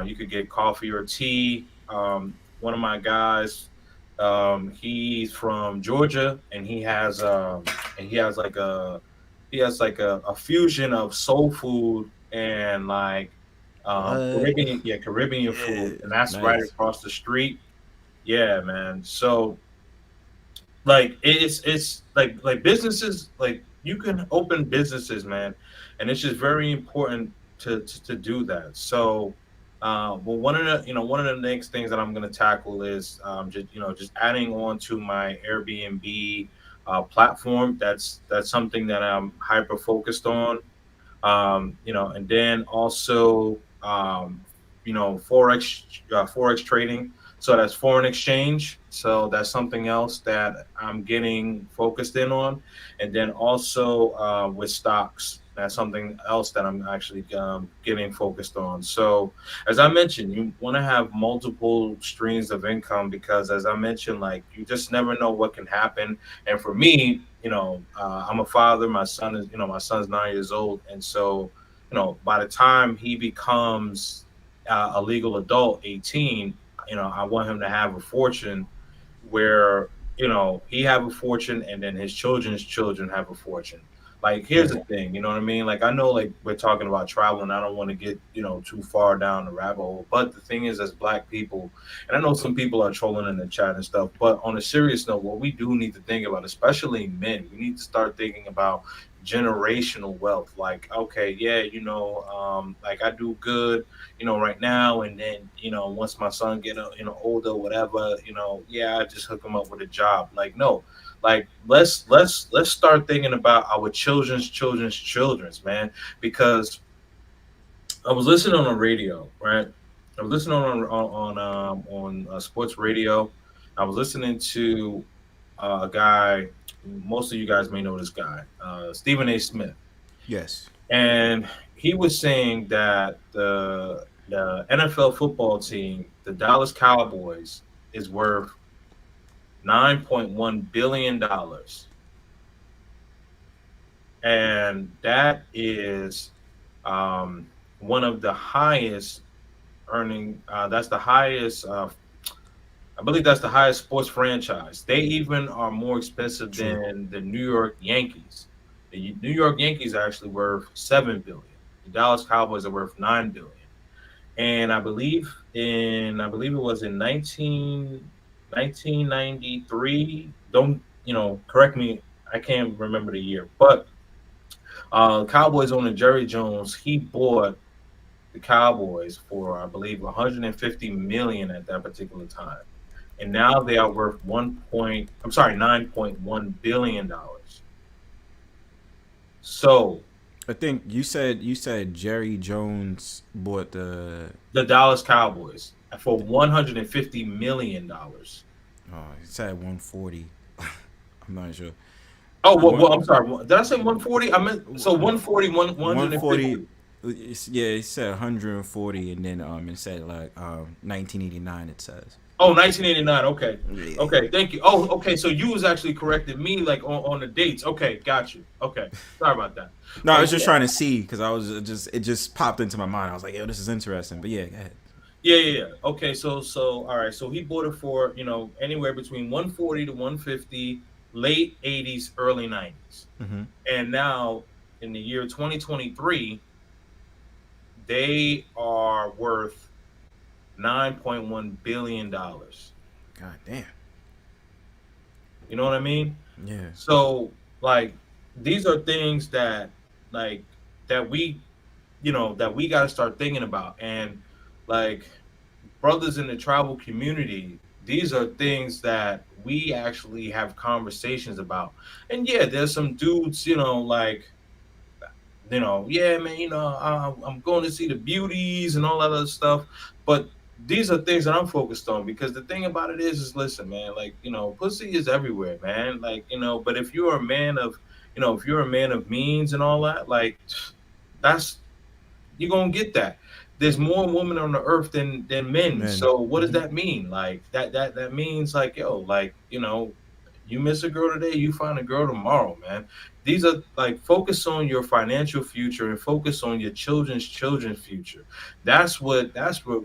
You could get coffee or tea. One of my guys, he's from Georgia, and he has like a fusion of soul food and like What? Caribbean food, Yeah, and that's right nice. across the street. Yeah, man. So like it's like businesses, like you can open businesses, man, and it's just very important to do that. So well, one of the next things that I'm going to tackle is just adding on to my Airbnb platform. That's something that I'm hyper focused on. And then also forex trading. So that's foreign exchange. So that's something else that I'm getting focused in on, and then also with stocks. That's something else that I'm actually getting focused on. So, as I mentioned, you want to have multiple streams of income because, as I mentioned, like you just never know what can happen. And for me, I'm a father. My son's 9 years old, and so by the time he becomes a legal adult, 18, I want him to have a fortune where he have a fortune, and then his children's children have a fortune. Like, here's Right. the thing, you know what I mean? Like, I know, like, we're talking about travel, and I don't want to get too far down the rabbit hole, but the thing is, as Black people, and I know some people are trolling in the chat and stuff, but on a serious note, what we do need to think about, especially men, we need to start thinking about generational wealth. Like, okay, yeah, like I do good, right now, and then once my son get older, whatever, yeah, I just hook him up with a job. Like, no, like let's start thinking about our children's, man, because I was listening on the radio, right? I was listening on sports radio. I was listening to a guy. Most of you guys may know this guy, Stephen A. Smith, Yes. and he was saying that the NFL football team, the Dallas Cowboys, is worth $9.1 billion, and that is one of the highest earning. That's the highest. I believe that's the highest sports franchise. They even are more expensive than the New York Yankees. The New York Yankees are actually worth $7 billion. The Dallas Cowboys are worth $9 billion. And I believe it was in 1993. Don't correct me. I can't remember the year, but Cowboys owner Jerry Jones, he bought the Cowboys for, I believe, 150 million at that particular time, and now they are worth 9.1 billion dollars. So I think you said Jerry Jones bought the Dallas Cowboys for 150 million dollars. Oh, he said 140. I'm not sure. Oh, well, I'm sorry. Did I say 140? I meant so 140, 150. Yeah, it said 140, and then it said like 1989. It says. Oh, 1989. Okay. Yeah. Okay. Thank you. Oh, okay. So you was actually correcting me like on the dates. Okay, got you. Okay. Sorry about that. No, I was just trying to see because it just popped into my mind. I was like, yo, this is interesting. But yeah, go ahead. Yeah. Okay. So all right. So he bought it for anywhere between 140 to 150, late 80s, early 90s, and now in the year 2023, they are worth $9.1 billion. God damn. You know what I mean? Yeah. So like these are things that we got to start thinking about. And like brothers in the tribal community, these are things that we actually have conversations about. And yeah, there's some dudes, yeah, man, I'm going to see the beauties and all that other stuff. But these are things that I'm focused on, because the thing about it is listen, man, like, pussy is everywhere, man. Like, but if you're a man of, means and all that, like, you're going to get that. There's more women on the earth than men. So what does that mean? Like that means like, yo, like, you miss a girl today, you find a girl tomorrow, man. These are like, focus on your financial future and focus on your children's future. That's what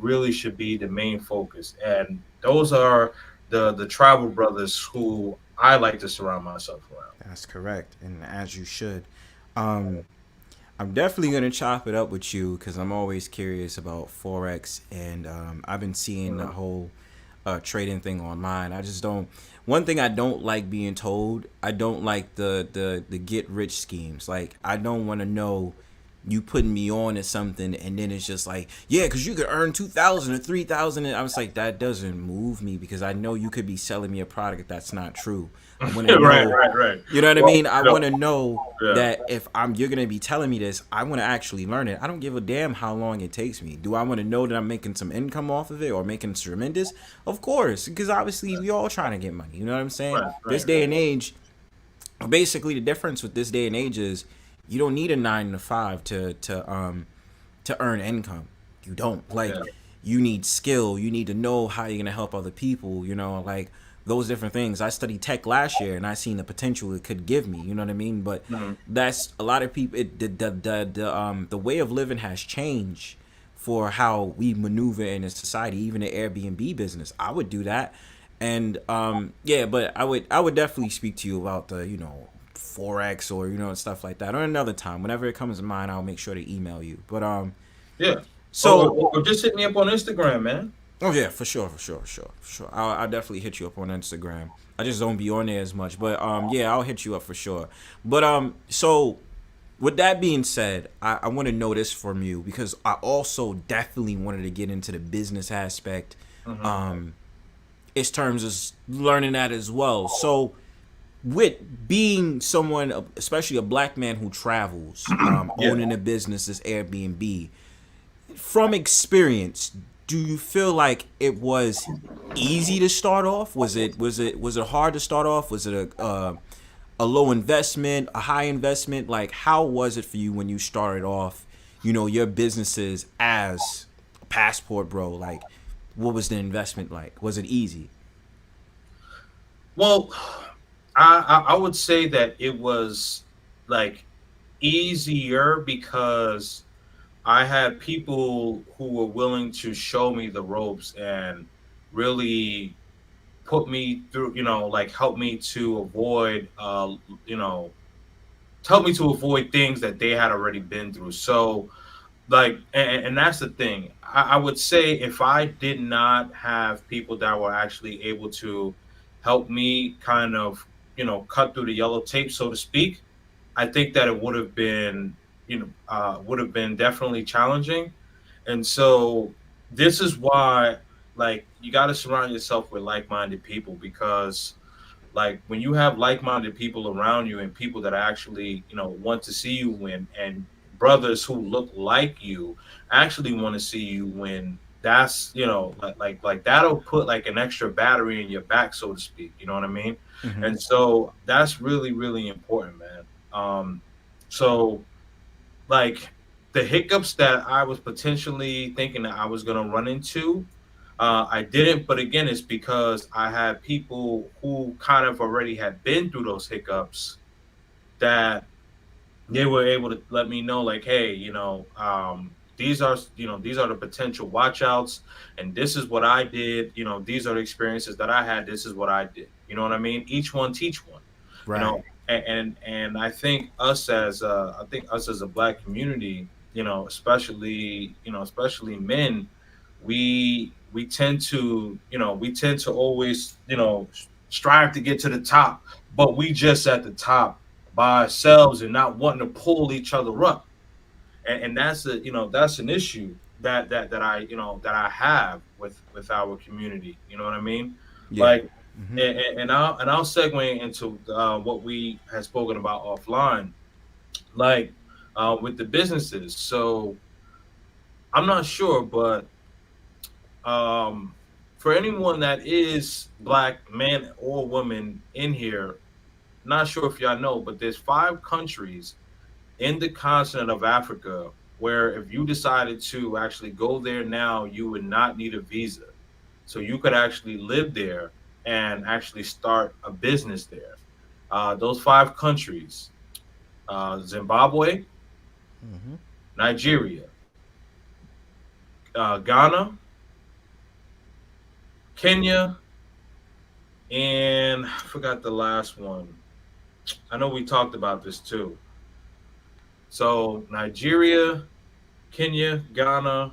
really should be the main focus. And those are the tribal brothers who I like to surround myself around. That's correct, and as you should. I'm definitely gonna chop it up with you because I'm always curious about Forex, and I've been seeing the whole trading thing online. I just don't. One thing I don't like being told. I don't like the get rich schemes. Like, I don't want to know you putting me on to something, and then it's just like, yeah, because you could earn 2,000 or 3,000. And I was like, that doesn't move me, because I know you could be selling me a product that's not true. I want to know, right. You know what I mean? I want to know that if you're gonna be telling me this, I want to actually learn it. I don't give a damn how long it takes me. Do I want to know that I'm making some income off of it or making tremendous? Of course, because obviously we all trying to get money. You know what I'm saying? This day and age, basically the difference with this day and age is you don't need a 9 to 5 to earn income. You don't. Like, you need skill. You need to know how you're gonna help other people. Like those different things. I studied tech last year, and I seen the potential it could give me. You know what I mean? But that's a lot of people. The way of living has changed for how we maneuver in a society. Even the Airbnb business, I would do that. And but I would definitely speak to you about the Forex or stuff like that, or another time. Whenever it comes to mind, I'll make sure to email you. But so or just hit me up on Instagram, man. Oh yeah, for sure. I'll definitely hit you up on Instagram. I just don't be on there as much, but yeah, I'll hit you up for sure. But so With that being said, I want to know this from you because I also definitely wanted to get into the business aspect, Mm-hmm. in terms of learning that as well. So, with being someone, especially a black man who travels, Yeah. owning a business as Airbnb, from experience, do you feel like it was easy to start off? Was it hard to start off? Was it a low investment, a high investment? Like, how was it for you when you started off, your businesses as a passport bro? Like, what was the investment like? Was it easy? Well, I would say that it was like easier because I had people who were willing to show me the ropes and really put me through, like help me to avoid, you know, help me to avoid things that they had already been through. So, like, and that's the thing. I would say if I did not have people that were actually able to help me kind of, cut through the yellow tape, so to speak, I think that it would have been, would have been definitely challenging. And so this is why, like, you got to surround yourself with like-minded people because, like, when you have like-minded people around you and people that actually, want to see you win, and brothers who look like you actually want to see you win, that's, like that'll put like an extra battery in your back, so to speak. You know what I mean? Mm-hmm. And so that's really, really important, man. So like the hiccups that I was potentially thinking that I was going to run into, I didn't. But again, it's because I had people who kind of already had been through those hiccups that they were able to let me know, like, hey, these are the potential watch outs, and this is what I did. These are the experiences that I had. This is what I did. You know what I mean? Each one teach one. you Right. know and I think us as a black community, especially men, we tend to always, strive to get to the top, but we just at the top by ourselves and not wanting to pull each other up. And that's an issue that I have with our community. You know what I mean? Yeah. Like, Mm-hmm. and I'll segue into what we had spoken about offline, like, with the businesses. So I'm not sure, but um, for anyone that is black, man or woman in here, not sure if y'all know, but there's 5 countries in the continent of Africa where if you decided to actually go there now, you would not need a visa. So you could actually live there and actually start a business there. Those 5 countries: Zimbabwe, Mm-hmm. Nigeria, Ghana, Kenya, and I forgot the last one. I know we talked about this too. So Nigeria, Kenya, Ghana,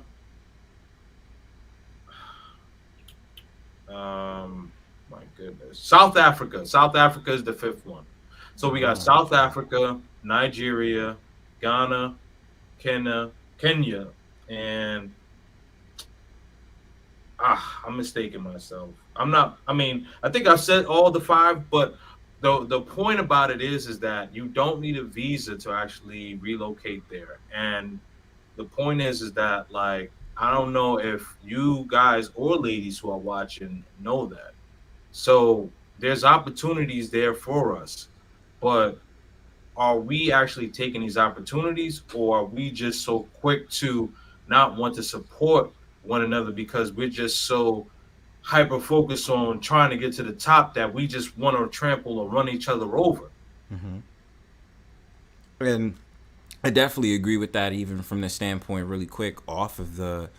my goodness, South Africa. South Africa is the 5th one. So we got Oh, South okay. Africa, Nigeria, Ghana, Kenya, and I'm mistaking myself. I'm not. I mean, I think I've said all the 5, but the point about it is that you don't need a visa to actually relocate there. And the point is that, like, I don't know if you guys or ladies who are watching know that. So there's opportunities there for us, but are we actually taking these opportunities, or are we just so quick to not want to support one another because we're just so hyper focused on trying to get to the top that we just want to trample or run each other over? Mm-hmm. And I definitely agree with that, even from the standpoint, really quick, off the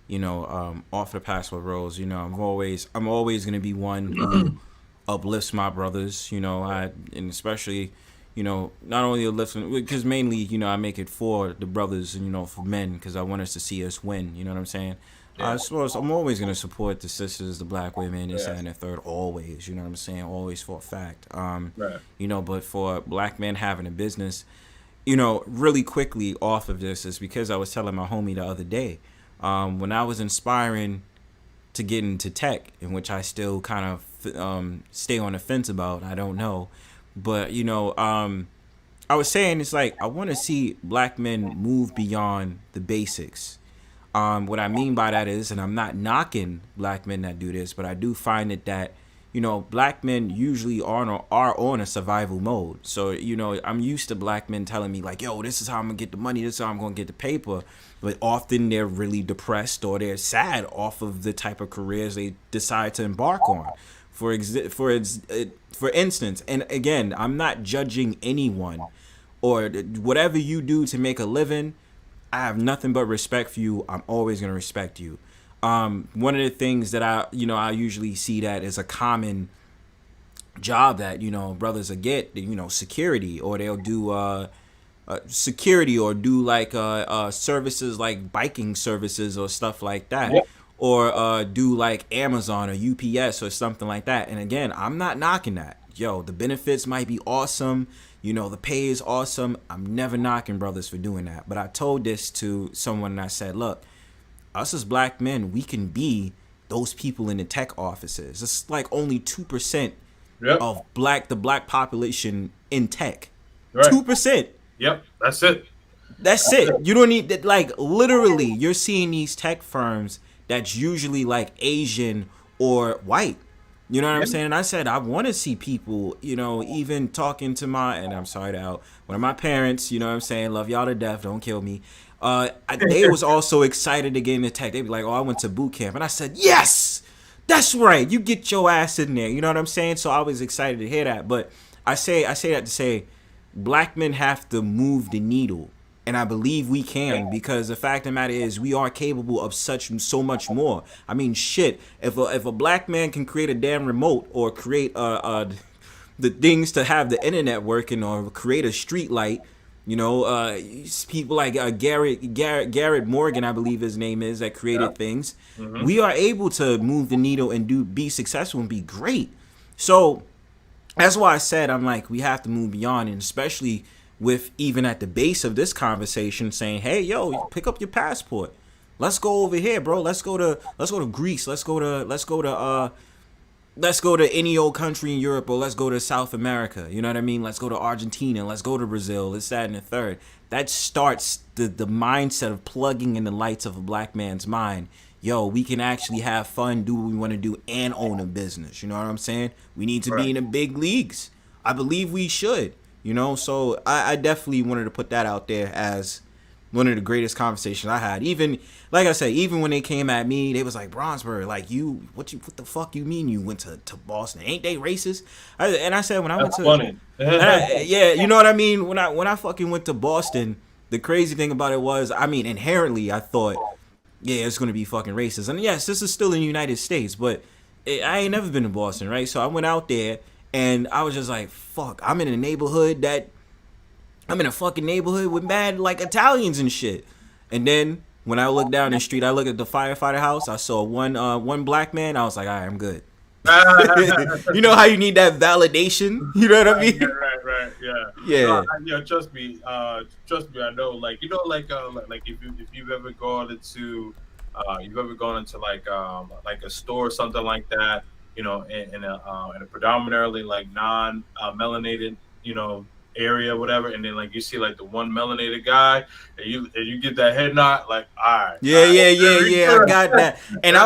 passport roles. I'm always gonna be one who uplifts my brothers. And especially, not only uplifting, because mainly, I make it for the brothers and, for men, because I want us to see us win. You know what I'm saying? I Yeah, suppose I'm always gonna support the sisters, the black women, this, that, yeah, and the third. Always, you know what I'm saying? Always, for a fact. right. But for black men having a business, really quickly off of this is because I was telling my homie the other day, when I was inspiring to get into tech, in which I still kind of stay on the fence about. I don't know, but I was saying it's like I want to see black men move beyond the basics. What I mean by that is, and I'm not knocking black men that do this, but I do find it that black men usually are on a survival mode. So I'm used to black men telling me like, yo, this is how I'm gonna get the money, this is how I'm gonna get the paper. But often they're really depressed or they're sad off of the type of careers they decide to embark on. For instance, and again, I'm not judging anyone or whatever you do to make a living. I have nothing but respect for you. I'm always gonna respect you. One of the things that I usually see that is a common job that brothers will get, security, or they'll do security, or do like services like biking services or stuff like that. Yep. Or do like Amazon or UPS or something like that. And again, I'm not knocking that. Yo, the benefits might be awesome. The pay is awesome. I'm never knocking brothers for doing that. But I told this to someone and I said, look, us as black men, we can be those people in the tech offices. It's like only 2% of the black population in tech. Right. 2%. Yep, that's it. That's it. You don't need that. Like literally, you're seeing these tech firms that's usually like Asian or white. You know what I'm saying? And I said, I want to see people, even talking to and I'm sorry to out, one of my parents, you know what I'm saying? Love y'all to death. Don't kill me. They was also excited to get into tech. They'd be like, oh, I went to boot camp. And I said, yes, that's right. You get your ass in there. You know what I'm saying? So I was excited to hear that. But I say that to say black men have to move the needle. And I believe we can, because the fact of the matter is we are capable of so much more. I mean, shit, if a black man can create a damn remote or create the things to have the internet working or create a street light, people like Garrett Morgan, I believe his name is, that created things. Mm-hmm. We are able to move the needle and be successful and be great. So that's why I said I'm like, we have to move beyond, and especially with even at the base of this conversation saying, hey, yo, pick up your passport. Let's go over here, bro. Let's go to Greece. Let's go to any old country in Europe, or let's go to South America. You know what I mean? Let's go to Argentina. Let's go to Brazil. This, that, and the third. That starts the mindset of plugging in the lights of a black man's mind. Yo, we can actually have fun, do what we want to do, and own a business. You know what I'm saying? We need to be in the big leagues. I believe we should. So I definitely wanted to put that out there as one of the greatest conversations I had. Even, like I said, even when they came at me, they was like, Bronzebird, like, what the fuck you mean you went to Boston? Ain't they racist? And I said, when I That's went to... funny. Yeah, you know what I mean? When I fucking went to Boston, the crazy thing about it was, I mean, inherently, I thought, yeah, it's going to be fucking racist. And yes, this is still in the United States, but I ain't never been to Boston, right? So I went out there, and I was just like, fuck, I'm in a fucking neighborhood with mad, like, Italians and shit. And then when I looked down the street, I looked at the firefighter house, I saw one black man, I was like, all right, I'm good. You know how you need that validation? You know what I mean? Right, yeah. Yeah, trust me, I know, like, like if you've ever gone into like a store or something like that, in a predominantly like non-melanated, area, whatever, and then like you see like the one melanated guy, and you get that head nod, like, all right. Yeah, I got that. And I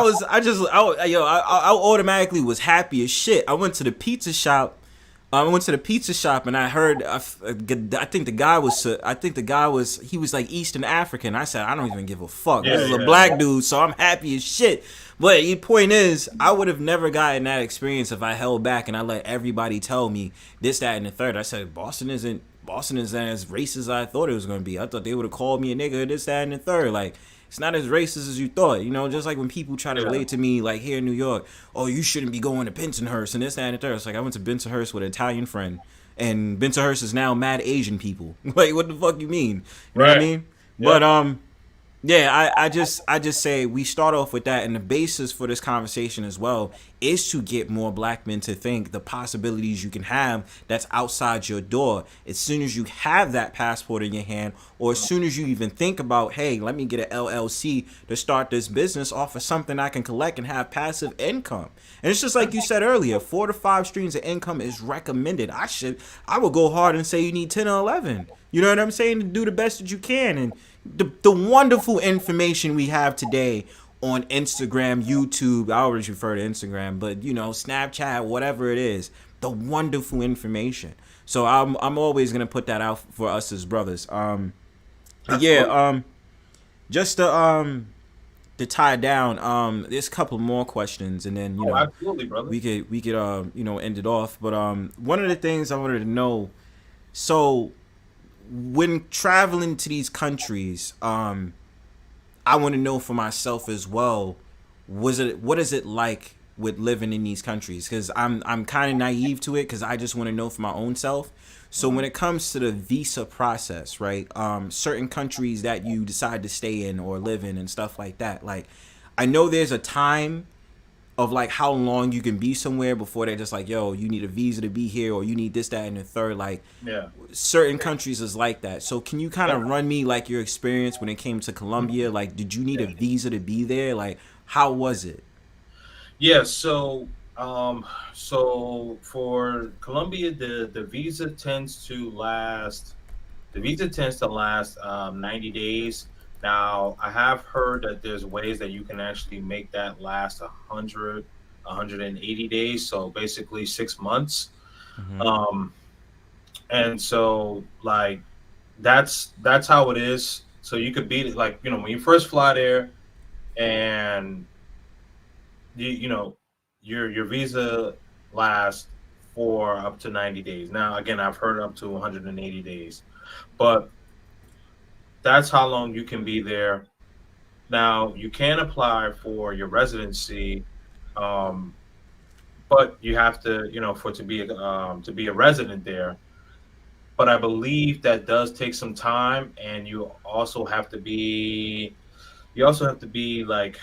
automatically was happy as shit. I went to the pizza shop. And I heard, I think the guy was he was like Eastern African. I said, I don't even give a fuck. This is a black dude, so I'm happy as shit. But the point is, I would have never gotten that experience if I held back and I let everybody tell me this, that, and the third. I said, Boston isn't as racist as I thought it was going to be. I thought they would have called me a nigga, this, that, and the third. Like, it's not as racist as you thought, just like when people try to relate to me, like here in New York, oh, you shouldn't be going to Bensonhurst and this, that, and the third. It's like, I went to Bensonhurst with an Italian friend, and Bensonhurst is now mad Asian people. Like, what the fuck you mean? You know what I mean? Yeah. Yeah, I just say we start off with that, and the basis for this conversation as well is to get more black men to think the possibilities you can have that's outside your door. As soon as you have that passport in your hand, or as soon as you even think about, hey, let me get an LLC to start this business off of something I can collect and have passive income. And it's just like you said earlier, 4 to 5 streams of income is recommended. I would go hard and say you need 10 or 11. You know what I'm saying? To do the best that you can. And the wonderful information we have today on Instagram, YouTube, I always refer to Instagram, but Snapchat, whatever it is, the wonderful information. So I'm always gonna put that out for us as brothers. But yeah, just to tie it down, there's a couple more questions, and then absolutely, brother. we could end it off. But one of the things I wanted to know, so when traveling to these countries, I want to know for myself as well, what is it like with living in these countries? Because I'm kind of naive to it, because I just want to know for my own self. So when it comes to the visa process, right? Certain countries that you decide to stay in or live in and stuff like that. Like, I know there's a time of like how long you can be somewhere before they're just like, yo, you need a visa to be here, or you need this, that, and the third. Like, certain countries is like that. So can you kind of run me like your experience when it came to Colombia? Like, did you need a visa to be there? Like, how was it? Yeah, so for Colombia, the visa tends to last. The visa tends to last 90 days. Now, I have heard that there's ways that you can actually make that last 100, 180 days. So basically 6 months. Mm-hmm. And so like that's how it is. So you could beat it like when you first fly there, and your visa lasts for up to 90 days. Now, again, I've heard up to 180 days, but that's how long you can be there. Now, you can apply for your residency, but you have to, for to be a resident there. But I believe that does take some time, and you also have to be like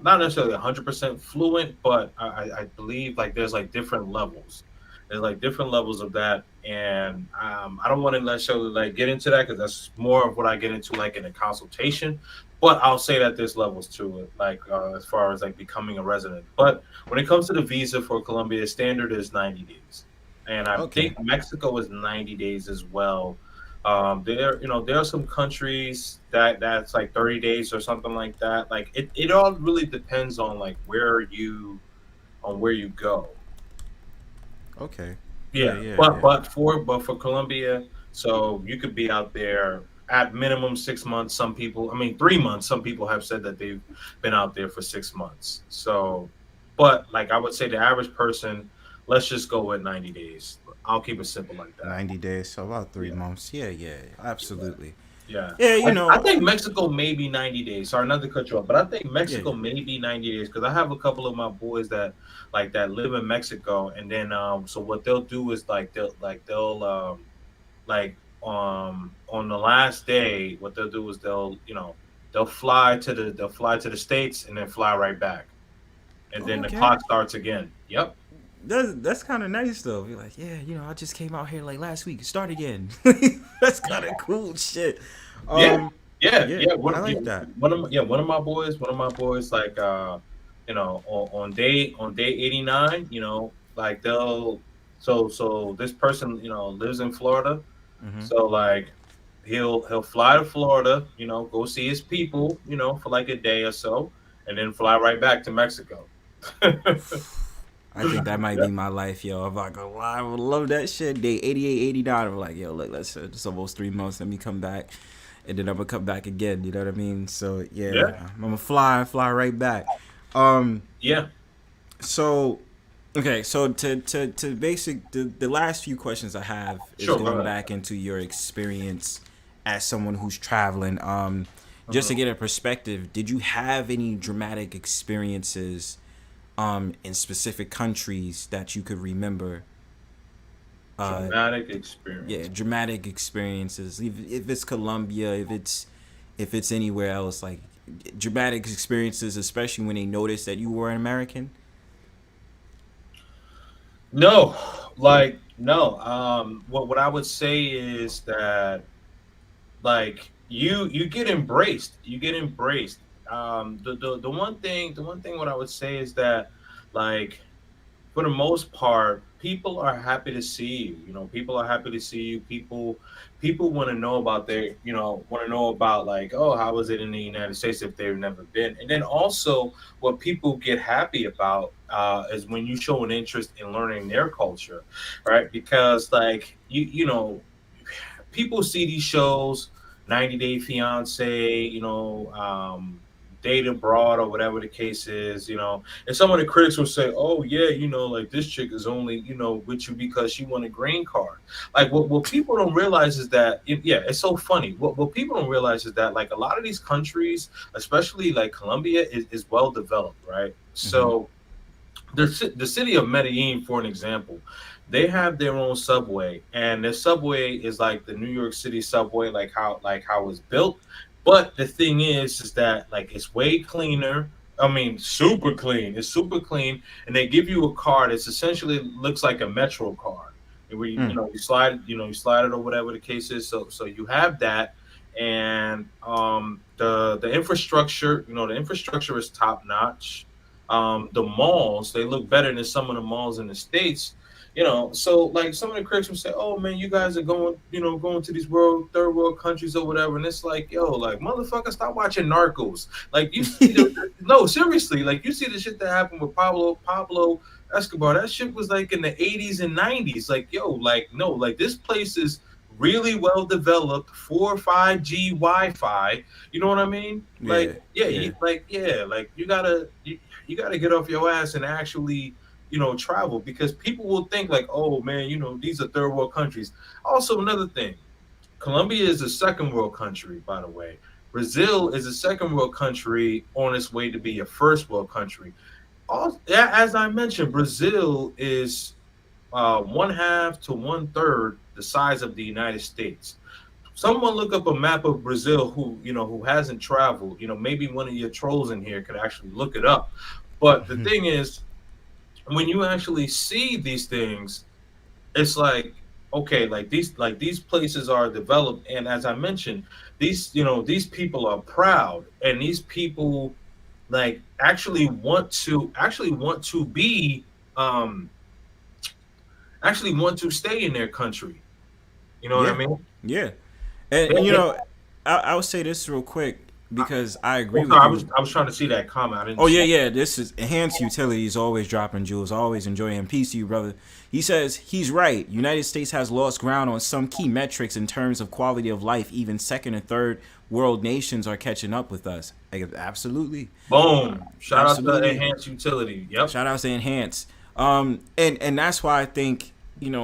not necessarily 100% fluent, but I believe like there's like different levels. There's like different levels of that, and I don't want to necessarily like get into that because that's more of what I get into like in a consultation. But I'll say that there's levels to it, like as far as like becoming a resident. But when it comes to the visa for Colombia, the standard is 90 days, and I Okay. think Mexico is 90 days as well. There are some countries that's like 30 days or something like that. Like it all really depends on like where you go. Okay. Yeah, Yeah, yeah, but yeah. for Colombia, so you could be out there at minimum 6 months. Some people, I mean 3 months. Some people have said that they've been out there for 6 months. So, but like I would say, the average person, let's just go with 90 days. I'll keep it simple like that. 90 days, so about three Yeah. months. Yeah, yeah, absolutely. Yeah, Yeah, I think Mexico may be 90 days. Sorry, not to cut you off, but I think yeah, Mexico yeah. may be 90 days because I have a couple of my boys that live in Mexico, and then so what they'll do is they'll like on the last day, what they'll do is they'll fly to the States and then fly right back, and then the Okay. clock starts again. Yep. That's kind of nice though. You're like, yeah, I just came out here like last week. Start again. That's kind of cool shit. Yeah, Um, yeah, yeah, yeah. I like that. One of my boys, like on day 89, like so this person, lives in Florida, Hmm. so like he'll fly to Florida, go see his people, for like a day or so, and then fly right back to Mexico. I think that might Yeah, be my life, yo. I'm not gonna lie, I would love that shit. Day 88, 89. I'm like, yo, look, let's it's almost 3 months. Let me come back, and then I'm gonna come back again. You know what I mean? So yeah, yeah, I'm gonna fly right back. Um, yeah. so okay, so to basic the last few questions I have is Sure, go going ahead. back into your experience as someone who's traveling. Just to Mhm. get a perspective, did you have any dramatic experiences in specific countries that you could remember? Uh, Dramatic yeah, experience. dramatic experiences. If it's Colombia, if it's if it's anywhere else, like dramatic experiences, especially when they notice that you were an American? No, like no. What I would say is that like you get embraced. You get embraced. The one thing what I would say is that like for the most part, people are happy to see you. You know, people are happy to see you. People want to know about want to know about like, oh, how was it in the United States if they've never been? And then also, what people get happy about is when you show an interest in learning their culture, right? Because like people see these shows, 90 Day Fiance, Date Abroad or whatever the case is, and some of the critics will say, oh, yeah, like this chick is only, with you because she won a green card. Like what people don't realize is that, it's so funny. What people don't realize is that like a lot of these countries, especially like Colombia, is well developed, right? So the city of Medellin, for an example, they have their own subway, and their subway is like the New York City subway, like how it's built. But the thing is that like it's way cleaner. I mean, super clean. It's super clean, and they give you a card. It's essentially looks like a Metro card, where you slide, you slide it or whatever the case is. So you have that, and the infrastructure, the infrastructure is top notch. The malls, they look better than some of the malls in the States. So like some of the critics will say, oh man, you guys are going to these third world countries or whatever. And it's like, yo, like motherfucker, stop watching Narcos. Like you see no, seriously, like you see the shit that happened with Pablo Escobar. That shit was like in the 80s and 90s. Like, yo, like no, like this place is really well developed, 5G Wi-Fi. You know what I mean? Like, like you gotta get off your ass and actually travel, because people will think like, oh man, these are third world countries. Also, another thing, Colombia is a second world country, by the way. Brazil is a second world country on its way to be a first world country. As I mentioned, Brazil is 1/2 to 1/3 the size of the United States. Someone look up a map of Brazil who hasn't traveled. Maybe one of your trolls in here could actually look it up. But the thing is, when you actually see these things, it's like, okay, like these places are developed, and as I mentioned, these people are proud, and these people like actually want to be actually want to stay in their country. You know what I mean? Yeah. And I would say this real quick, because I agree with you. I was trying to see that comment. This is Enhanced Utilities, always dropping jewels, always enjoying. Peace to you, brother. He says he's right. United States has lost ground on some key metrics in terms of quality of life. Even second and third world nations are catching up with us. Absolutely. Boom. Shout out to Enhanced Utility. Yep. Shout out to Enhanced. And that's why I think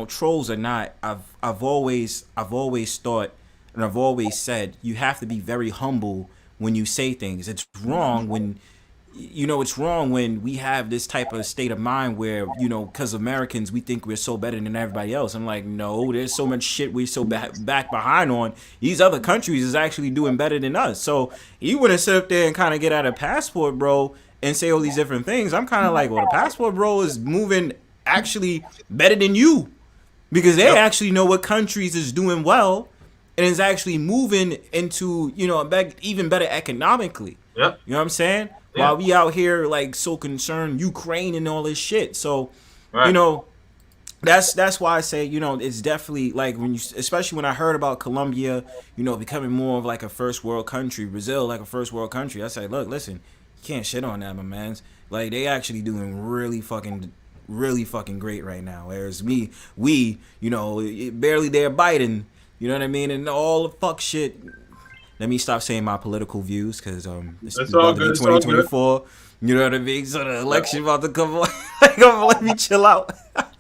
trolls are not. I've always thought, and I've always said, you have to be very humble when you say things. It's wrong when we have this type of state of mind where, because Americans, we think we're so better than everybody else. I'm like, no, there's so much shit we're so back behind on. These other countries is actually doing better than us. So you want to sit up there and kind of get out a passport, bro, and say all these different things. I'm kind of like, well, the passport, bro, is moving actually better than you, because they actually know what countries is doing well and is actually moving into, even better economically. Yep. You know what I'm saying? Yeah. While we out here like so concerned Ukraine and all this shit. So, that's why I say, it's definitely like especially when I heard about Colombia, becoming more of like a first world country, Brazil like a first world country. I say, look, listen, you can't shit on that, my man. Like they actually doing really fucking great right now. Whereas we, barely there Biden. You know what I mean? And all the fuck shit. Let me stop saying my political views, because this is about to be 2024. You know what I mean? So the election about to come on. Let me chill out.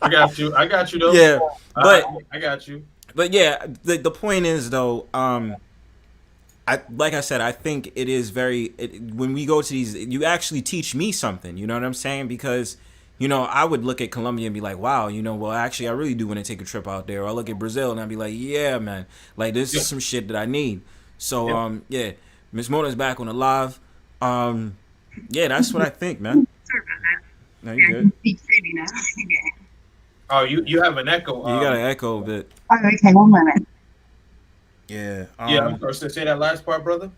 I got you though. Yeah, but I got you. But yeah, the point is though, like I said, I think it is when we go to these, you actually teach me something. You know what I'm saying? Because I would look at Colombia and be like, wow, well, actually, I really do want to take a trip out there. Or I look at Brazil and I'd be like, yeah, man, like this is some shit that I need. So, Miss Mona's back on the live. Yeah, that's what I think, man. Sorry about that. No, Yeah, you I good. can speak freely now. Yeah. Oh, you have an echo. You got an echo a bit. Oh, okay, 1 minute. Yeah. Yeah, I'm sorry. So say that last part, brother.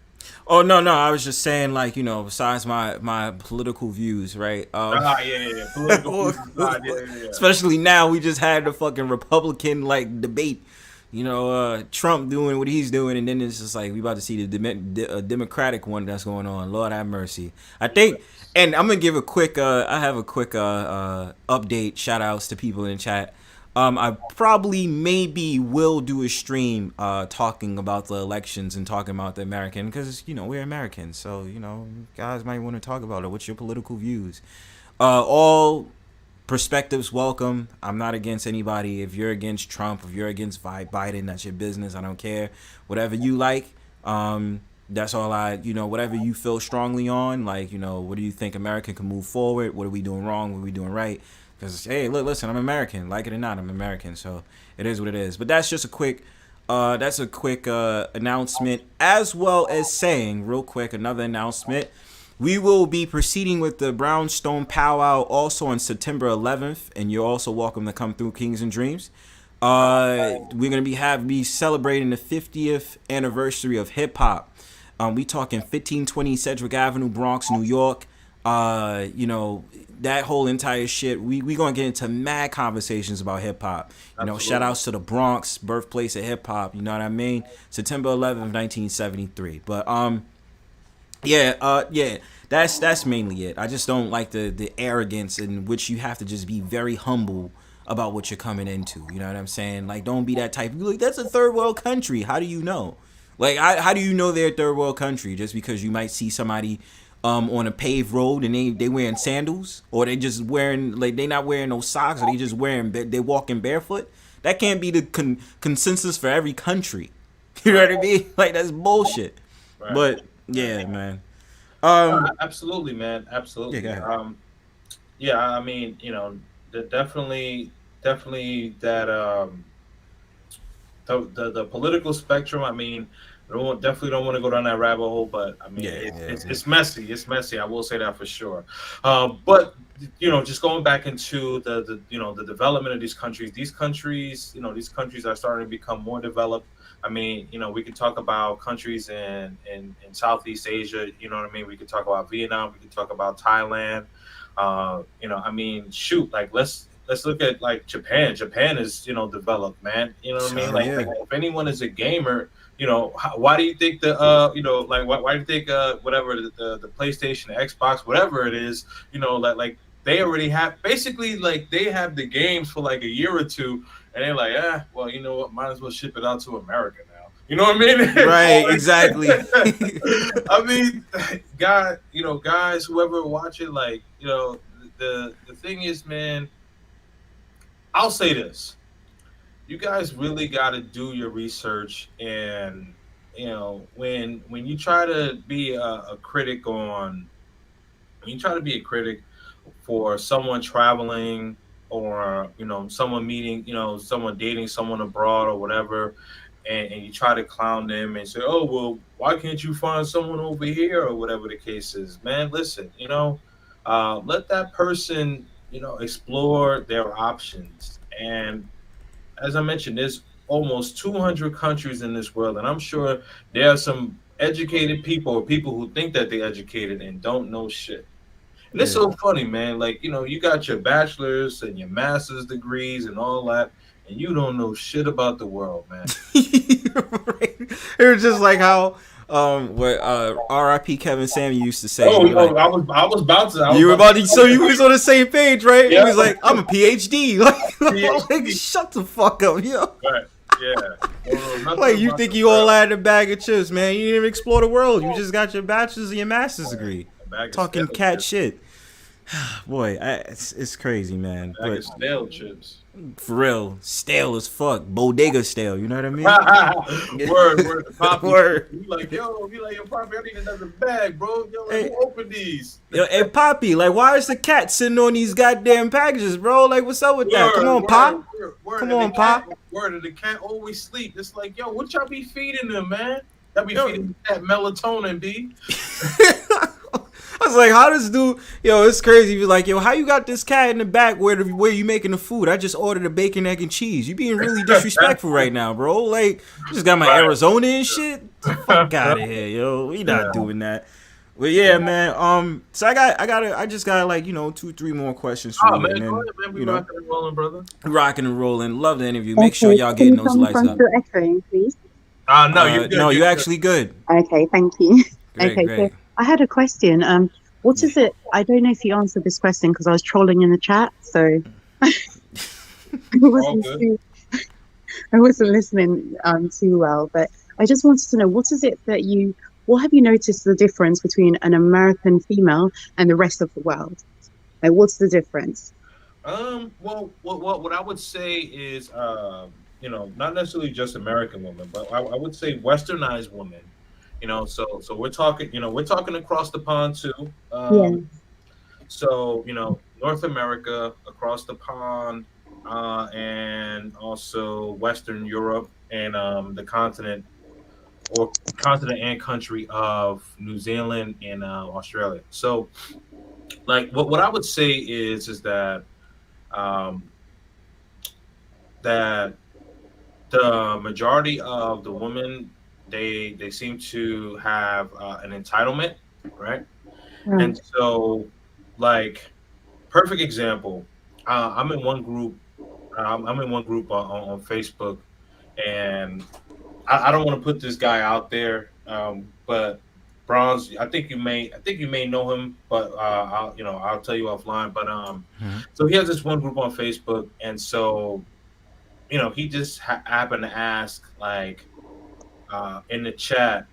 Oh no, I was just saying, like, you know, besides my political views, right? Yeah. Political views aside, yeah. Especially now, we just had the fucking Republican like debate. You know, Trump doing what he's doing, and then it's just like we about to see the Democratic one that's going on. Lord have mercy. I think, and I'm gonna give a quick. I have a quick update. Shout outs to people in chat. I probably maybe will do a stream talking about the elections and talking about the American, because you know we're Americans, so you know guys might want to talk about it. What's your political views? All perspectives welcome. I'm not against anybody. If you're against Trump, if you're against Biden, that's your business. I don't care. Whatever you like, that's all whatever you feel strongly on, like, you know, what do you think America can move forward? What are we doing wrong? What are we doing right? Because, hey, look, listen, I'm American. Like it or not, I'm American. So it is what it is. But that's just a quick announcement, as well as saying, real quick, another announcement. We will be proceeding with the Brownstone Powwow also on September 11th, and you're also welcome to come through KingzNdreamz. We're gonna be celebrating the 50th anniversary of hip hop. We talking 1520 Sedgwick Avenue, Bronx, New York. You know, that whole entire shit. We gonna get into mad conversations about hip hop. You know, shout outs to the Bronx, birthplace of hip hop. You know what I mean? September 11th, 1973. But yeah, that's mainly it. I just don't like the arrogance in which you have to just be very humble about what you're coming into. You know what I'm saying? Like, don't be that type. Like, that's a third world country. How do you know? Like, how do you know they're a third world country? Just because you might see somebody on a paved road and they wearing sandals, or they just wearing, like, they not wearing no socks, or they walking barefoot? That can't be the consensus for every country. You know what I mean? Like, that's bullshit. Right. But yeah, man. Absolutely, man. Absolutely. Yeah, go ahead. Yeah, I mean, you know, definitely that the political spectrum. I mean, definitely don't want to go down that rabbit hole, but I mean, it's messy. It's messy. I will say that for sure. But you know, just going back into the development of these countries. These countries are starting to become more developed. I mean, you know, we could talk about countries in Southeast Asia. You know what I mean? We could talk about Vietnam. We could talk about Thailand. You know, I mean, shoot, like let's look at like Japan. Japan is, you know, developed, man. You know what I mean? Like if anyone is a gamer, you know, why do you think why do you think whatever the PlayStation, the Xbox, whatever it is, you know, like they already have, basically, like, they have the games for like a year or two, and they're like, well, you know what, might as well ship it out to America now. You know what I mean? Right, exactly. I mean, guys, whoever watch it, like, you know, the thing is, man, I'll say this. You guys really got to do your research, and, you know, when you try to be a critic for someone traveling, or, you know, someone meeting, you know, someone dating someone abroad or whatever, and you try to clown them and say, oh, well, why can't you find someone over here, or whatever the case is, man, listen, you know, let that person, you know, explore their options. And as I mentioned, there's almost 200 countries in this world, and I'm sure there are some educated people, or people who think that they're educated and don't know shit. And it's so funny, man. Like, you know, you got your bachelor's and your master's degrees and all that, and you don't know shit about the world, man. Right. It was just like how what R.I.P. Kevin Samuel used to say. I was about to. So you was on the same page, right? Yeah. He was like, I'm a PhD. Like, shut the fuck up, yo. Right. Yeah. Like, you think you all had a bag of chips, man? You didn't even explore the world. You just got your bachelor's and your master's degree. Talking cat shit. Boy, it's crazy, man. Bag of stale chips. For real, stale as fuck, bodega stale. You know what I mean? Word, Poppy. Word. You like, yo, Poppy, I need another bag, bro. Yo, hey, who opened these? Yo, hey, Poppy, like, why is the cat sitting on these goddamn packages, bro? Like, what's up with that? Come on, Pop. Word. Come on, Pop. Word, the cat always sleep. It's like, yo, what y'all be feeding them, man? That be feeding that melatonin, B. I was like, how does dude? Yo, it's crazy. Be like, yo, how you got this cat in the back? Where you making the food? I just ordered a bacon, egg, and cheese. You being really disrespectful right now, bro. Like, I just got my Arizona and shit. Fuck out of here, yo. We not doing that. But yeah, man. So I just got like 2-3 more questions for you, man, and then go ahead, man. We rocking and rolling, brother. Rocking and rolling. Love the interview. Make sure y'all getting those lights up. Still echoing, please. No, you're good. No, you're actually good. Okay, thank you. Great, okay, great. so I had a question. What is it? I don't know if you answered this question because I was trolling in the chat, so I wasn't listening too well. But I just wanted to know, what have you noticed the difference between an American female and the rest of the world? Like, what's the difference? Well, what I would say is, not necessarily just American women, but I would say Westernized women. So we're talking, we're talking across the pond too. So, North America, across the pond, and also Western Europe and the continent and country of New Zealand and Australia. So, like, what I would say is that that the majority of the women, they seem to have an entitlement, right? And so, like, perfect example. I'm in one group. I'm in one group on Facebook, and I don't want to put this guy out there, but Bronze, I think you may know him, but I'll tell you offline. But so he has this one group on Facebook, and so he just happened to ask, like, in the chat,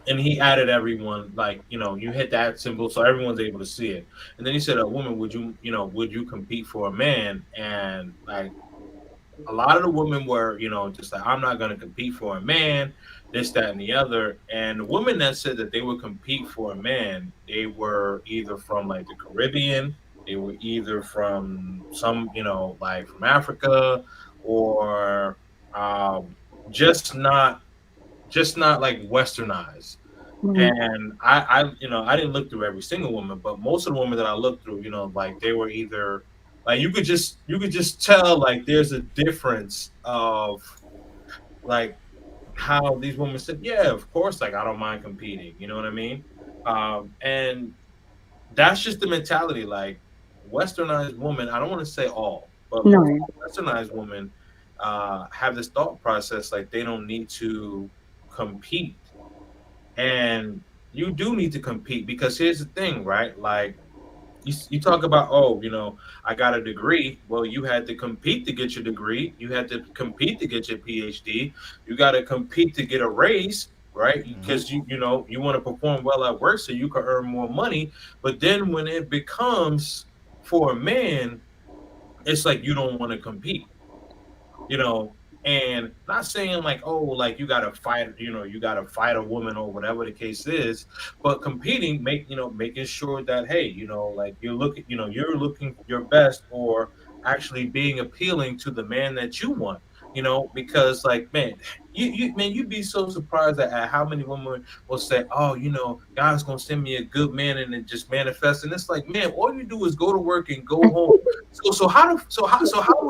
and he added everyone, like, you hit that symbol so everyone's able to see it. And then he said, a woman, would you compete for a man? And, like, a lot of the women were, just like, I'm not going to compete for a man, this, that, and the other. And the women that said that they would compete for a man, they were either from, like, the Caribbean, they were either from some, like, from Africa, or just not like westernized. And I didn't look through every single woman, but most of the women that I looked through, like, they were either, like, you could just tell, like, there's a difference of, like, how these women said, yeah, of course, like, I don't mind competing, you know what I mean? And that's just the mentality. Like, westernized women, I don't want to say all, but westernized women have this thought process, like, they don't need to compete. And you do need to compete, because here's the thing, right? Like, you talk about, I got a degree. Well, you had to compete to get your degree. You had to compete to get your PhD. You got to compete to get a raise, right? Because you want to perform well at work so you can earn more money. But then when it becomes for a man, it's like you don't want to compete, and not saying, like, oh, like, you gotta fight, you gotta fight a woman or whatever the case is, but competing, making sure that, hey, like, you're looking your best, or actually being appealing to the man that you want, because, like, man, you'd be so surprised at how many women will say, oh, God's gonna send me a good man, and it just manifests. And it's like, man, all you do is go to work and go home. So how are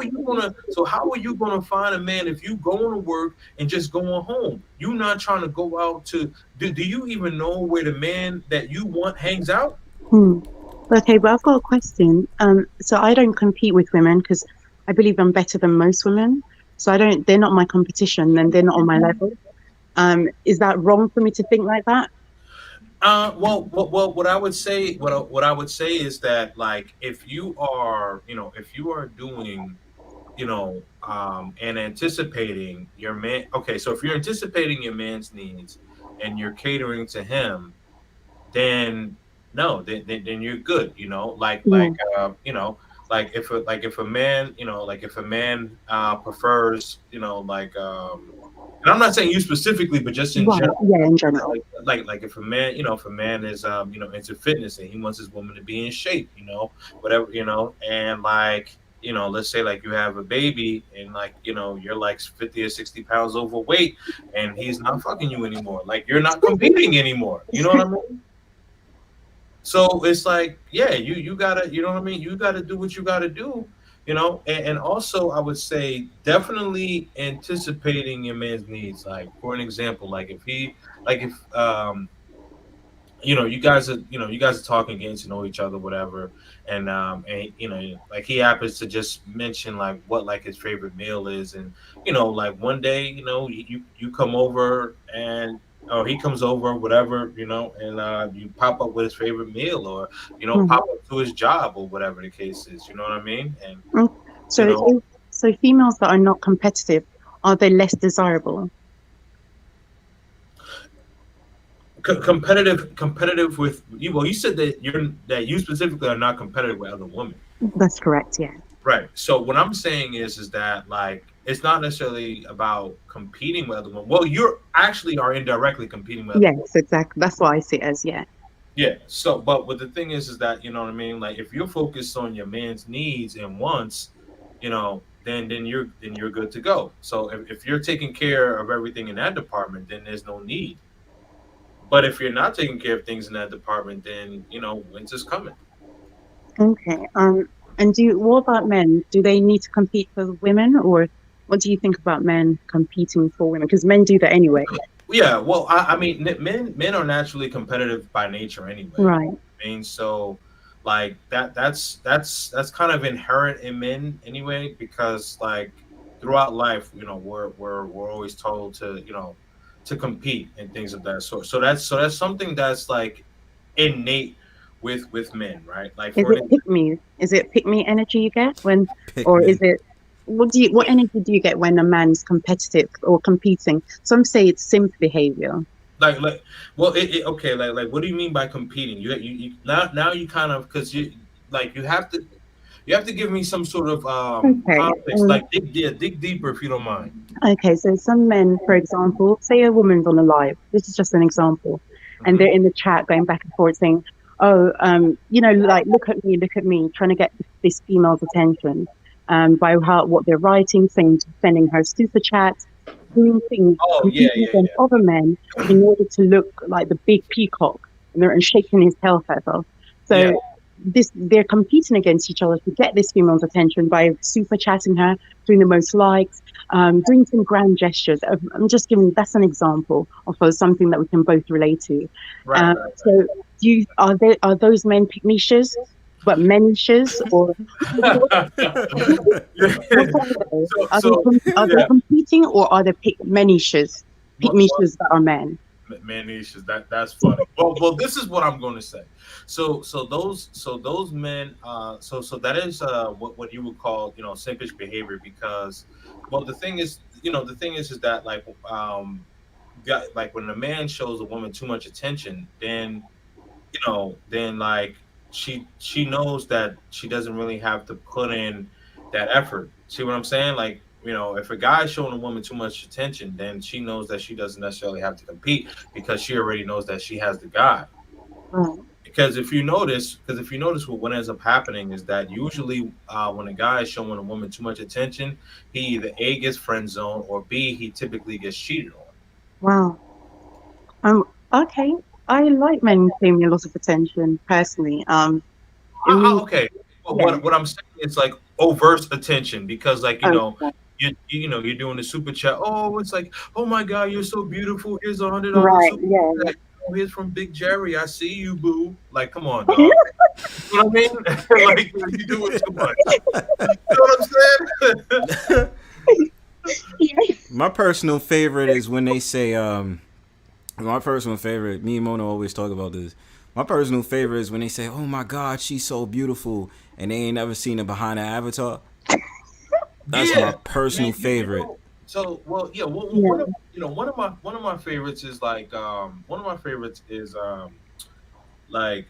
you gonna find a man if you going to work and just going home? You're not trying to go out to do you even know where the man that you want hangs out? Okay, but I've got a question. So I don't compete with women because I believe I'm better than most women. So they're not my competition, and they're not on my level. Is that wrong for me to think like that? Well, what I would say is that, like, if you are doing, and anticipating your man. Okay, so if you're anticipating your man's needs and you're catering to him, then no, then you're good. Like, if a man, prefers, and I'm not saying you specifically, but just in general. Yeah, in general. Like if a man, is into fitness and he wants his woman to be in shape, whatever, and, like, let's say like you have a baby and like you're like 50 or 60 pounds overweight, and he's not fucking you anymore. Like you're not competing anymore. You know what I mean? So it's like, yeah, you gotta, you know what I mean? You gotta do what you gotta do, and also I would say definitely anticipating your man's needs. Like for an example, like if you guys are talking, getting to know each other, whatever, and like he happens to just mention like what like his favorite meal is, and like one day, you come over and or he comes over, whatever, and you pop up with his favorite meal, or Mhm. pop up to his job, or whatever the case is. You know what I mean? And Mm. you So, know, so females that are not competitive, are they less desirable? competitive with you. Well, you said that you specifically are not competitive with other women. That's correct. Yeah. Right. So what I'm saying is that like it's not necessarily about competing with other women. Well, you're actually are indirectly competing with other women. Yes, exactly. That's what I see it as. Yeah. Yeah. So, but what the thing is that you know what I mean. Like if you're focused on your man's needs and wants, then you're good to go. So if you're taking care of everything in that department, then there's no need. But if you're not taking care of things in that department, then winter's coming. Okay. And what about men? Do they need to compete for women, or what do you think about men competing for women? Because men do that anyway. Yeah, well, I mean, men are naturally competitive by nature anyway. Right. I mean, so like that's kind of inherent in men anyway, because like throughout life, we're always told to to compete and things of that sort. So that's something that's like innate with men, right? Like Is for it an pick me? Is it pick me energy you get when, Pick or is me. it what energy do you get when a man's competitive or competing? Some say it's simp behavior. like well okay, like what do you mean by competing? You now you kind of, because you have to give me some sort of Okay. context, like dig deeper if you don't mind. Okay, so some men, for example, say a woman's on a live, this is just an example, and they're Hmm. in the chat going back and forth saying, oh, like, look at me, trying to get this female's attention by what they're writing, saying, sending her super chats, doing things, Oh yeah, competing yeah, against other men in order to look like the big peacock, and shaking his tail feather. yeah, So they're competing against each other to get this female's attention by super chatting her, doing the most likes, doing some grand gestures. I'm just giving that's an example of something that we can both relate to. right, right, So, are those men pygmishas, but menishas, or what, what are they? so Are they so are they yeah. competing, or are they menishas, What pygmishas that are men? man issues, that's funny. Well, this is what I'm going to say. So those men, so that is what you would call simpish behavior, because well the thing is that like when a man shows a woman too much attention, then like she knows that she doesn't really have to put in that effort. See what I'm saying? Like, if a guy's showing a woman too much attention, then she knows that she doesn't necessarily have to compete, because she already knows that she has the guy. Right. Because if you notice what ends up happening is that usually when a guy is showing a woman too much attention, he either A, gets friend zoned, or B, he typically gets cheated on. Wow. Okay. I like men paying me a lot of attention personally. It means, Okay. But yeah. what I'm saying is like overt attention, because like Okay. you're doing the super chat. Oh, it's like, oh my god, you're so beautiful. Here's $100 Right. super Yeah. chat. Oh, here's from Big Jerry. I see you, boo. Like, come on, dog. You know what I mean? Like you do it too much. You know what I'm saying? Yeah. My personal favorite is when they say, my personal favorite, me and Mona always talk about this. My personal favorite is when they say, oh my God, she's so beautiful, and they ain't never seen her behind an avatar. That's my Yeah, personal man. favorite. So well, yeah. Well, Yeah. one of my favorites is like one of my favorites is like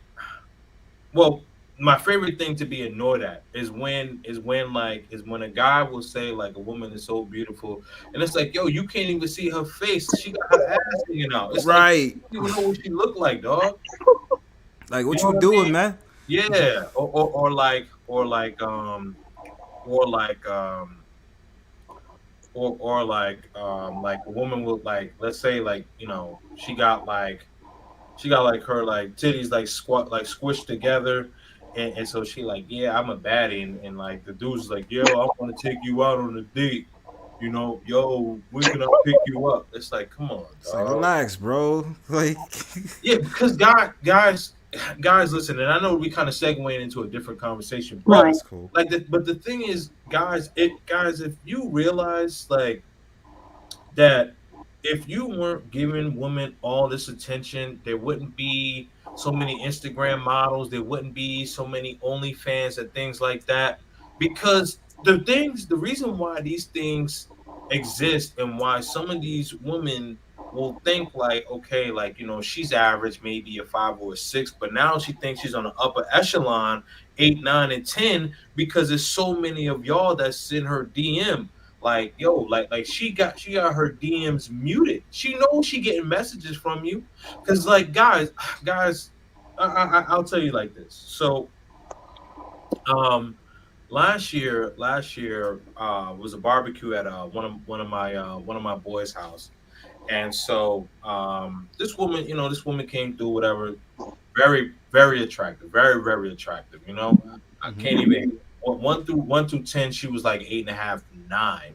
well, my favorite thing to be annoyed at is when a guy will say like a woman is so beautiful, and it's like, yo, you can't even see her face. She got her ass hanging out. It's like Right. you don't even know what she look like, dog. Like, You what know you what I doing, mean? man? Yeah. Or like or like a woman with like, let's say like, she got like her like titties like squished together, and so she like, yeah, I'm a baddie, and like the dude's like, yo, I want to take you out on a date, yo, when can I pick you up? It's like, come on, It's like, dog. relax, bro. Like, Yeah, because guys, listen, and I know we kind of segueing into a different conversation, but Right. that's cool. but the thing is, guys, if you realize like that, if you weren't giving women all this attention, there wouldn't be so many Instagram models, there wouldn't be so many OnlyFans and things like that. Because the reason why these things exist and why some of these women will think like, okay, like, she's average, maybe a 5 or a 6, but now she thinks she's on the upper echelon, 8, 9, and 10, because there's so many of y'all that's in her DM. Like, yo, like she got her DMs muted. She knows she getting messages from you, because like, guys, I'll tell you like this. So, um, last year was a barbecue at one of my boys' house, and so this woman, this woman came through, whatever, very, very attractive, very, very attractive. I Hmm. can't even, one through 10. She was like 8.5, 9.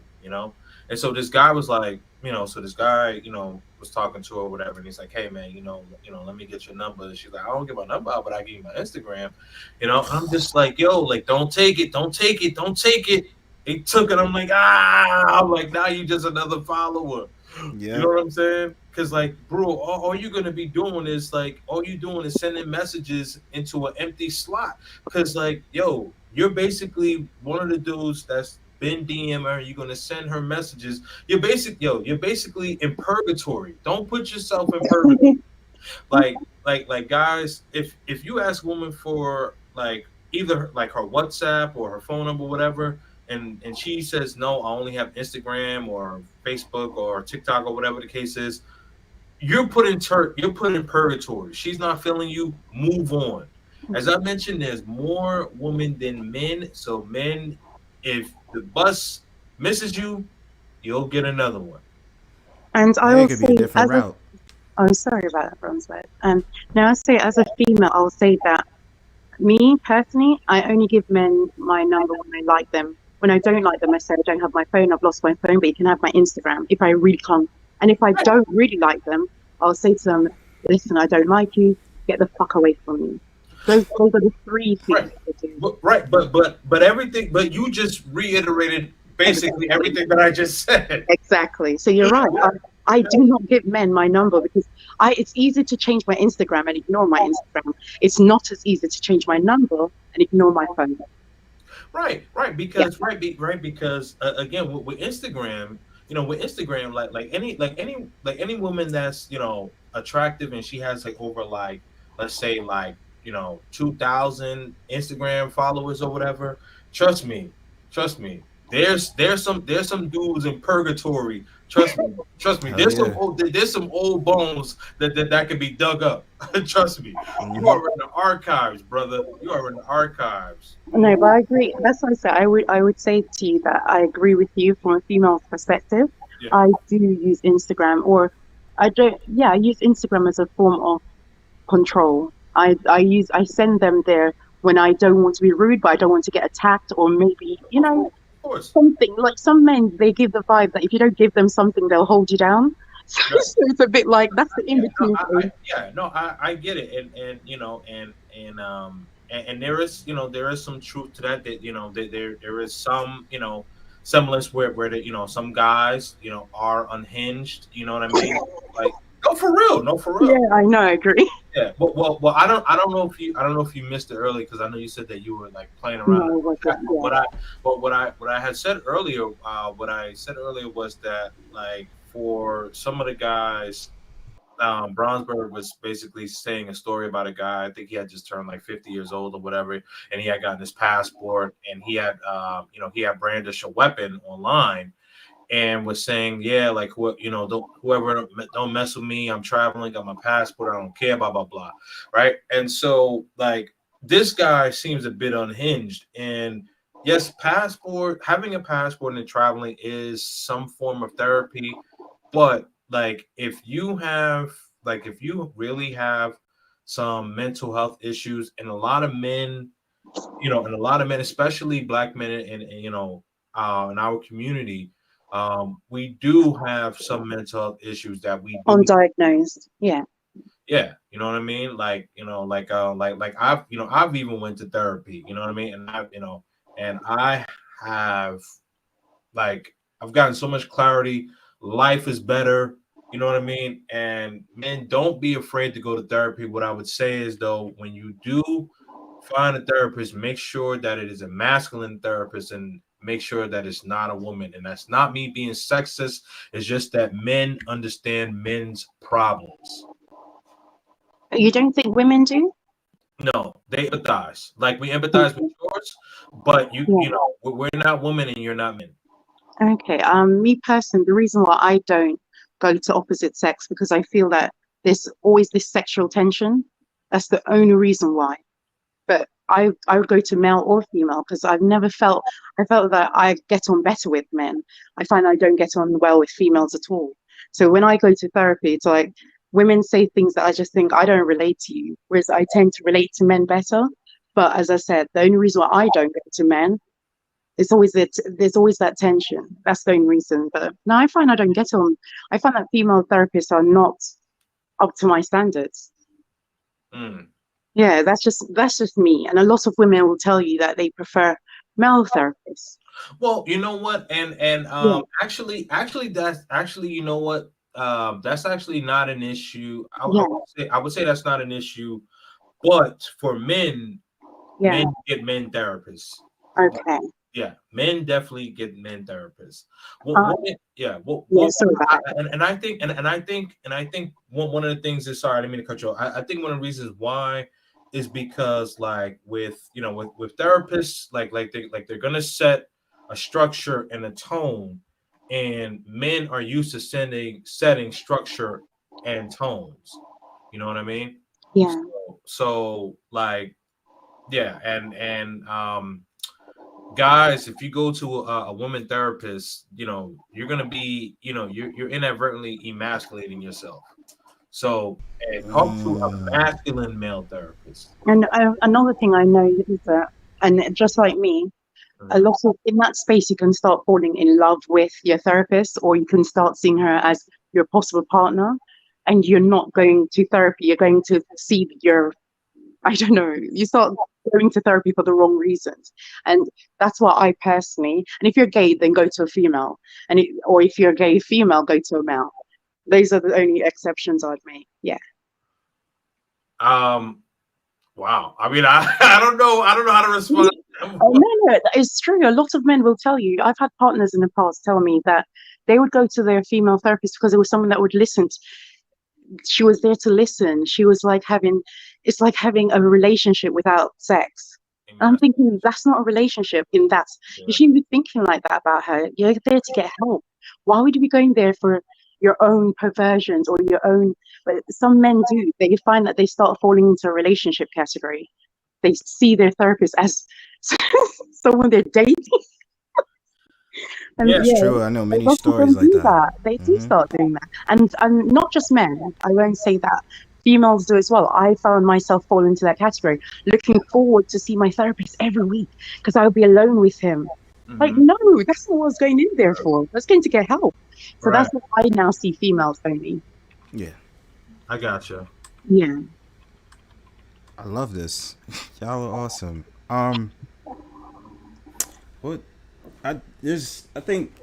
And so this guy was like, this guy, was talking to her, or whatever, and he's like, hey man, let me get your number. She's like, I don't give my number out, but I give you my Instagram. I'm just like, yo, like, don't take it, don't take it, don't take it. He took it. I'm like, I'm like, now you just another follower. You know Yep. what I'm saying? Because like, bro, all you're gonna be doing is like, all you doing is sending messages into an empty slot. Because like, yo, you're basically one of the dudes that's been DM her. You're gonna send her messages. You're basically in purgatory. Don't put yourself in purgatory. Like guys, if you ask a woman for like either like her WhatsApp or her phone number, whatever, and she says no, I only have Instagram or Facebook or TikTok or whatever the case is, you're put in purgatory. She's not feeling you. Move on. As I mentioned, there's more women than men. So men, if the bus misses you, you'll get another one. And I Yeah, it will could be a say, different route. oh, sorry about that, Bronzebird. Now I say, as a female, I'll say that me personally, I only give men my number when I like them. When I don't like them, I say I don't have my phone. I've lost my phone, but you can have my Instagram if I really can't. And if I don't really like them, I'll say to them, "Listen, I don't like you. Get the fuck away from me." Those are the three things Right. I do. But everything, but you just reiterated basically Exactly. everything that I just said. Exactly. So you're right. I do not give men my number because it's easy to change my Instagram and ignore my Instagram. It's not as easy to change my number and ignore my phone. Right, Yeah. because again, with Instagram, like any woman that's attractive, and she has like over like, let's say like, 2,000 Instagram followers or whatever. Trust me, trust me. There's some dudes in purgatory. Trust me. Hell yeah. There's some old bones that can be dug up. Trust me. You Hmm. are in the archives, brother. You are in the archives. No, but I agree. That's what I said. I would say to you that I agree with you from a female's perspective. Yeah. I do use Instagram, or I don't. Yeah, I use Instagram as a form of control. I send them there when I don't want to be rude, but I don't want to get attacked, or maybe Of course. something like some men. They give the vibe that if you don't give them something, they'll hold you down. So, Right. so it's a bit like that's the in Yeah, no, between thing. I get it, and there is some truth to that. That there is some semblance where some guys are unhinged. You know what I mean? Like, no, for real, no, for real. Yeah, I know. I agree. Yeah, well, I don't know if you missed it earlier, because I know you said that you were like playing around in No, it the chat. wasn't. But Yeah. what I had said earlier, was that like for some of the guys, Brownsburg was basically saying a story about a guy. I think he had just turned like 50 years old or whatever, and he had gotten his passport, and he had brandished a weapon online, and was saying, yeah, like, whoever don't mess with me. I'm traveling, got my passport. I don't care, blah blah blah, right? And so like, this guy seems a bit unhinged, and yes, having a passport and traveling is some form of therapy, but like if you really have some mental health issues, and a lot of men, especially black men, in our community, we do have some mental health issues that we do. Undiagnosed. Yeah. Yeah, you know what I mean? I've even went to therapy, you know what I mean? And I have I've gotten so much clarity. Life is better, you know what I mean? And men, don't be afraid to go to therapy. What I would say is, though, when you do find a therapist, make sure that it is a masculine therapist, and make sure that it's not a woman. And that's not me being sexist. It's just that men understand men's problems. You don't think women do? No, they empathize. Like, we empathize with yours, but we're not women and you're not men. Okay. Me personally, the reason why I don't go to opposite sex, because I feel that there's always this sexual tension. That's the only reason why. But I would go to male or female, because I felt that I get on better with men. I find I don't get on well with females at all. So when I go to therapy, it's like women say things that I just think I don't relate to you, whereas I tend to relate to men better. But as I said, the only reason why I don't go to men, there's always that tension. That's the only reason. But no, I find I don't get on. I find that female therapists are not up to my standards. Mm. Yeah, that's just me. And a lot of women will tell you that they prefer male therapists. Well, you know what? And Yeah, actually that's actually, you know what? That's actually not an issue. yeah, I would say that's not an issue, but for men, yeah. men get men therapists. Okay. Yeah, men definitely get men therapists. Uh, yeah, sorry about that. And I think one of the things is, sorry, I didn't mean to cut you off. I think one of the reasons why is because, like, with therapists, they're gonna set a structure and a tone, and men are used to setting structure and tones. You know what I mean? Yeah. So like, yeah, and guys, if you go to a woman therapist, you're gonna be, you're inadvertently emasculating yourself. So, talk to a masculine male therapist. And another thing I know is that, and just like me, a lot of in that space, you can start falling in love with your therapist, or you can start seeing her as your possible partner, and you're not going to therapy. You're going to see your, I don't know, you start going to therapy for the wrong reasons. And that's what I personally, and if you're gay, then go to a female. Or if you're a gay female, go to a male. Those are the only exceptions I'd make. Yeah. Wow. I mean, I don't know. I don't know how to respond. Oh, no, it's true. A lot of men will tell you. I've had partners in the past tell me that they would go to their female therapist because it was someone that would listen. She was there to listen. She was like it's like having a relationship without sex. And I'm thinking that's not a relationship. You shouldn't be thinking like that about her. You're there to get help. Why would you be going there for your own perversions or your own? But some men do. They find that they start falling into a relationship category. They see their therapist as someone they're dating. And It's true. I know many stories like that. They do start doing that. And not just men. I won't say that. Females do as well. I found myself fall into that category, looking forward to see my therapist every week because I would be alone with him. Like, no, that's not what I was going in there for. I was going to get help. So that's what I now see females only. Yeah. I gotcha. Yeah. I love this. Y'all are awesome. What? I think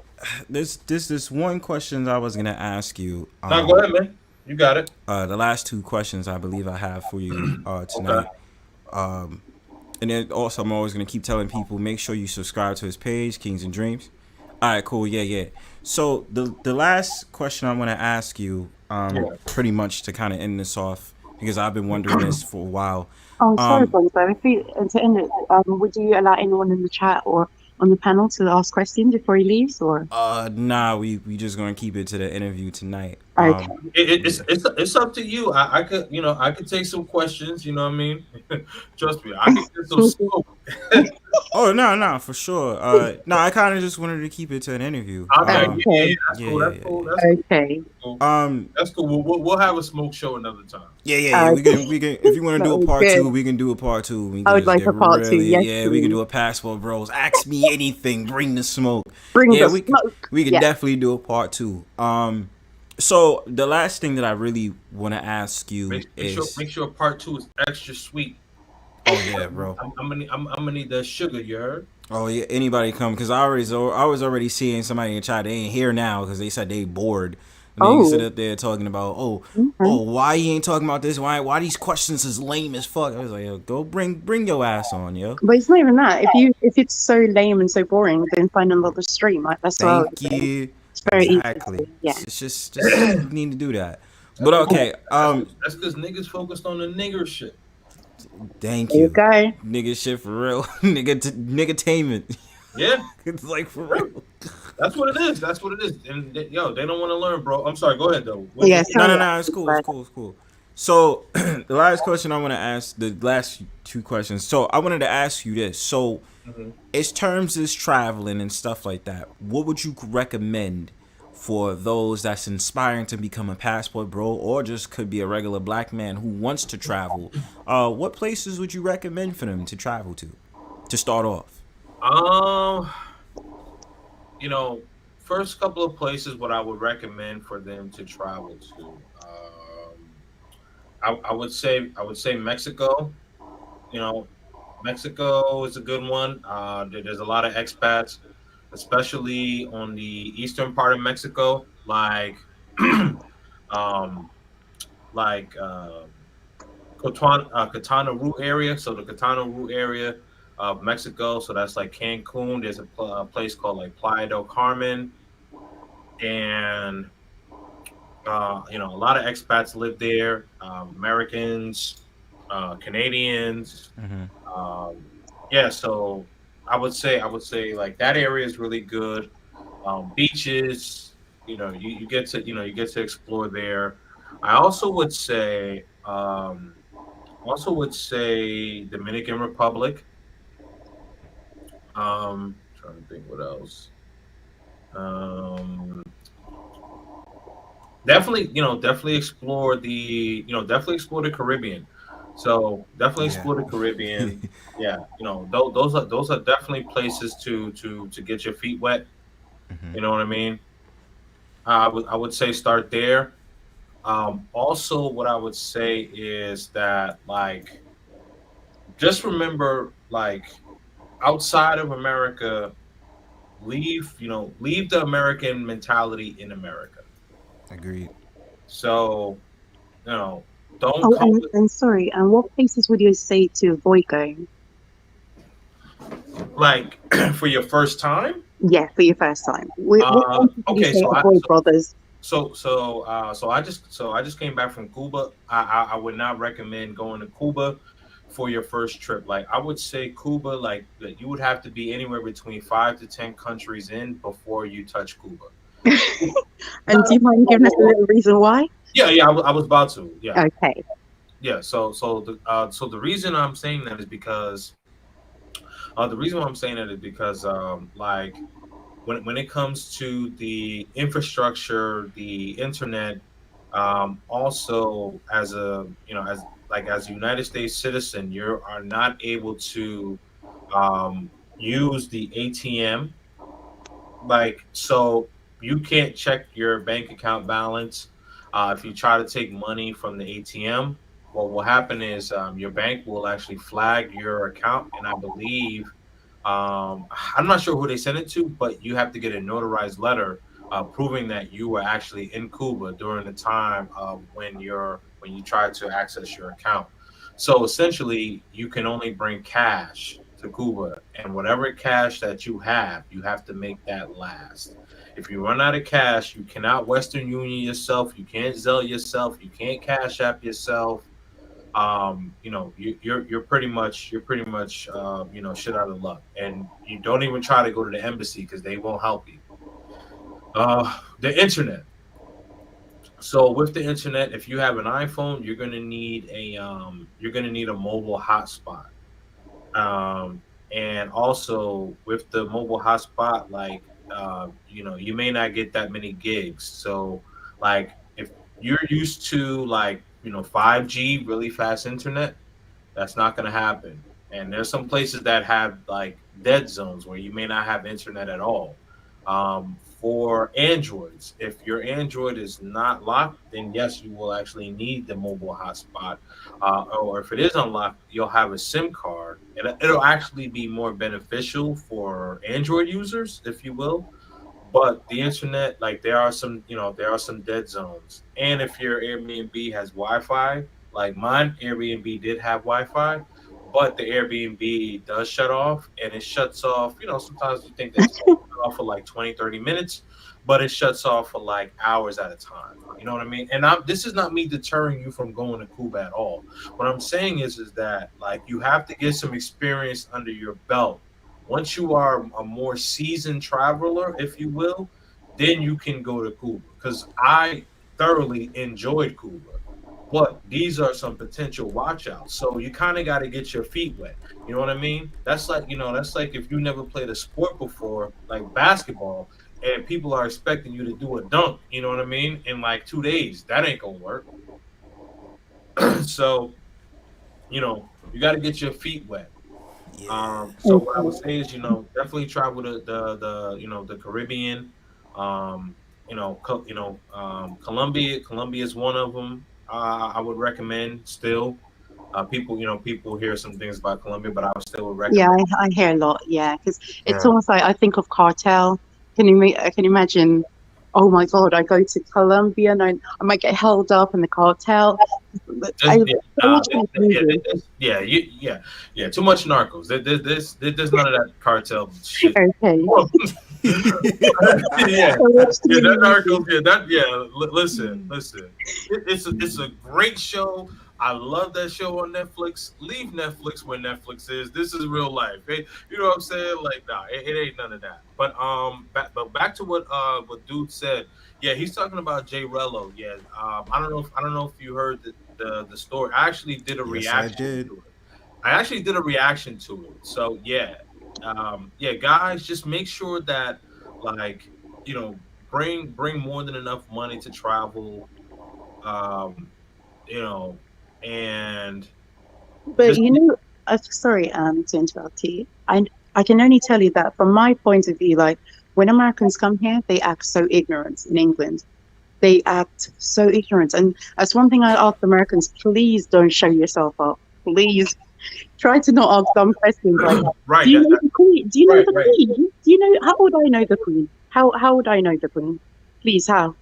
there's this one question I was gonna ask you. No, go ahead, man. You got it. The last two questions I believe I have for you tonight. Okay. And then also I'm always gonna keep telling people, make sure you subscribe to his page, KingzNdreamz. All right, cool. Yeah. So the last question I want to ask you, pretty much to kind of end this off, because I've been wondering this for a while. Oh, sorry, Bronzebird. To end it, would you allow anyone in the chat or on the panel to ask questions before he leaves, or? Nah, we just gonna keep it to the interview tonight. Okay. It's up to you. I could take some questions. You know what I mean? Trust me, I can get some scope. Oh no, for sure. No, I kind of just wanted to keep it to an interview. Okay, yeah, Okay. that's Yeah, cool. yeah, That's yeah, cool. yeah. That's cool. Okay. Cool. Um, That's cool. We'll have a smoke show another time. yeah. Uh, We can. If you want to that do a was part good. two, we can do a part two. We I can would just like get a part two. really, Yes, yeah. We can please. do a passport bros. Ask me anything. Bring the smoke. Bring Yeah, the we could. smoke. We could Yeah. definitely do a part two. So the last thing that I really want to ask Make, you make sure is, make sure part two is extra sweet. oh yeah, bro. I'm gonna need the sugar. You heard? Oh yeah, anybody come? Cause I was already seeing somebody in chat. They ain't here now because they said they bored. And then you sit Oh. up there talking about, Okay. why you ain't talking about this? Why these questions is lame as fuck? I was like, yo, go bring your ass on, yo. But it's not even that. If it's so lame and so boring, then find another stream. Like, that's what I would Thank say. you. It's very easy to Exactly. do. Yeah. It's just you need to do that. That's But because okay, that's because niggas focused on the nigger shit. thank There you you, go. nigga. Shit for real, nigga-tainment. Yeah, It's like for real. that's what it is. That's what it is. And yo, they don't want to learn, bro. I'm sorry. Go ahead though. What Yeah, you? No, sorry. no, no. It's cool. It's cool. It's cool. So the last question I want to ask, the last two questions. So I wanted to ask you this. So, Mhm. as terms as traveling and stuff like that, what would you recommend for those that's inspiring to become a passport bro, or just could be a regular black man who wants to travel? What places would you recommend for them to travel to start off? Um, you know, first couple of places what I would recommend for them to travel to. I would say Mexico. You know, Mexico is a good one. There's a lot of expats, especially on the eastern part of Mexico, um, like Katana Roo area. So the Katana Roo area of Mexico. So that's like Cancun. There's a place called like Playa del Carmen, and a lot of expats live there. Americans, Canadians. Mm-hmm. Um, yeah, so I would say like that area is really good. Beaches, you get to explore there. I also would say Dominican Republic. Trying to think what else. Um, definitely explore the Caribbean. So definitely Yeah. explore the Caribbean. Yeah, those are definitely places to get your feet wet. Mm-hmm. You know what I mean? I would say start there. Also, what I would say is that like just remember like outside of America, leave the American mentality in America. Agreed. So you know, don't Oh, come with and sorry. And what places would you say to avoid going? like for your first time. Yeah, for your first time. What places would you Okay, say avoid, brothers? so I just came back from Cuba. I would not recommend going to Cuba for your first trip. Like I would say Cuba, like that you would have to be anywhere between 5 to 10 countries in before you touch Cuba. And do you mind giving us a little reason why? Yeah, I was about to. Yeah, Okay. yeah. So the reason I'm saying that is because like when it comes to the infrastructure, the internet, also as a United States citizen, you are not able to use the ATM. Like so, you can't check your bank account balance. If you try to take money from the ATM, what will happen is your bank will actually flag your account, and I believe I'm not sure who they sent it to, but you have to get a notarized letter proving that you were actually in Cuba during the time of when you tried to access your account. So essentially, you can only bring cash to Cuba, and whatever cash that you have to make that last. If you run out of cash, you cannot Western Union yourself, you can't Zelle yourself, you can't Cash App yourself. You're pretty much shit out of luck, and you don't even try to go to the embassy because they won't help you. The internet. So with the internet, if you have an iPhone, you're gonna need a mobile hotspot. and also with the mobile hotspot, like you may not get that many gigs. So like if you're used to like 5G really fast internet, that's not going to happen. And there's some places that have like dead zones where you may not have internet at all. For Androids, if your Android is not locked, then yes, you will actually need the mobile hotspot. Or if it is unlocked, you'll have a SIM card. It'll actually be more beneficial for Android users, if you will. But the internet, like there are some dead zones. And if your Airbnb has Wi-Fi, like mine Airbnb did have Wi-Fi, but the Airbnb does shut off, and it shuts off. Sometimes you think that it's going to shut off for like 20, 30 minutes, but it shuts off for like hours at a time. You know what I mean? And this is not me deterring you from going to Cuba at all. What I'm saying is that like you have to get some experience under your belt. Once you are a more seasoned traveler, if you will, then you can go to Cuba. Because I thoroughly enjoyed Cuba. But these are some potential watchouts. So you kind of got to get your feet wet. You know what I mean? That's like if you never played a sport before, like basketball, and people are expecting you to do a dunk, you know what I mean, in like 2 days. That ain't gonna work. So, you got to get your feet wet. Yeah. So what I would say is, definitely travel to the Caribbean. Colombia. Colombia is one of them. I would recommend still. People hear some things about Colombia, but I would still Yeah, recommend. I hear a lot. Yeah, because it's Yeah. almost like I think of cartel. I can imagine. Oh my God, I go to Colombia and I might get held up in the cartel. I Yeah, watch these movies. yeah. Too much narcos. There's none of that cartel shit. Okay, Yeah, I watch yeah, these that movies. Narcos, listen. It's a great show. I love that show on Netflix. Leave Netflix where Netflix is. This is real life. Hey, you know what I'm saying? Like, nah, it ain't none of that. But back to what dude said. Yeah, he's talking about Jay Rello. Yeah, I don't know if you heard the story. I actually did a Yes, I reaction did. to it. I actually did a reaction to it. So yeah, guys, just make sure that like you know bring more than enough money to travel. Um, you know, and But just sorry, to interrupt you. I can only tell you that from my point of view, like when Americans come here, they act so ignorant in England. They act so ignorant, and that's one thing I ask Americans: please don't show yourself up. Please try to not ask dumb questions like that. right Do you that, know that the Queen? Do you know right the right Queen? Do you know how would I know the Queen? How would I know the Queen? Please, how?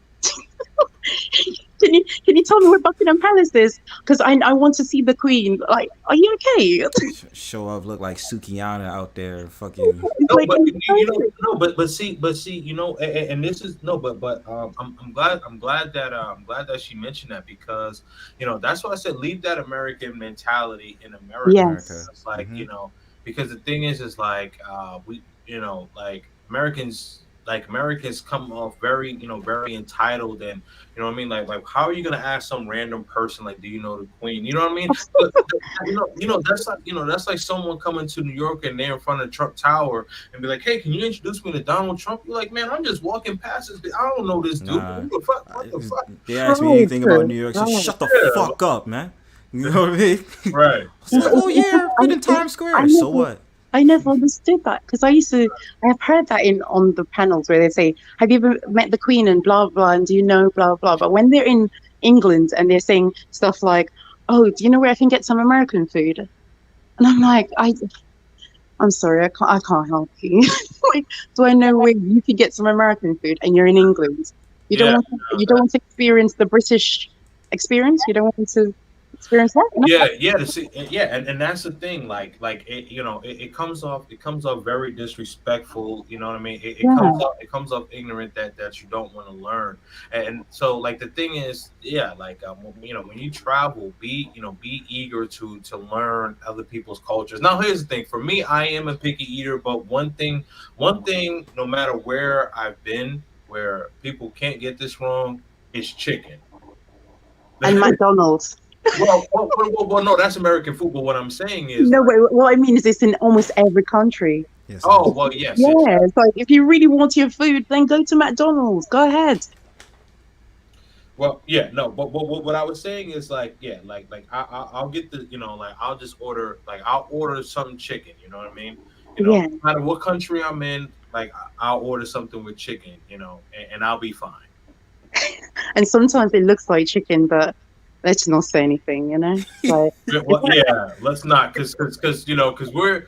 Can you tell me where Buckingham Palace is? Because I want to see the Queen. Like, are you okay? Show up, look like Sukiyana out there, fucking. It's no, like but in no, but see, and this is no, but I'm glad that she mentioned that because that's why I said leave that American mentality in America. America. yes. It's like Hmm. because the thing is like we like Americans come off very very entitled and what I mean like how are you gonna ask some random person like do you know the Queen, you know what I mean, but, that's like someone coming to New York and they're in front of Trump Tower and be like, hey, can you introduce me to Donald Trump? You're like, man, I'm just walking past this, I don't know this dude, Nah, who the fuck, what the fuck. they ask me Right, anything about New York. Say, right. shut the Yeah, fuck up, man. You know what I mean? right, It's It's, like, yeah, oh it's just, yeah, been in Times I Square. So never what? I never understood that because I have heard that in on the panels where they say, "Have you ever met the Queen?" and blah blah, and do you know blah blah. But when they're in England and they're saying stuff like, "Oh, do you know where I can get some American food?" and I'm like, I'm sorry, I can't help you. Like, do I know where you can get some American food and you're in England? yeah. You don't want to experience the British experience. You don't want to experience that. No? Yeah, and that's the thing. Like it comes off very disrespectful. You know what I mean? Yeah, It comes off ignorant that you don't want to learn. And so like the thing is, yeah, like when you travel, be eager to learn other people's cultures. Now here's the thing. For me, I am a picky eater, but one thing, no matter where I've been, where people can't get this wrong, is chicken. and McDonald's. Well, no, that's American football. What I'm saying is, No, like, wait, what I mean is it's in almost every country. Yes. oh, well, yes, Yeah, yes. it's like if you really want your food, then go to McDonald's. Go ahead. Well, yeah, no, but what I was saying is like, yeah, I'll get the, like I'll order some chicken. You know what I mean? Yeah. No matter what country I'm in, like I'll order something with chicken. And I'll be fine. And sometimes it looks like chicken, but let's not say anything, Like, Well, yeah, let's not, because we're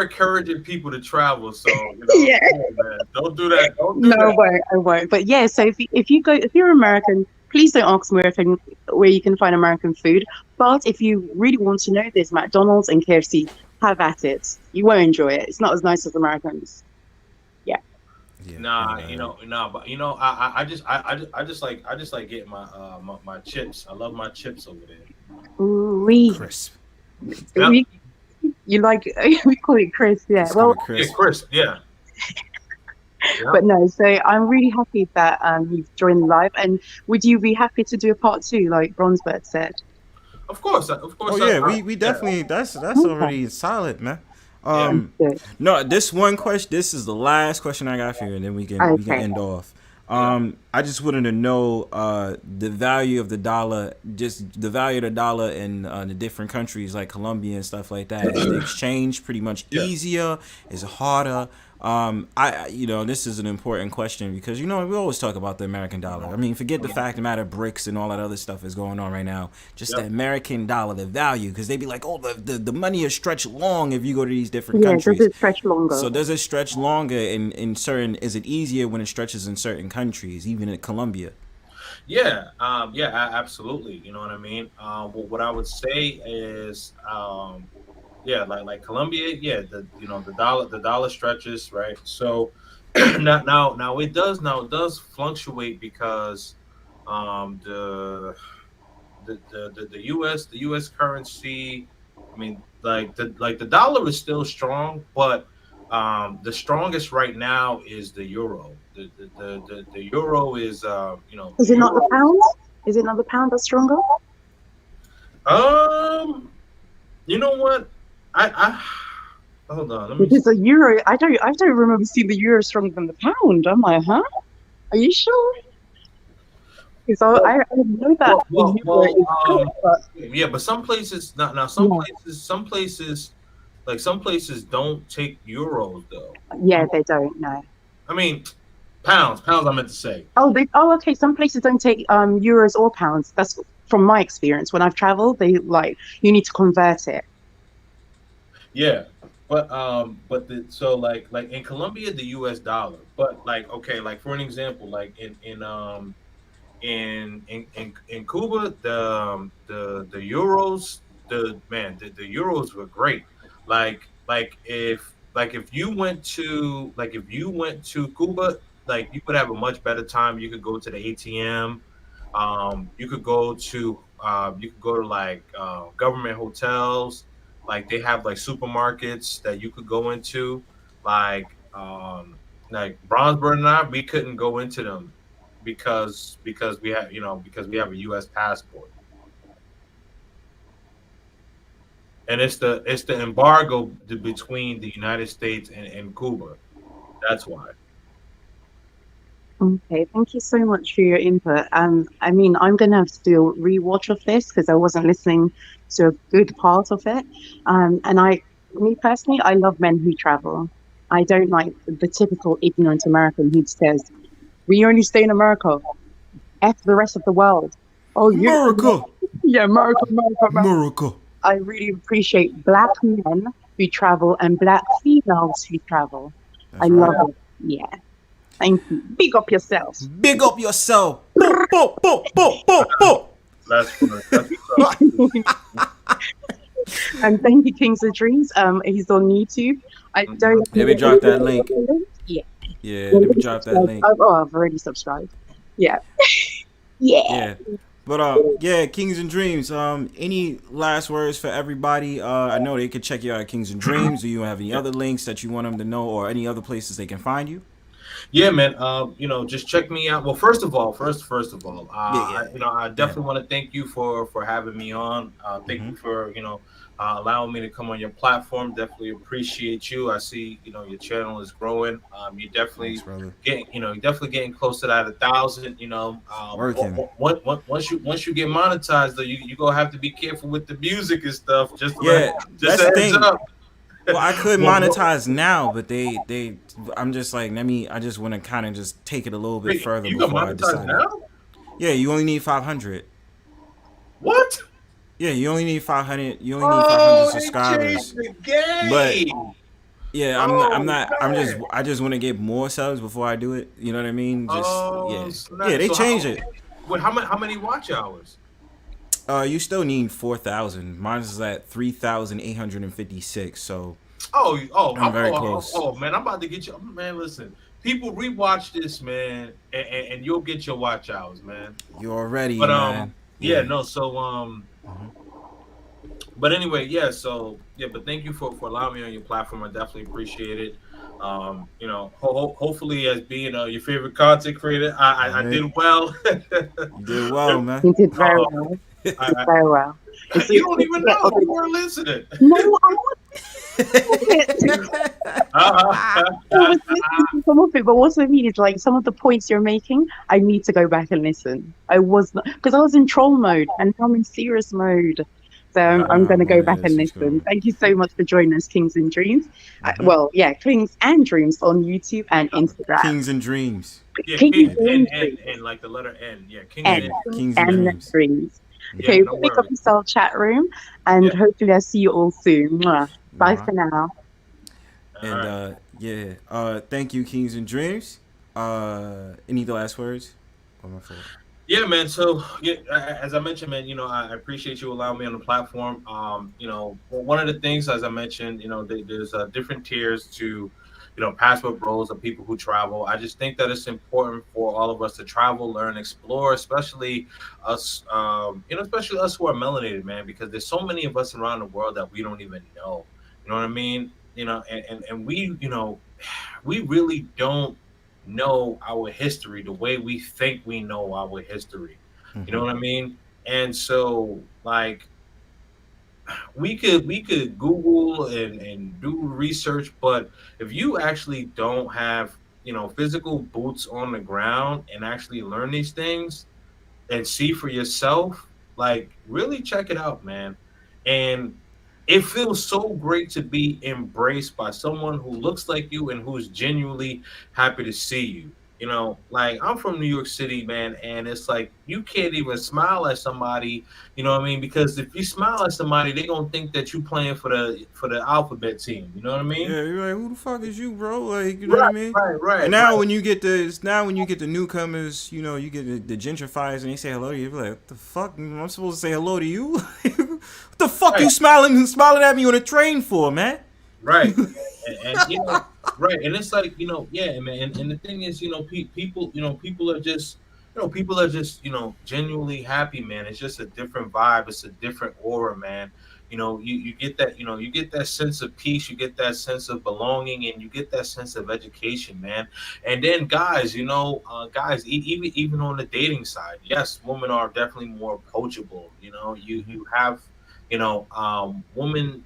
encouraging people to travel, so yeah. come on, man, don't do that. Don't do No, that. I won't. But yeah, so if you're American, please don't ask me where you can find American food. But if you really want to know, there's McDonald's and KFC. Have at it. You won't enjoy it. It's not as nice as Americans. Yeah. Yeah. Nah, but I just like getting my chips. I love my chips over there. Ooh, Crisp. Yeah. you like we call it crisp, yeah. It's Well, kinda Yeah, crisp. crisp. Yeah. Yeah. but no. So I'm really happy that you've joined live. And would you be happy to do a part 2, like Bronzebird said? Of course. Oh yeah, we definitely that's Okay. already solid, man. Yeah. Good. No, this one question. This is the last question I got for you, and then we can Okay. end off. I just wanted to know the value of the dollar, just the value of the dollar in the different countries like Colombia and stuff like that. Is the exchange pretty much easier? Is it harder? This is an important question because we always talk about the American dollar. I mean, forget the fact the matter BRICS and all that other stuff is going on right now. Just the American dollar, the value, because they be like, oh, the money is stretched long if you go to these different countries. Does it stretch longer? So does it stretch longer in certain? Is it easier when it stretches in certain countries, even in Colombia? Yeah. Absolutely. You know what I mean? What I would say is, yeah, like Colombia, yeah, the dollar stretches, right? So now it does fluctuate because the US currency, I mean, like the dollar is still strong, but the strongest right now is the euro. The euro is Is it not the pound? Is it not the pound that's stronger? You know what? I hold on. Let me. Because the euro, I don't remember seeing the euro stronger than the pound. I'm like, huh? Are you sure? Because I know that the euro is good, but Yeah, but some places now some places don't take euros though. yeah, they don't know. I mean, pounds. I meant to say. Okay. Some places don't take euros or pounds. That's from my experience. When I've traveled, they you need to convert it. Yeah, but like in Colombia, the U.S. dollar. But okay, like for an example, like in Cuba, the euros, the euros were great. If you went to Cuba, like you could have a much better time. You could go to the ATM. You could go to government hotels. Like they have like supermarkets that you could go into. Like Bronzebird and we couldn't go into them because we have a U.S. passport, and it's the embargo between the United States and Cuba. That's why. Okay, thank you so much for your input. I mean, I'm gonna have to do a rewatch of this because I wasn't listening to a good part of it. Me personally, I love men who travel. I don't like the typical ignorant American who says, "We only stay in America. F the rest of the world." Oh, America, yeah, America, America, America. America. I really appreciate black men who travel and black females who travel. I love it. Yeah. Thank you. Big up yourself. Big up yourself. Boom, boom, boom, boom, boom, boom. That's what's And thank you, KingzNdreamz. He's on YouTube. I don't. Let me drop that link. Yeah. Yeah, let me drop that link. I've already subscribed. Yeah. Yeah. But KingzNdreamz. Any last words for everybody? I know they could check you out at KingzNdreamz. Do you have any other links that you want them to know, or any other places they can find you? Yeah, man. Just check me out. Well, first of all, Yeah, yeah. I Yeah. definitely want to thank you for having me on. Thank Mm-hmm. you for allowing me to come on your platform. Definitely appreciate you. I see your channel is growing. You Thanks, definitely brother. you're definitely getting close to that 1,000. Working. Once you get monetized, though, you gonna have to be careful with the music and stuff. Yeah, Just that's a the heads thing. up. Well, I could Well, monetize now, but I'm just like, let me. I just want to kind of just take it a little bit wait, further you can before I monetize decide to. now? Yeah, you only need 500. What? Yeah, you only need 500. You only need 500 Oh, they changed subscribers. the But game. yeah, I'm not. I'm Oh not. I'm just. man. I just want to get more subs before I do it. You know what I mean? Just Oh yeah, yeah. snap. They So changed how it. wait, how many watch hours? You still need 4,000. Mine is at 3,856. So I'm very close. Man, I'm about to get you. Man, listen, people rewatch this, man, and you'll get your watch hours, man. You already, But man. yeah, Yeah. no, so Mhm. but anyway, yeah, so yeah, but thank you for allowing me on your platform. I definitely appreciate it. Hopefully, as being your favorite content creator, All I right. did well. You did well, man. You did very uh, well. I, You did very well. It's you it's don't good to even get know other. you weren't listening. No, I wasn't. I was listening to some of it, but what I mean is like some of the points you're making, I need to go back and listen. I was not because I was in troll mode and now I'm in serious mode. So I'm Nah, going to go back man, and she's listen. cool. Thank you so much for joining us, Kings and Dreams. Hmm. Well, yeah, Kings and Dreams on YouTube and Instagram. Kings and Dreams. Yeah, Kings King Yeah, and and Dreams like the letter N. Yeah, King's and yeah. N. Kings Kings and and Dreams. Dreams. Yeah, Hmm. Okay, no we'll pick up worries. this our chat room and Yeah. hopefully I'll see you all soon. Mwah. All Bye right. for now. All And right. yeah. Thank you, Kings and Dreams. Any last words? Oh, my fault. Yeah, man. So, yeah, as I mentioned, man, I appreciate you allowing me on the platform. One of the things, as I mentioned, there's different tiers to, passport bros of people who travel. I just think that it's important for all of us to travel, learn, explore, especially us, especially us who are melanated, man, because there's so many of us around the world that we don't even know. You know what I mean? And we, we really don't know our history the way we think we know our history. You know Hmm. what I mean? And so like we could Google and do research, but if you actually don't have, physical boots on the ground and actually learn these things and see for yourself, like really check it out, man. And it feels so great to be embraced by someone who looks like you and who's genuinely happy to see you. Like I'm from New York City, man, and it's like you can't even smile at somebody, you know what I mean? Because if you smile at somebody, they're gonna think that you playing for the alphabet team. You know what I mean? Yeah, you're like, who the fuck is you, bro? Like, you know what I Right, mean? right, And right, now right, when you get the newcomers, you get the gentrifiers, and they say hello to you. You're like, what the fuck? I'm supposed to say hello to you? What the fuck right. you smiling at me on a train for, man? Right. And right. And it's like, yeah, man. And the thing is, people, people are just, genuinely happy, man. It's just a different vibe. It's a different aura, man. You get that, you get that sense of peace, you get that sense of belonging, and you get that sense of education, man. And then guys, even on the dating side, yes, women are definitely more approachable. You have, women,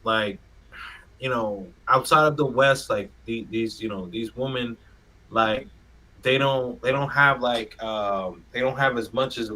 like outside of the West, like these women, like they don't have like they don't have as much of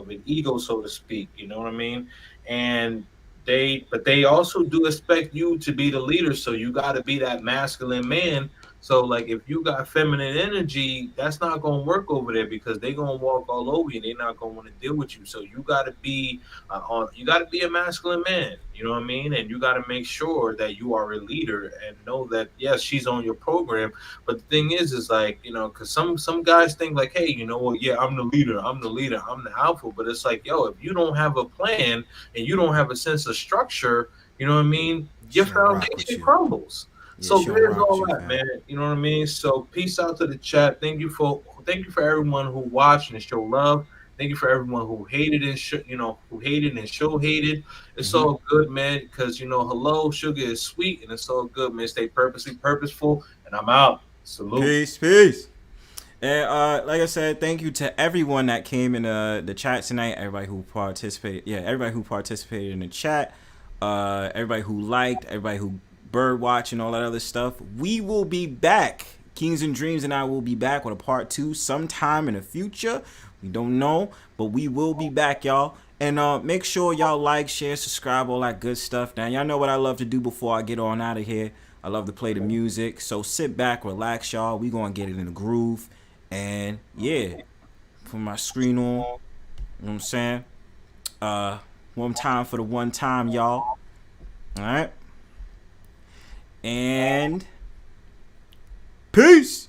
an ego, so to speak. You know what I mean? And they also do expect you to be the leader, so you got to be that masculine man. So like if you got feminine energy, that's not gonna work over there because they gonna walk all over you. They're not gonna want to deal with you. So you got to be a masculine man. You know what I mean? And you got to make sure that you are a leader and know that yes, she's on your program. But the thing is like because some guys think like, hey, you know what? Yeah, I'm the leader. I'm the leader. I'm the alpha. But it's like, yo, if you don't have a plan and you don't have a sense of structure, you know what I mean? Your She don't rock with foundation you. crumbles. Yeah, So she don't there's rock with all you, that, fam. man. You know what I mean? So peace out to the chat. Thank you for everyone who watched and show love. Thank you for everyone who hated and who hated and show hated. It's Hmm. all good, man. Because hello, sugar is sweet, and it's all good, man. Stay purposely purposeful, and I'm out. Salute. Peace. And like I said, thank you to everyone that came in the chat tonight. Everybody who participated. Yeah, everybody who participated in the chat. Everybody who liked. Everybody who bird watch and all that other stuff. We will be back. KingzNdreamz and I will be back with a part 2 sometime in the future. We don't know, but we will be back, y'all. And make sure y'all like, share, subscribe, all that good stuff. Now, y'all know what I love to do before I get on out of here. I love to play the music. So sit back, relax, y'all. We gonna get it in the groove. And yeah, put my screen on. You know what I'm saying? One time for the one time, y'all. All right. And peace.